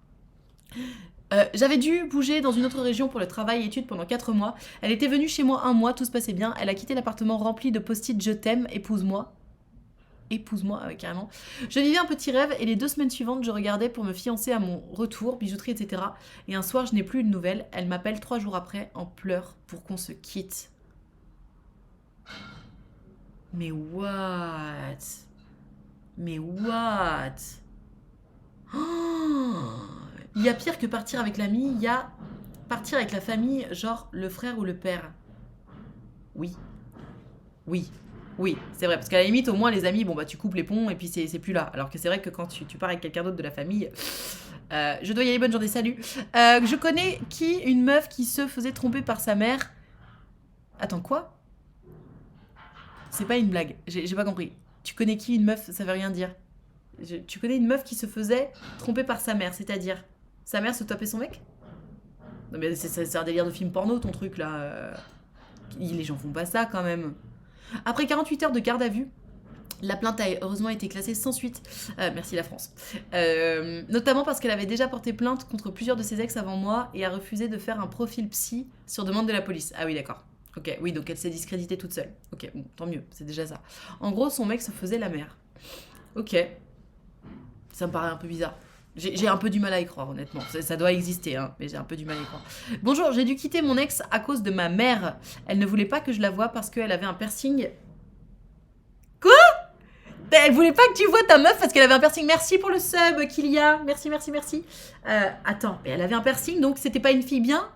J'avais dû bouger dans une autre région pour le travail et études pendant 4 mois. Elle était venue chez moi 1 mois, tout se passait bien. Elle a quitté l'appartement rempli de post-it je t'aime, épouse-moi. Épouse-moi, carrément. Je vivais un petit rêve et les 2 semaines suivantes, je regardais pour me fiancer à mon retour, bijouterie, etc. Et un soir, je n'ai plus de nouvelles. Elle m'appelle 3 jours après en pleurs pour qu'on se quitte. Mais what? Mais what? Oh, il y a pire que partir avec l'ami, il y a partir avec la famille, genre le frère ou le père. Oui. Oui. Oui, c'est vrai, parce qu'à la limite, au moins, les amis, bon, bah, tu coupes les ponts et puis c'est plus là. Alors que c'est vrai que quand tu pars avec quelqu'un d'autre de la famille... je dois y aller, bonne journée, salut. Je connais une meuf qui se faisait tromper par sa mère... Attends, quoi? C'est pas une blague, j'ai pas compris. Tu connais une meuf, ça veut rien dire. Tu connais une meuf qui se faisait tromper par sa mère, c'est-à-dire... Sa mère se tapait son mec? Non mais c'est un délire de film porno, ton truc, là. Les gens font pas ça, quand même. Après 48 heures de garde à vue, la plainte a heureusement été classée sans suite. Merci la France. Notamment parce qu'elle avait déjà porté plainte contre plusieurs de ses ex avant moi et a refusé de faire un profil psy sur demande de la police. Ah oui, d'accord. Ok, oui, donc elle s'est discréditée toute seule. Ok, bon, tant mieux, c'est déjà ça. En gros, son mec se faisait la mère. Ok. Ça me paraît un peu bizarre. J'ai un peu du mal à y croire, honnêtement. Ça doit exister, hein, mais j'ai un peu du mal à y croire. Bonjour, j'ai dû quitter mon ex à cause de ma mère. Elle ne voulait pas que je la voie parce qu'elle avait un piercing. Quoi? Elle voulait pas que tu vois ta meuf parce qu'elle avait un piercing. Merci pour le sub, Kilia. Merci, merci, merci. Attends, mais elle avait un piercing, donc c'était pas une fille bien.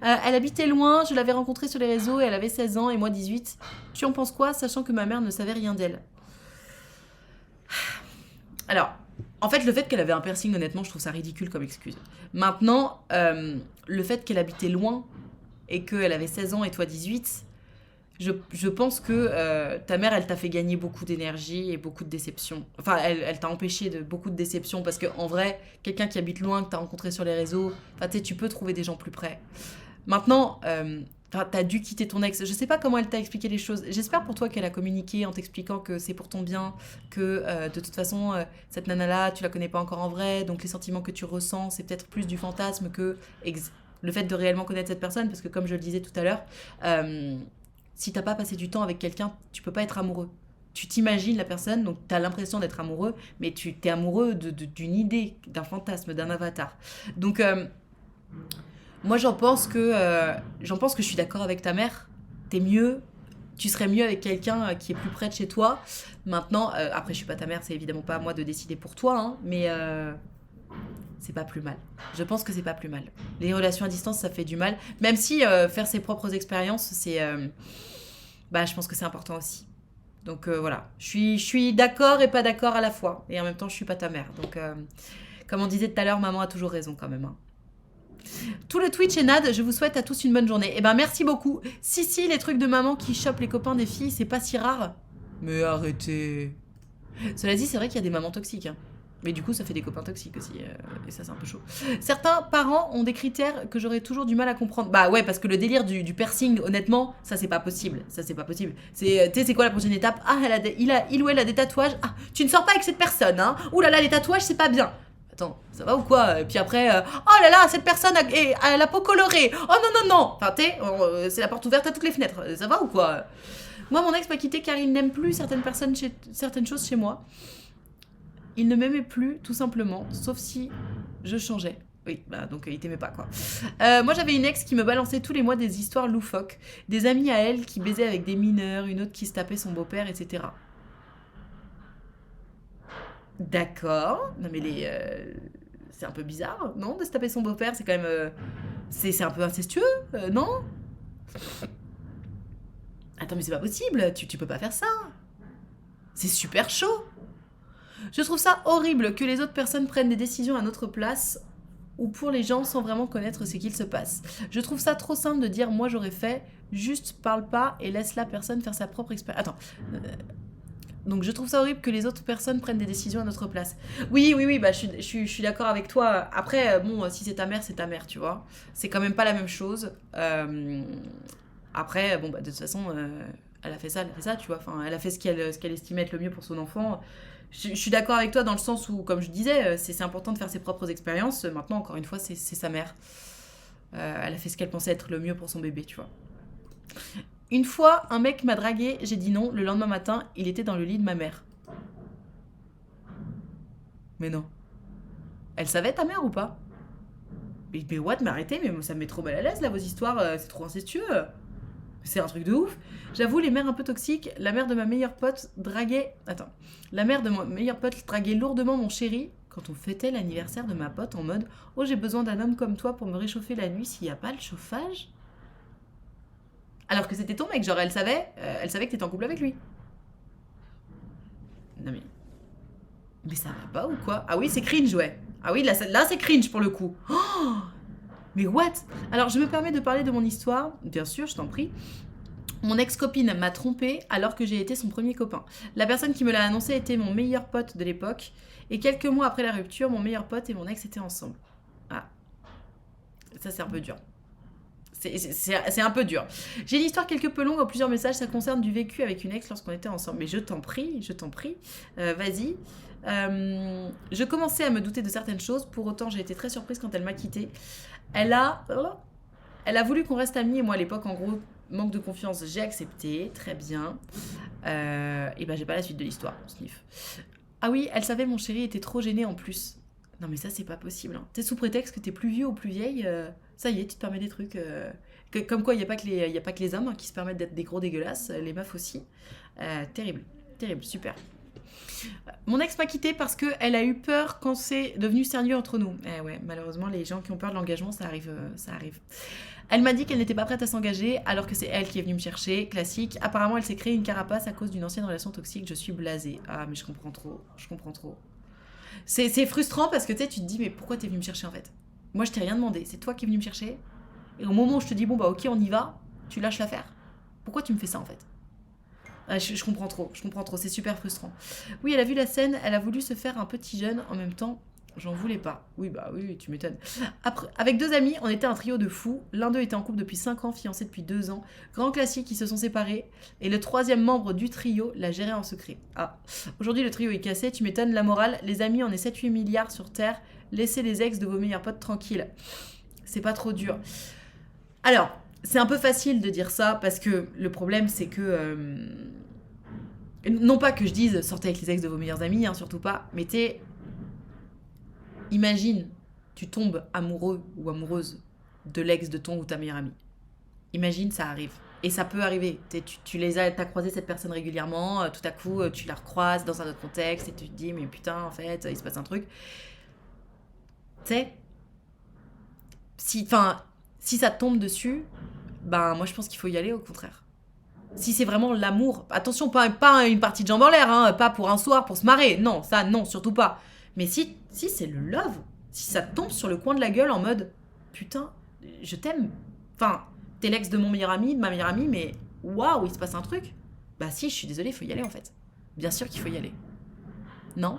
Elle habitait loin, je l'avais rencontrée sur les réseaux et elle avait 16 ans et moi 18. Tu en penses quoi, sachant que ma mère ne savait rien d'elle? Alors, en fait, le fait qu'elle avait un piercing, honnêtement, je trouve ça ridicule comme excuse. Maintenant, le fait qu'elle habitait loin et qu'elle avait 16 ans et toi 18, je pense que ta mère, elle t'a fait gagner beaucoup d'énergie et beaucoup de déception. Enfin, elle t'a empêché de beaucoup de déception parce qu'en vrai, quelqu'un qui habite loin, que t'as rencontré sur les réseaux, enfin, tu peux trouver des gens plus près. Maintenant, t'as dû quitter ton ex. Je sais pas comment elle t'a expliqué les choses. J'espère pour toi qu'elle a communiqué en t'expliquant que c'est pour ton bien, que de toute façon, cette nana-là, tu la connais pas encore en vrai, donc les sentiments que tu ressens, c'est peut-être plus du fantasme que le fait de réellement connaître cette personne, parce que comme je le disais tout à l'heure, si t'as pas passé du temps avec quelqu'un, tu peux pas être amoureux. Tu t'imagines la personne, donc t'as l'impression d'être amoureux, mais tu t'es amoureux d'une idée, d'un fantasme, d'un avatar. Donc, moi, j'en pense que je suis d'accord avec ta mère. T'es mieux, tu serais mieux avec quelqu'un qui est plus près de chez toi. Maintenant, après, je suis pas ta mère, c'est évidemment pas à moi de décider pour toi, hein, mais c'est pas plus mal. Je pense que c'est pas plus mal. Les relations à distance, ça fait du mal. Même si faire ses propres expériences, c'est, je pense que c'est important aussi. Donc voilà, je suis d'accord et pas d'accord à la fois. Et en même temps, je suis pas ta mère. Donc, comme on disait tout à l'heure, maman a toujours raison quand même, hein. Tout le Twitch et Nad, je vous souhaite à tous une bonne journée. Eh ben merci beaucoup. Si, les trucs de maman qui chope les copains des filles, c'est pas si rare. Mais arrêtez. Cela dit, c'est vrai qu'il y a des mamans toxiques, hein. Mais du coup, ça fait des copains toxiques aussi. Et ça, c'est un peu chaud. Certains parents ont des critères que j'aurais toujours du mal à comprendre. Bah ouais, parce que le délire du piercing, honnêtement, ça, c'est pas possible. Ça, c'est pas possible. Tu sais, c'est quoi la prochaine étape? Ah, il ou elle a des tatouages. Ah, tu ne sors pas avec cette personne, hein. Ouh là là, les tatouages, c'est pas bien. Attends, ça va ou quoi? Et puis après, oh là là, cette personne a la peau colorée. Oh non, non, non. Enfin, c'est la porte ouverte à toutes les fenêtres. Ça va ou quoi? Moi, mon ex m'a quitté car il n'aime plus certaines choses chez moi. Il ne m'aimait plus, tout simplement, sauf si je changeais. Oui, bah donc il t'aimait pas, quoi. Moi, j'avais une ex qui me balançait tous les mois des histoires loufoques. Des amis à elle qui baisaient avec des mineurs, une autre qui se tapait son beau-père, etc. D'accord. Non, mais c'est un peu bizarre, non? De se taper son beau-père, c'est quand même... c'est un peu incestueux, non? Attends, mais c'est pas possible. Tu peux pas faire ça. C'est super chaud. Je trouve ça horrible que les autres personnes prennent des décisions à notre place ou pour les gens sans vraiment connaître ce qu'il se passe. Je trouve ça trop simple de dire moi j'aurais fait, juste parle pas et laisse la personne faire sa propre expérience. Attends. Donc je trouve ça horrible que les autres personnes prennent des décisions à notre place. Oui, bah je suis d'accord avec toi. Après, bon, si c'est ta mère, tu vois. C'est quand même pas la même chose. Après, bon, bah de toute façon, elle a fait ça, tu vois. Enfin, elle a fait ce qu'elle estimait être le mieux pour son enfant. Je suis d'accord avec toi dans le sens où, comme je disais, c'est important de faire ses propres expériences. Maintenant, encore une fois, c'est sa mère. Elle a fait ce qu'elle pensait être le mieux pour son bébé, tu vois. Une fois, un mec m'a dragué, j'ai dit non. Le lendemain matin, il était dans le lit de ma mère. Mais non. Elle savait, ta mère, ou pas? Mais what, mais arrêtez, mais ça me met trop mal à l'aise, là, vos histoires. C'est trop incestueux. C'est un truc de ouf. J'avoue, les mères un peu toxiques. La mère de ma meilleure pote draguait... Attends. La mère de mon meilleur pote draguait lourdement mon chéri quand on fêtait l'anniversaire de ma pote en mode « Oh, j'ai besoin d'un homme comme toi pour me réchauffer la nuit s'il n'y a pas le chauffage ?» Alors que c'était ton mec, genre elle savait que t'étais en couple avec lui. Non mais ça va pas ou quoi? Ah oui, c'est cringe, ouais. Ah oui, là c'est cringe pour le coup. Oh, mais what? Alors je me permets de parler de mon histoire, bien sûr, je t'en prie. Mon ex-copine m'a trompée alors que j'ai été son premier copain. La personne qui me l'a annoncé était mon meilleur pote de l'époque. Et quelques mois après la rupture, mon meilleur pote et mon ex étaient ensemble. Ah, ça c'est un peu dur. C'est un peu dur. J'ai une histoire quelque peu longue en plusieurs messages. Ça concerne du vécu avec une ex lorsqu'on était ensemble. Mais je t'en prie. Vas-y. Je commençais à me douter de certaines choses. Pour autant, j'ai été très surprise quand elle m'a quittée. Elle a voulu qu'on reste amis. Et moi, à l'époque, en gros, manque de confiance, j'ai accepté. Très bien. Et ben, j'ai pas la suite de l'histoire. Sniff. Ah oui, elle savait, mon chéri était trop gêné en plus. Non mais ça c'est pas possible. Hein. T'es sous prétexte que t'es plus vieux ou plus vieille, ça y est, tu te permets des trucs. Comme quoi il n'y a, y a pas que les hommes hein, qui se permettent d'être des gros dégueulasses, les meufs aussi. Terrible, terrible, super. Mon ex m'a quitté parce qu'elle a eu peur quand c'est devenu sérieux entre nous. Eh ouais, malheureusement, les gens qui ont peur de l'engagement, ça arrive, ça arrive. Elle m'a dit qu'elle n'était pas prête à s'engager alors que c'est elle qui est venue me chercher. Classique. Apparemment, elle s'est créée une carapace à cause d'une ancienne relation toxique. Je suis blasée. Ah, mais je comprends trop. Je comprends trop. C'est frustrant parce que tu sais, tu te dis, mais pourquoi t'es venu me chercher en fait? Moi, je t'ai rien demandé. C'est toi qui es venu me chercher. Et au moment où je te dis, bon, bah ok, on y va, tu lâches l'affaire. Pourquoi tu me fais ça en fait? Ah, je comprends trop, c'est super frustrant. Oui, elle a vu la scène, elle a voulu se faire un petit jeune, en même temps, j'en voulais pas. Oui, bah oui, tu m'étonnes. Après, avec 2 amis, on était un trio de fous. L'un d'eux était en couple depuis 5 ans, fiancé depuis 2 ans. Grand classique, ils se sont séparés. Et le 3e membre du trio l'a géré en secret. Ah, aujourd'hui le trio est cassé, tu m'étonnes, la morale, les amis, on est 7-8 milliards sur Terre. Laissez les ex de vos meilleurs potes tranquilles. C'est pas trop dur. Alors, c'est un peu facile de dire ça parce que le problème c'est que... non pas que je dise sortez avec les ex de vos meilleurs amis, hein, surtout pas, mais imagine, tu tombes amoureux ou amoureuse de l'ex de ton ou ta meilleure amie. Imagine, ça arrive. Et ça peut arriver. T'as croisé cette personne régulièrement, tout à coup, tu la recroises dans un autre contexte et tu te dis, mais putain, en fait, il se passe un truc. Tu sais, si ça te tombe dessus, ben moi je pense qu'il faut y aller au contraire. Si c'est vraiment l'amour, attention, pas une partie de jambes en l'air, hein, pas pour un soir, pour se marrer, non, ça, non, surtout pas. Mais si c'est le love, si ça tombe sur le coin de la gueule en mode, putain, je t'aime, enfin, t'es l'ex de mon meilleur ami, de ma meilleure amie, mais waouh, il se passe un truc, bah si, je suis désolée, il faut y aller en fait. Bien sûr qu'il faut y aller. Non?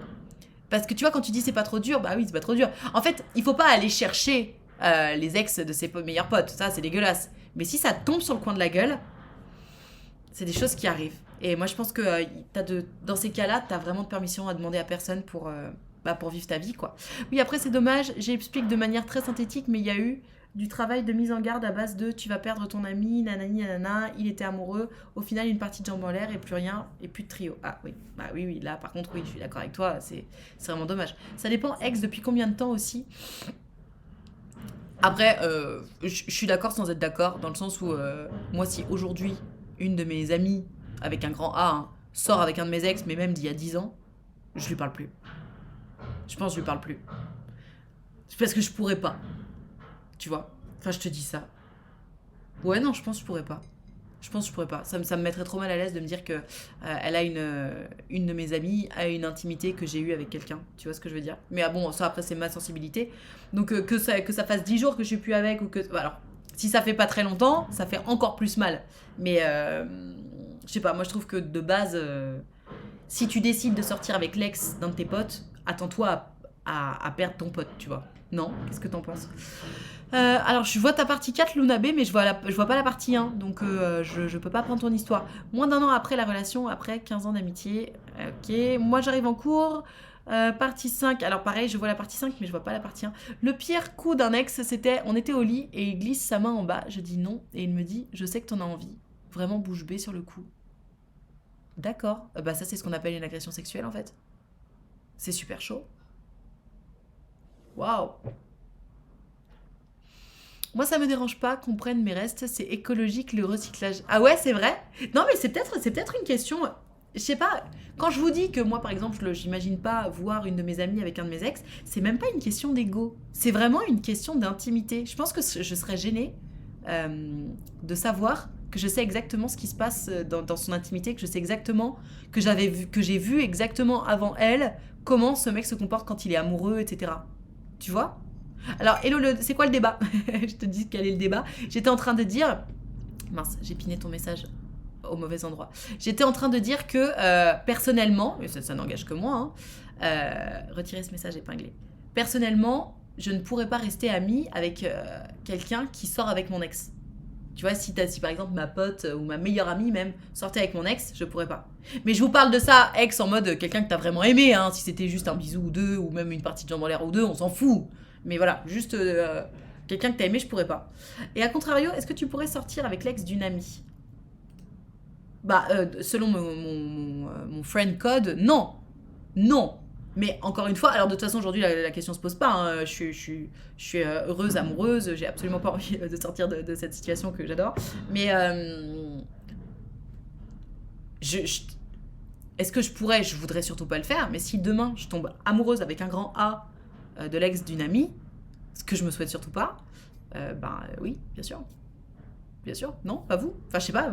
Parce que tu vois, quand tu dis c'est pas trop dur, bah oui, c'est pas trop dur. En fait, il faut pas aller chercher les ex de ses meilleurs potes, ça, c'est dégueulasse. Mais si ça tombe sur le coin de la gueule, c'est des choses qui arrivent. Et moi, je pense que dans ces cas-là, t'as vraiment de permission à demander à personne pour vivre ta vie, quoi. Oui, après, c'est dommage. J'explique de manière très synthétique, mais il y a eu du travail de mise en garde à base de tu vas perdre ton ami, nanani, nanana, il était amoureux. Au final, une partie de jambes en l'air et plus rien, et plus de trio. Ah oui, bah oui, là, par contre, oui, je suis d'accord avec toi. C'est vraiment dommage. Ça dépend, ex, depuis combien de temps aussi. Après, je suis d'accord sans être d'accord, dans le sens où moi, si aujourd'hui, une de mes amies, avec un grand A, hein, sort avec un de mes ex, mais même d'il y a 10 ans, je lui parle plus. Je pense que je lui parle plus. Parce que je pourrais pas. Tu vois? Enfin, je te dis ça. Ouais, non, je pense que je pourrais pas. Je pense que je pourrais pas. Ça me mettrait trop mal à l'aise de me dire que elle a une de mes amies a une intimité que j'ai eue avec quelqu'un. Tu vois ce que je veux dire? Mais bon, ça après c'est ma sensibilité. Donc que ça fasse 10 jours que je suis plus avec ou que alors si ça fait pas très longtemps, ça fait encore plus mal. Mais je sais pas, moi je trouve que de base si tu décides de sortir avec l'ex d'un de tes potes, attends-toi à perdre ton pote, tu vois. Non? Qu'est-ce que t'en penses? Alors, je vois ta partie 4, Luna B, mais je vois pas la partie 1, donc je peux pas prendre ton histoire. Moins d'1 an après la relation, après 15 ans d'amitié. Ok, moi j'arrive en cours. Partie 5, alors pareil, je vois la partie 5, mais je vois pas la partie 1. Le pire coup d'un ex, c'était, on était au lit et il glisse sa main en bas. Je dis non, et il me dit, je sais que t'en as envie. Vraiment bouche bée sur le coup. D'accord, bah ça c'est ce qu'on appelle une agression sexuelle en fait. C'est super chaud. Waouh. Moi, ça me dérange pas qu'on prenne mes restes, c'est écologique le recyclage. Ah ouais, c'est vrai? Non, mais c'est peut-être une question. Je sais pas, quand je vous dis que moi, par exemple, j'imagine pas voir une de mes amies avec un de mes ex, c'est même pas une question d'ego. C'est vraiment une question d'intimité. Je pense que je serais gênée de savoir que je sais exactement ce qui se passe dans son intimité, que je sais exactement, que j'ai vu exactement avant elle comment ce mec se comporte quand il est amoureux, etc. Tu vois? Alors, hello, c'est quoi le débat? Je te dis quel est le débat. J'étais en train de dire... Mince, j'ai piné ton message au mauvais endroit. J'étais en train de dire que, personnellement, et ça n'engage que moi, hein, retirer ce message épinglé. Personnellement, je ne pourrais pas rester amie avec quelqu'un qui sort avec mon ex. Tu vois, si par exemple ma pote ou ma meilleure amie même sortait avec mon ex, je pourrais pas. Mais je vous parle de ça, ex, en mode quelqu'un que t'as vraiment aimé, hein. Si c'était juste un bisou ou deux, ou même une partie de jambe en l'air ou deux, on s'en fout. Mais voilà, juste quelqu'un que t'as aimé, je pourrais pas. Et à contrario, est-ce que tu pourrais sortir avec l'ex d'une amie? Bah, selon mon friend code, non. Non. Mais encore une fois, alors de toute façon aujourd'hui la question se pose pas, hein. Je suis heureuse, amoureuse, j'ai absolument pas envie de sortir de cette situation que j'adore. Mais je- est-ce que je voudrais surtout pas le faire, mais si demain je tombe amoureuse avec un grand A de l'ex d'une amie, ce que je me souhaite surtout pas, oui, bien sûr. Bien sûr, non, pas vous. Enfin, je sais pas.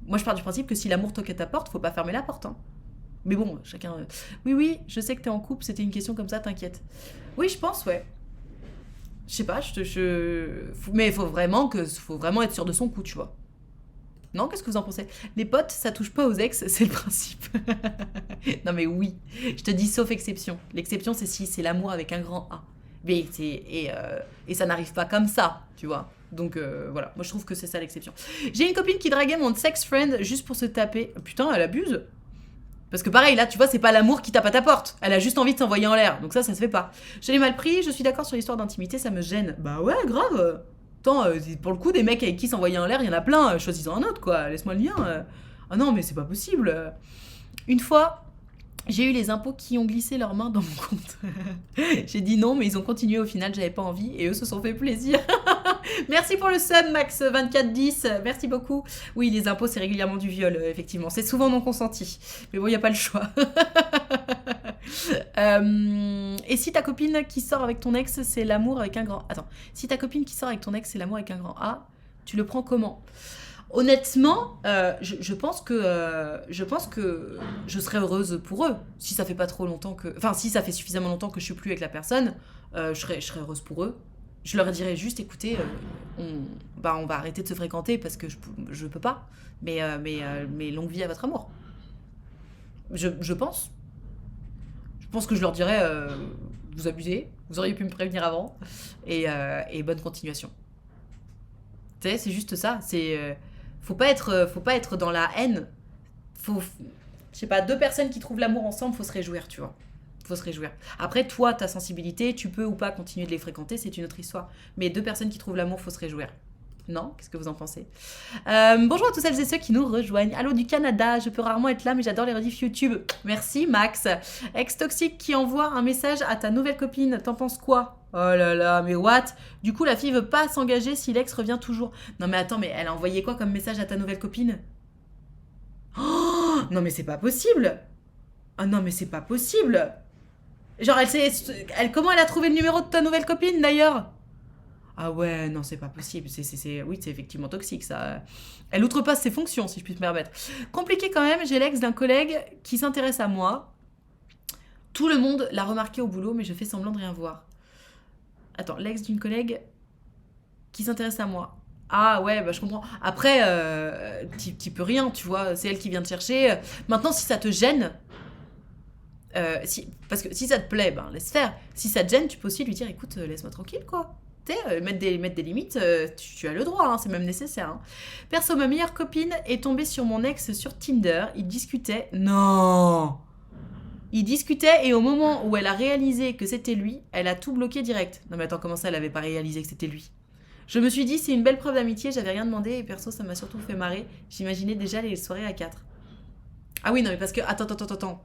Moi, je pars du principe que si l'amour toque à ta porte, faut pas fermer la porte, hein. Mais bon, chacun. Oui, oui, je sais que t'es en couple, c'était une question comme ça, t'inquiète. Oui, je pense, ouais. Je sais pas, mais faut vraiment être sûr de son coup, tu vois. Non, qu'est-ce que vous en pensez? Les potes, ça touche pas aux ex, c'est le principe. Non, mais oui, je te dis sauf exception. L'exception, c'est si c'est l'amour avec un grand A. Et ça n'arrive pas comme ça, tu vois. Donc voilà, moi je trouve que c'est ça l'exception. J'ai une copine qui draguait mon sex friend juste pour se taper. Putain, elle abuse. Parce que pareil, là, tu vois, c'est pas l'amour qui tape à ta porte. Elle a juste envie de s'envoyer en l'air. Donc ça se fait pas. Je l'ai mal pris, je suis d'accord sur l'histoire d'intimité, ça me gêne. Bah ouais, grave. Attends, pour le coup, des mecs avec qui s'envoyer en l'air, il y en a plein. Choisis-en un autre, quoi. Laisse-moi le mien. Ah non, mais c'est pas possible. Une fois, j'ai eu les impôts qui ont glissé leurs mains dans mon compte. J'ai dit non, mais ils ont continué au final, j'avais pas envie et eux se sont fait plaisir. Merci pour le sub, Max2410. Merci beaucoup. Oui, les impôts, c'est régulièrement du viol, effectivement. C'est souvent non consenti. Mais bon, il n'y a pas le choix. Et si ta copine qui sort avec ton ex, c'est l'amour avec un grand... Attends. Si ta copine qui sort avec ton ex, c'est l'amour avec un grand A, tu le prends comment? Honnêtement, je pense que je serais heureuse pour eux. Si ça fait pas trop longtemps que... Enfin, si ça fait suffisamment longtemps que je suis plus avec la personne, je serais heureuse pour eux. Je leur dirais juste, écoutez, on va arrêter de se fréquenter parce que je peux pas. Mais longue vie à votre amour. Je pense. Je pense que je leur dirais, vous abusez, vous auriez pu me prévenir avant. Et bonne continuation. Tu sais, c'est juste ça. Faut pas être dans la haine. Je sais pas, deux personnes qui trouvent l'amour ensemble, faut se réjouir, tu vois. Faut se réjouir. Après, toi, ta sensibilité, tu peux ou pas continuer de les fréquenter, c'est une autre histoire. Mais deux personnes qui trouvent l'amour, faut se réjouir. Non? Qu'est-ce que vous en pensez? Bonjour à tous celles et ceux qui nous rejoignent. Allô du Canada, je peux rarement être là, mais j'adore les rediffs YouTube. Merci Max. Ex-toxique qui envoie un message à ta nouvelle copine, t'en penses quoi? Oh là là, mais what? Du coup, la fille veut pas s'engager si l'ex revient toujours. Non mais attends, mais elle a envoyé quoi comme message à ta nouvelle copine? Oh, non mais c'est pas possible. Ah non mais c'est pas possible. Genre, comment elle a trouvé le numéro de ta nouvelle copine d'ailleurs? Ah ouais, non, c'est pas possible. Oui, c'est effectivement toxique, ça. Elle outrepasse ses fonctions, si je puis me permettre. Compliqué quand même, j'ai l'ex d'un collègue qui s'intéresse à moi. Tout le monde l'a remarqué au boulot, mais je fais semblant de rien voir. Attends, l'ex d'une collègue qui s'intéresse à moi. Ah ouais, bah je comprends. Après, t'y peux rien, tu vois. C'est elle qui vient te chercher. Maintenant, si ça te gêne, parce que si ça te plaît, ben laisse faire. Si ça te gêne, tu peux aussi lui dire, écoute, laisse-moi tranquille, quoi. Mettre des limites, tu as le droit, hein, c'est même nécessaire. Hein. Perso, ma meilleure copine est tombée sur mon ex sur Tinder. Ils discutaient. Non! Ils discutaient et au moment où elle a réalisé que c'était lui, elle a tout bloqué direct. Non mais attends, comment ça, elle avait pas réalisé que c'était lui? Je me suis dit, c'est une belle preuve d'amitié, j'avais rien demandé et perso, ça m'a surtout fait marrer. J'imaginais déjà les soirées à 4. Ah oui, non mais parce que... Attends.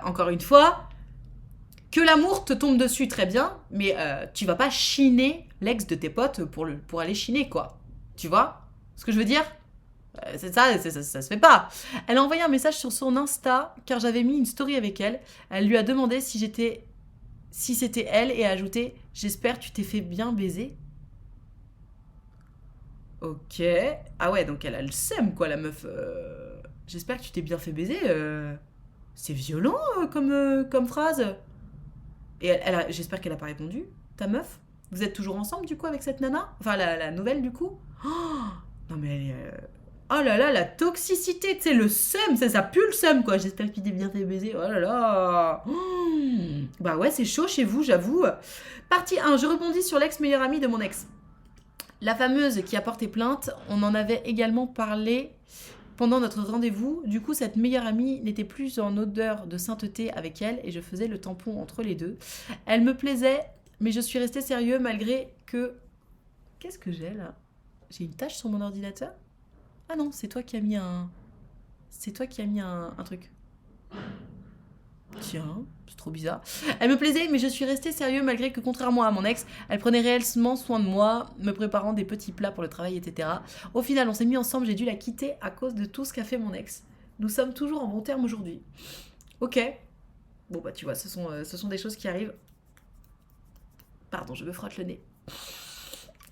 Encore une fois... Que l'amour te tombe dessus, très bien, mais tu vas pas chiner l'ex de tes potes pour aller chiner, quoi. Tu vois ce que je veux dire? C'est ça, ça se fait pas. Elle a envoyé un message sur son Insta, car j'avais mis une story avec elle. Elle lui a demandé si c'était elle, et a ajouté « J'espère que tu t'es fait bien baiser ». Ok. Ah ouais, donc elle a le seum, quoi, la meuf. J'espère que tu t'es bien fait baiser. C'est violent comme phrase. Et j'espère qu'elle a pas répondu. Ta meuf? Vous êtes toujours ensemble du coup avec cette nana? Enfin la nouvelle du coup? Oh, non mais oh là là, la toxicité, tu sais, le seum, ça pue le seum quoi. J'espère que tu t'es bien fait baiser. Oh là là. Bah ouais, c'est chaud chez vous, j'avoue. Partie 1, je rebondis sur l'ex-meilleure amie de mon ex. La fameuse qui a porté plainte, on en avait également parlé pendant notre rendez-vous. Du coup, cette meilleure amie n'était plus en odeur de sainteté avec elle et je faisais le tampon entre les deux. Elle me plaisait, mais je suis restée sérieux malgré que... Qu'est-ce que j'ai là? J'ai une tache sur mon ordinateur? Ah non, c'est toi qui as mis un... C'est toi qui as mis un truc. Tiens, c'est trop bizarre. Elle me plaisait, mais je suis restée sérieux malgré que, contrairement à mon ex, elle prenait réellement soin de moi, me préparant des petits plats pour le travail, etc. Au final, on s'est mis ensemble, j'ai dû la quitter à cause de tout ce qu'a fait mon ex. Nous sommes toujours en bons termes aujourd'hui. Ok. Bon, bah tu vois, ce sont des choses qui arrivent. Pardon, je me frotte le nez.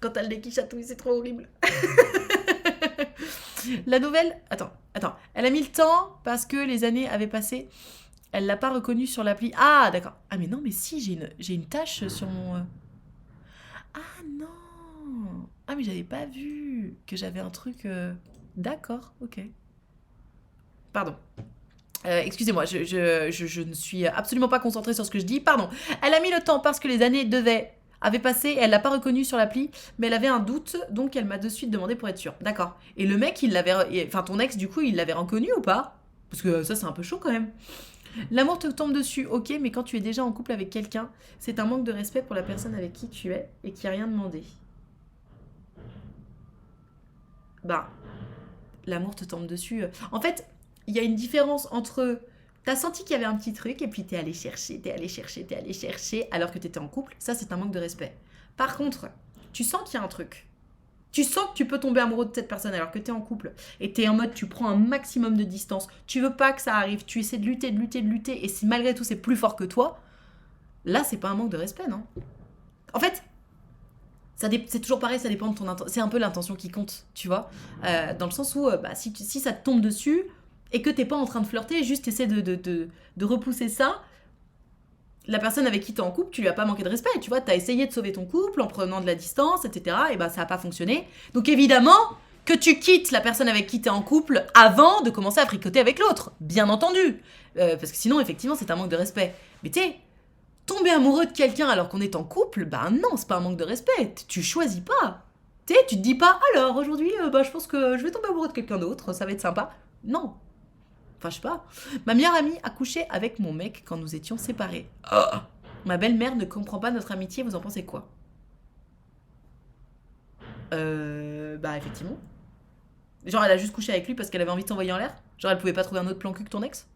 Quand t'as le nez qui chatouille, c'est trop horrible. La nouvelle... Attends. Elle a mis le temps parce que les années avaient passé. Elle l'a pas reconnue sur l'appli. Ah, d'accord. Ah, mais non, mais si, j'ai une tache sur mon... Ah, non. Ah, mais j'avais pas vu que j'avais un truc... D'accord, ok. Pardon. Excusez-moi, je ne suis absolument pas concentrée sur ce que je dis. Pardon. Elle a mis le temps parce que les années avaient passé et elle l'a pas reconnue sur l'appli, mais elle avait un doute, donc elle m'a de suite demandé pour être sûre. D'accord. Et le mec, enfin ton ex, du coup, il l'avait reconnu ou pas? Parce que ça, c'est un peu chaud quand même. L'amour te tombe dessus, ok, mais quand tu es déjà en couple avec quelqu'un, c'est un manque de respect pour la personne avec qui tu es et qui a rien demandé. Bah, l'amour te tombe dessus. En fait, il y a une différence entre t'as senti qu'il y avait un petit truc et puis t'es allé chercher alors que t'étais en couple. Ça, c'est un manque de respect. Par contre, tu sens qu'il y a un truc. Tu sens que tu peux tomber amoureux de cette personne alors que t'es en couple et t'es en mode tu prends un maximum de distance. Tu veux pas que ça arrive. Tu essaies de lutter et si malgré tout c'est plus fort que toi, là, c'est pas un manque de respect, non? En fait, c'est toujours pareil, ça dépend de ton intention. C'est un peu l'intention qui compte, tu vois. Dans le sens où, si ça te tombe dessus et que t'es pas en train de flirter, juste essaie de repousser ça. La personne avec qui t'es en couple, tu lui as pas manqué de respect, tu vois. T'as essayé de sauver ton couple en prenant de la distance, etc. Et bah, ça a pas fonctionné. Donc évidemment que tu quittes la personne avec qui t'es en couple avant de commencer à fricoter avec l'autre. Bien entendu. Parce que sinon, effectivement, c'est un manque de respect. Mais tu sais, tomber amoureux de quelqu'un alors qu'on est en couple, bah non, c'est pas un manque de respect. Tu choisis pas. Tu sais, tu te dis pas, alors aujourd'hui, je pense que je vais tomber amoureux de quelqu'un d'autre, ça va être sympa. Non. Enfin, je sais pas. Ma meilleure amie a couché avec mon mec quand nous étions séparés. Oh. Ma belle-mère ne comprend pas notre amitié, vous en pensez quoi? Bah effectivement. Genre elle a juste couché avec lui parce qu'elle avait envie de t'envoyer en l'air? Genre elle pouvait pas trouver un autre plan cul que ton ex?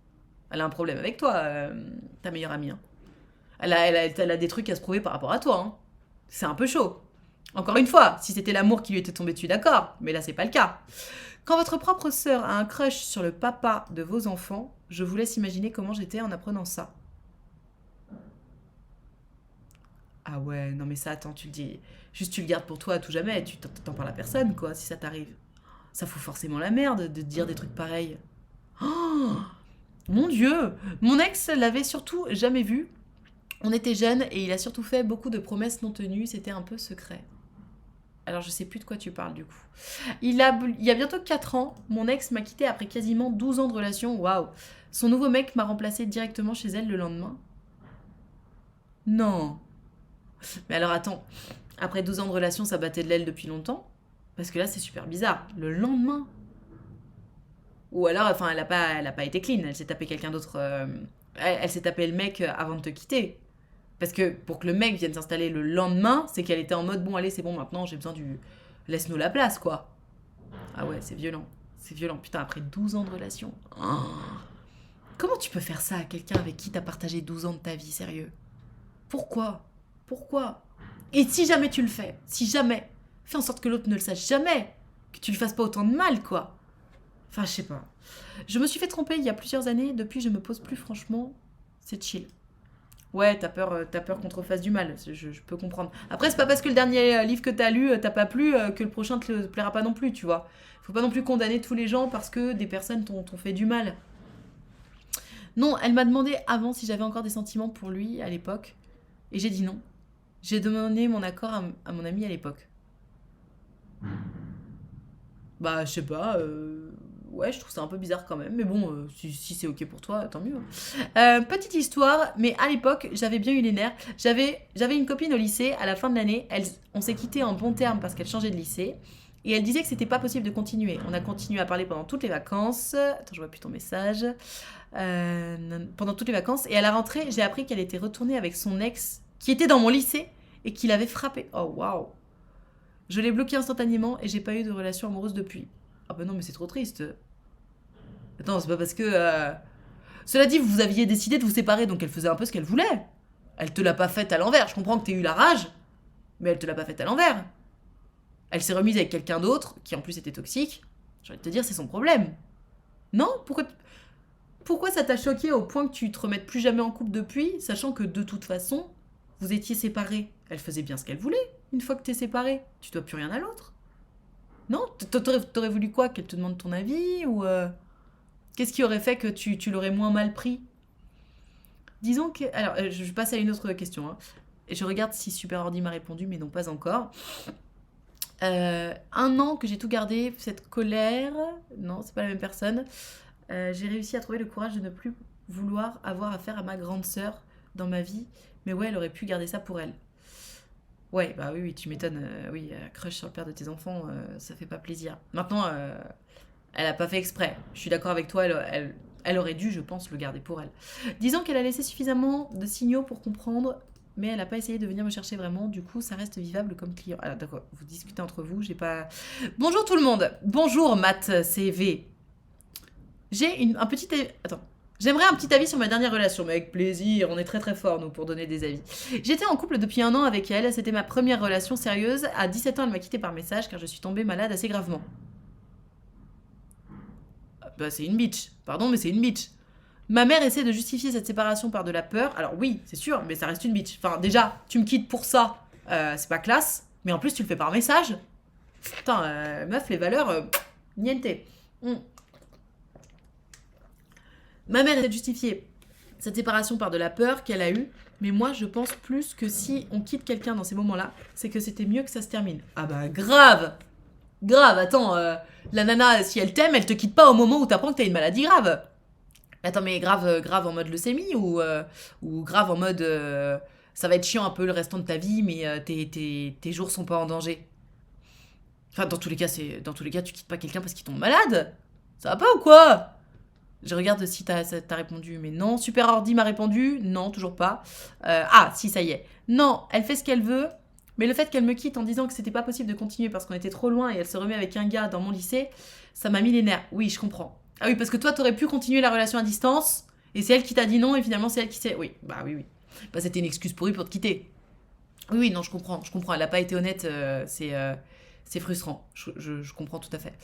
Elle a un problème avec toi, ta meilleure amie. Hein. Elle a des trucs à se prouver par rapport à toi. Hein. C'est un peu chaud. Encore une fois, si c'était l'amour qui lui était tombé dessus, d'accord. Mais là, c'est pas le cas. Quand votre propre sœur a un crush sur le papa de vos enfants, je vous laisse imaginer comment j'étais en apprenant ça. Ah ouais, non mais ça, attends, tu le dis. Juste tu le gardes pour toi à tout jamais, tu t'en parles à personne, quoi, si ça t'arrive. Ça fout forcément la merde de te dire des trucs pareils. Oh, mon Dieu. Mon ex l'avait surtout jamais vu. On était jeunes et il a surtout fait beaucoup de promesses non tenues, c'était un peu secret. Alors je sais plus de quoi tu parles du coup. Il y a bientôt 4 ans, mon ex m'a quitté après quasiment 12 ans de relation. Waouh. Son nouveau mec m'a remplacé directement chez elle le lendemain. Non. Mais alors attends, après 12 ans de relation, ça battait de l'aile depuis longtemps? Parce que là, c'est super bizarre. Le lendemain. Ou alors, enfin, elle a pas été clean. Elle s'est tapé quelqu'un d'autre. Elle s'est tapé le mec avant de te quitter. Parce que pour que le mec vienne s'installer le lendemain, c'est qu'elle était en mode bon, allez, c'est bon, maintenant j'ai besoin du. Laisse-nous la place, quoi. Ah ouais, c'est violent. C'est violent. Putain, après 12 ans de relation. Oh. Comment tu peux faire ça à quelqu'un avec qui t'as partagé 12 ans de ta vie, sérieux? Pourquoi? Pourquoi? Et si jamais tu le fais, si jamais, fais en sorte que l'autre ne le sache jamais. Que tu lui fasses pas autant de mal, quoi. Enfin, je sais pas. Je me suis fait tromper il y a plusieurs années. Depuis, je me pose plus franchement. C'est chill. Ouais, t'as peur qu'on te refasse du mal, je peux comprendre. Après, c'est pas parce que le dernier livre que t'as lu t'as pas plu que le prochain te plaira pas non plus, tu vois. Faut pas non plus condamner tous les gens parce que des personnes t'ont fait du mal. Non, elle m'a demandé avant si j'avais encore des sentiments pour lui à l'époque. Et j'ai dit non. J'ai demandé mon accord à mon ami à l'époque. Bah, je sais pas. Ouais, je trouve ça un peu bizarre quand même. Mais bon, si c'est ok pour toi, tant mieux. Petite histoire, mais à l'époque, j'avais bien eu les nerfs. J'avais une copine au lycée, à la fin de l'année. On s'est quitté en bon terme parce qu'elle changeait de lycée. Et elle disait que c'était pas possible de continuer. On a continué à parler pendant toutes les vacances. Attends, je vois plus ton message. Pendant toutes les vacances. Et à la rentrée, j'ai appris qu'elle était retournée avec son ex, qui était dans mon lycée, et qui l'avait frappée. Oh, waouh! Je l'ai bloqué instantanément et j'ai pas eu de relation amoureuse depuis. Ah bah non, mais c'est trop triste. Attends, c'est pas parce que... Cela dit, vous aviez décidé de vous séparer, donc elle faisait un peu ce qu'elle voulait. Elle te l'a pas faite à l'envers. Je comprends que t'aies eu la rage, mais elle te l'a pas faite à l'envers. Elle s'est remise avec quelqu'un d'autre, qui en plus était toxique. J'ai envie de te dire, c'est son problème. Non? Pourquoi ça t'a choqué au point que tu te remettes plus jamais en couple depuis, sachant que de toute façon, vous étiez séparés? Elle faisait bien ce qu'elle voulait, une fois que t'es séparés. Tu dois plus rien à l'autre. Non? T'aurais voulu quoi? Qu'elle te demande ton avis? Ou qu'est-ce qui aurait fait que tu l'aurais moins mal pris? Disons que... Alors, je passe à une autre question. Hein. Et je regarde si Super Ordi m'a répondu, mais non, pas encore. 1 an que j'ai tout gardé, cette colère... Non, c'est pas la même personne. J'ai réussi à trouver le courage de ne plus vouloir avoir affaire à ma grande sœur dans ma vie. Mais ouais, elle aurait pu garder ça pour elle. Ouais, bah oui, tu m'étonnes. Oui, crush sur le père de tes enfants, ça fait pas plaisir. Maintenant, elle a pas fait exprès. Je suis d'accord avec toi, elle aurait dû, je pense, le garder pour elle. Disons qu'elle a laissé suffisamment de signaux pour comprendre, mais elle n'a pas essayé de venir me chercher vraiment. Du coup, ça reste vivable comme client. Alors, d'accord, vous discutez entre vous, j'ai pas... Bonjour tout le monde. Bonjour, Matt CV. J'ai un petit... Attends. J'aimerais un petit avis sur ma dernière relation, mais avec plaisir, on est très très fort nous pour donner des avis. J'étais en couple depuis 1 an avec elle, c'était ma première relation sérieuse. À 17 ans, elle m'a quitté par message car je suis tombée malade assez gravement. Bah c'est une bitch, pardon mais c'est une bitch. Ma mère essaie de justifier cette séparation par de la peur, alors oui, c'est sûr, mais ça reste une bitch. Enfin déjà, tu me quittes pour ça, c'est pas classe, mais en plus tu le fais par message. Putain, meuf, les valeurs, niente. Ma mère essaie de justifier cette séparation par de la peur qu'elle a eue, mais moi je pense plus que si on quitte quelqu'un dans ces moments-là, c'est que c'était mieux que ça se termine. Ah bah grave. Grave, attends, la nana, si elle t'aime, elle te quitte pas au moment où t'apprends que t'as une maladie grave. Attends, mais grave en mode leucémie ou grave en mode ça va être chiant un peu le restant de ta vie, mais tes jours sont pas en danger. Enfin, dans tous les cas, tu quittes pas quelqu'un parce qu'il tombe malade. Ça va pas ou quoi? Je regarde si t'as répondu, mais non. Super Ordi m'a répondu, non, toujours pas. Ah, si, ça y est. Non, elle fait ce qu'elle veut, mais le fait qu'elle me quitte en disant que c'était pas possible de continuer parce qu'on était trop loin et elle se remet avec un gars dans mon lycée, ça m'a mis les nerfs. Oui, je comprends. Ah oui, parce que toi, t'aurais pu continuer la relation à distance, et c'est elle qui t'a dit non, et finalement, c'est elle qui s'est... Oui, bah oui. Bah, c'était une excuse pourrie pour te quitter. Oui, non, je comprends. Elle a pas été honnête, c'est frustrant. Je comprends tout à fait.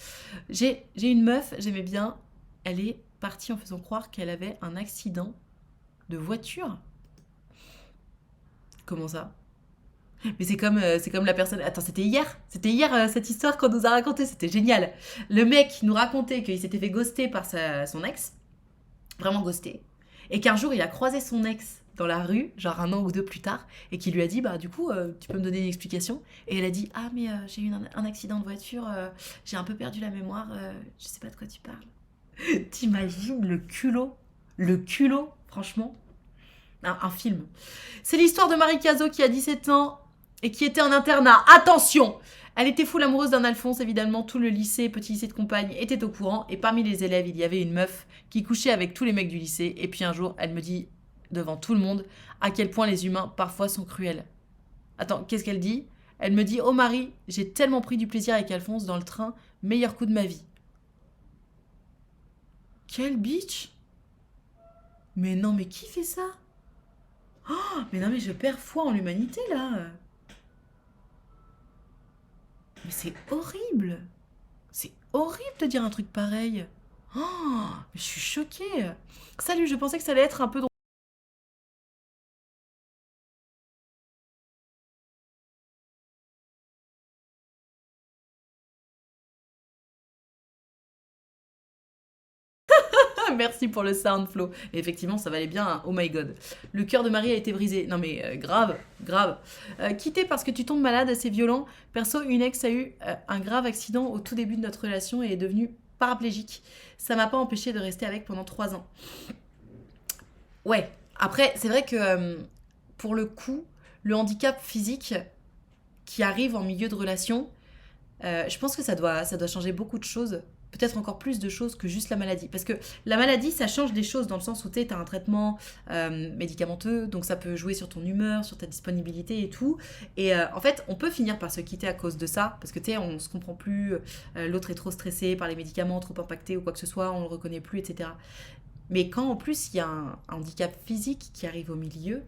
J'ai une meuf, j'aimais bien, elle est partie en faisant croire qu'elle avait un accident de voiture. Comment ça? Mais c'est comme la personne... Attends, c'était hier cette histoire qu'on nous a racontée, c'était génial. Le mec nous racontait qu'il s'était fait ghoster par son ex, vraiment ghosté, et qu'un jour il a croisé son ex dans la rue, genre 1 an ou 2 plus tard, et qui lui a dit, bah du coup, tu peux me donner une explication? Et elle a dit, ah mais j'ai eu un accident de voiture, j'ai un peu perdu la mémoire, je sais pas de quoi tu parles. T'imagines le culot, franchement, un film. C'est l'histoire de Marie Cazot qui a 17 ans et qui était en internat. Attention! Elle était full amoureuse d'un Alphonse, évidemment, tout le lycée, petit lycée de Compagne, était au courant, et parmi les élèves, il y avait une meuf qui couchait avec tous les mecs du lycée, et puis un jour, elle me dit, devant tout le monde, à quel point les humains, parfois, sont cruels. Attends, qu'est-ce qu'elle dit? Elle me dit, oh Marie, j'ai tellement pris du plaisir avec Alphonse dans le train, meilleur coup de ma vie. Quelle bitch? Mais non, mais qui fait ça? Oh, mais non, mais je perds foi en l'humanité, là. Mais c'est horrible. C'est horrible de dire un truc pareil. Oh, mais je suis choquée. Salut, je pensais que ça allait être un peu drôle. Merci pour le sound flow. Et effectivement, ça valait bien un oh my god. Le cœur de Marie a été brisé. Non mais grave. Quitter parce que tu tombes malade, c'est violent. Perso, une ex a eu un grave accident au tout début de notre relation et est devenue paraplégique. Ça m'a pas empêché de rester avec pendant 3 ans. Ouais. Après, c'est vrai que pour le coup, le handicap physique qui arrive en milieu de relation, je pense que ça doit changer beaucoup de choses. Peut-être encore plus de choses que juste la maladie. Parce que la maladie, ça change des choses dans le sens où tu as un traitement médicamenteux, donc ça peut jouer sur ton humeur, sur ta disponibilité et tout. Et en fait, on peut finir par se quitter à cause de ça, parce que tu sais, on se comprend plus, l'autre est trop stressé par les médicaments, trop impacté ou quoi que ce soit, on le reconnaît plus, etc. Mais quand en plus il y a un handicap physique qui arrive au milieu,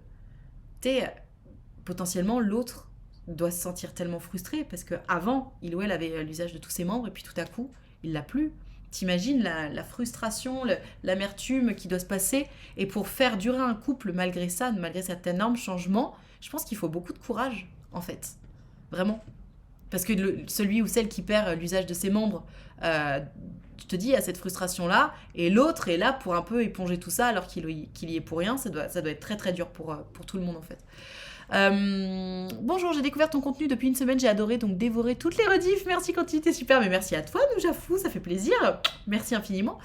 potentiellement l'autre doit se sentir tellement frustré parce qu'avant, il ou elle avait l'usage de tous ses membres et puis tout à coup, il l'a plus. T'imagines la frustration, l'amertume qui doit se passer. Et pour faire durer un couple malgré ça, malgré cet énorme changement, je pense qu'il faut beaucoup de courage, en fait. Vraiment. Parce que celui ou celle qui perd l'usage de ses membres, tu te dis, il y a cette frustration-là, et l'autre est là pour un peu éponger tout ça alors qu'il y est pour rien. Ça doit être très très dur pour tout le monde, en fait. Bonjour, j'ai découvert ton contenu depuis une semaine, j'ai adoré, donc dévorer toutes les rediffs. Merci, continuité super, mais merci à toi, Noujafou, ça fait plaisir. Merci infiniment.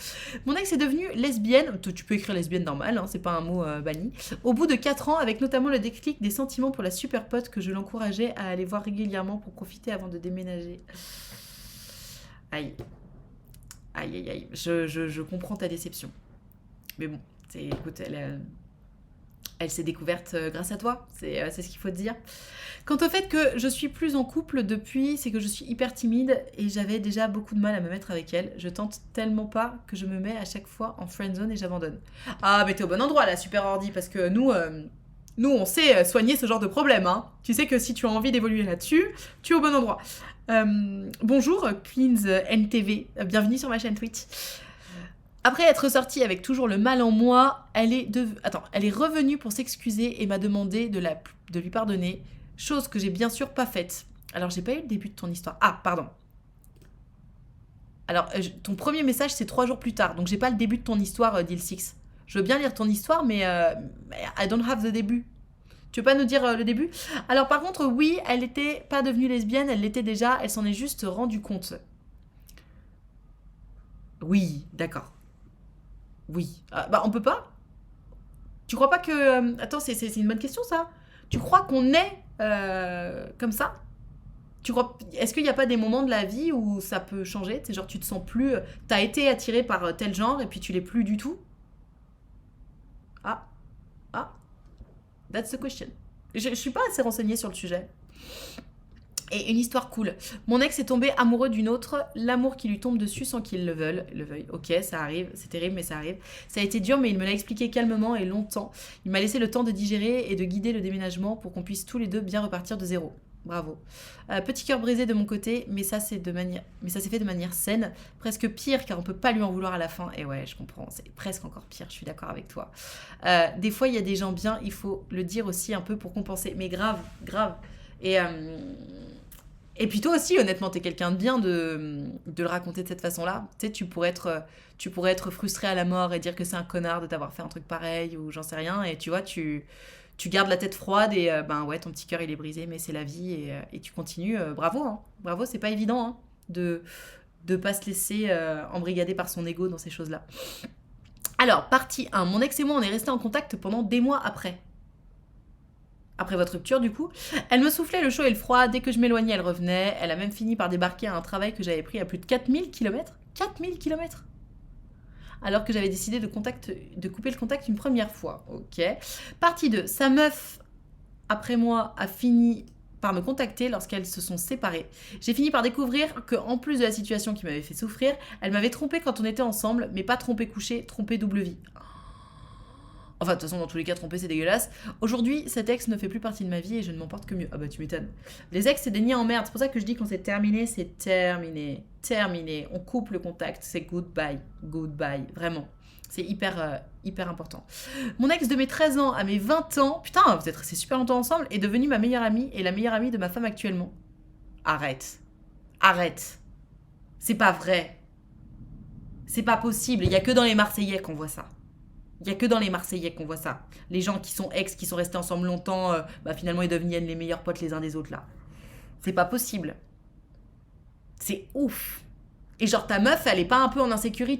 Mon ex est devenue lesbienne, tu peux écrire lesbienne normal, hein, c'est pas un mot banni. Au bout de 4 ans, avec notamment le déclic des sentiments pour la super pote que je l'encourageais à aller voir régulièrement pour profiter avant de déménager. Aïe. Aïe, aïe, aïe. Je comprends ta déception. Mais bon, écoute, elle s'est découverte grâce à toi, c'est ce qu'il faut te dire. Quant au fait que je suis plus en couple depuis, c'est que je suis hyper timide et j'avais déjà beaucoup de mal à me mettre avec elle. Je tente tellement pas que je me mets à chaque fois en friendzone et j'abandonne. Ah, mais t'es au bon endroit là, super ordi, parce que nous on sait soigner ce genre de problème. Hein. Tu sais que si tu as envie d'évoluer là-dessus, tu es au bon endroit. Bonjour, Queens NTV, bienvenue sur ma chaîne Twitch. Après être sortie avec toujours le mal en moi, elle est revenue pour s'excuser et m'a demandé de lui pardonner, chose que j'ai bien sûr pas faite. Alors, j'ai pas eu le début de ton histoire. Ah, pardon. Alors, ton premier message, c'est 3 jours plus tard, donc j'ai pas le début de ton histoire, Deal6. Je veux bien lire ton histoire, mais I don't have the début. Tu veux pas nous dire le début ? Alors, par contre, oui, elle n'était pas devenue lesbienne, elle l'était déjà, elle s'en est juste rendue compte. Oui, d'accord. Oui. On peut pas ? Tu crois pas que... Attends, c'est une bonne question, ça. Tu crois qu'on est comme ça ? Est-ce qu'il n'y a pas des moments de la vie où ça peut changer ? C'est genre, tu te sens plus... T'as été attiré par tel genre et puis tu l'es plus du tout ? Ah. That's the question. Je suis pas assez renseignée sur le sujet. Et une histoire cool. Mon ex est tombé amoureux d'une autre, l'amour qui lui tombe dessus sans qu'il le veuille. Ok, ça arrive, c'est terrible, mais ça arrive. Ça a été dur, mais il me l'a expliqué calmement et longtemps. Il m'a laissé le temps de digérer et de guider le déménagement pour qu'on puisse tous les deux bien repartir de zéro. Bravo. Petit cœur brisé de mon côté, mais ça s'est fait de manière saine. Presque pire, car on peut pas lui en vouloir à la fin. Et ouais, je comprends, c'est presque encore pire, je suis d'accord avec toi. Des fois, il y a des gens bien, il faut le dire aussi un peu pour compenser. Mais grave. Et puis toi aussi, honnêtement, t'es quelqu'un de bien de le raconter de cette façon-là. Tu sais, tu pourrais être frustré à la mort et dire que c'est un connard de t'avoir fait un truc pareil ou j'en sais rien. Et tu vois, tu gardes la tête froide et ouais, ton petit cœur il est brisé, mais c'est la vie et tu continues. Bravo, hein. Bravo, c'est pas évident hein, de pas se laisser embrigader par son ego dans ces choses-là. Alors, partie 1. Mon ex et moi, on est restés en contact pendant des mois après. Après votre rupture, du coup, elle me soufflait le chaud et le froid. Dès que je m'éloignais, elle revenait. Elle a même fini par débarquer à un travail que j'avais pris à plus de 4000 km. 4000 km, alors que j'avais décidé de couper le contact une première fois. Ok. Partie 2. Sa meuf, après moi, a fini par me contacter lorsqu'elles se sont séparées. J'ai fini par découvrir qu'en plus de la situation qui m'avait fait souffrir, elle m'avait trompé quand on était ensemble, mais pas trompé couché, trompé double vie. Enfin, de toute façon, dans tous les cas, tromper, c'est dégueulasse. Aujourd'hui, cet ex ne fait plus partie de ma vie et je ne m'en porte que mieux. Ah bah, tu m'étonnes. Les ex, c'est des nids en merde. C'est pour ça que je dis quand c'est terminé, c'est terminé. Terminé. On coupe le contact. C'est goodbye. Goodbye. Vraiment. C'est hyper important. Mon ex de mes 13 ans à mes 20 ans, putain, vous êtes restés super longtemps ensemble, est devenue ma meilleure amie et la meilleure amie de ma femme actuellement. Arrête. C'est pas vrai. C'est pas possible. Il y a que dans les Marseillais qu'on voit ça. Les gens qui sont ex, qui sont restés ensemble longtemps, finalement ils deviennent les meilleurs potes les uns des autres là. C'est pas possible. C'est ouf. Et genre ta meuf, elle est pas un peu en insécurité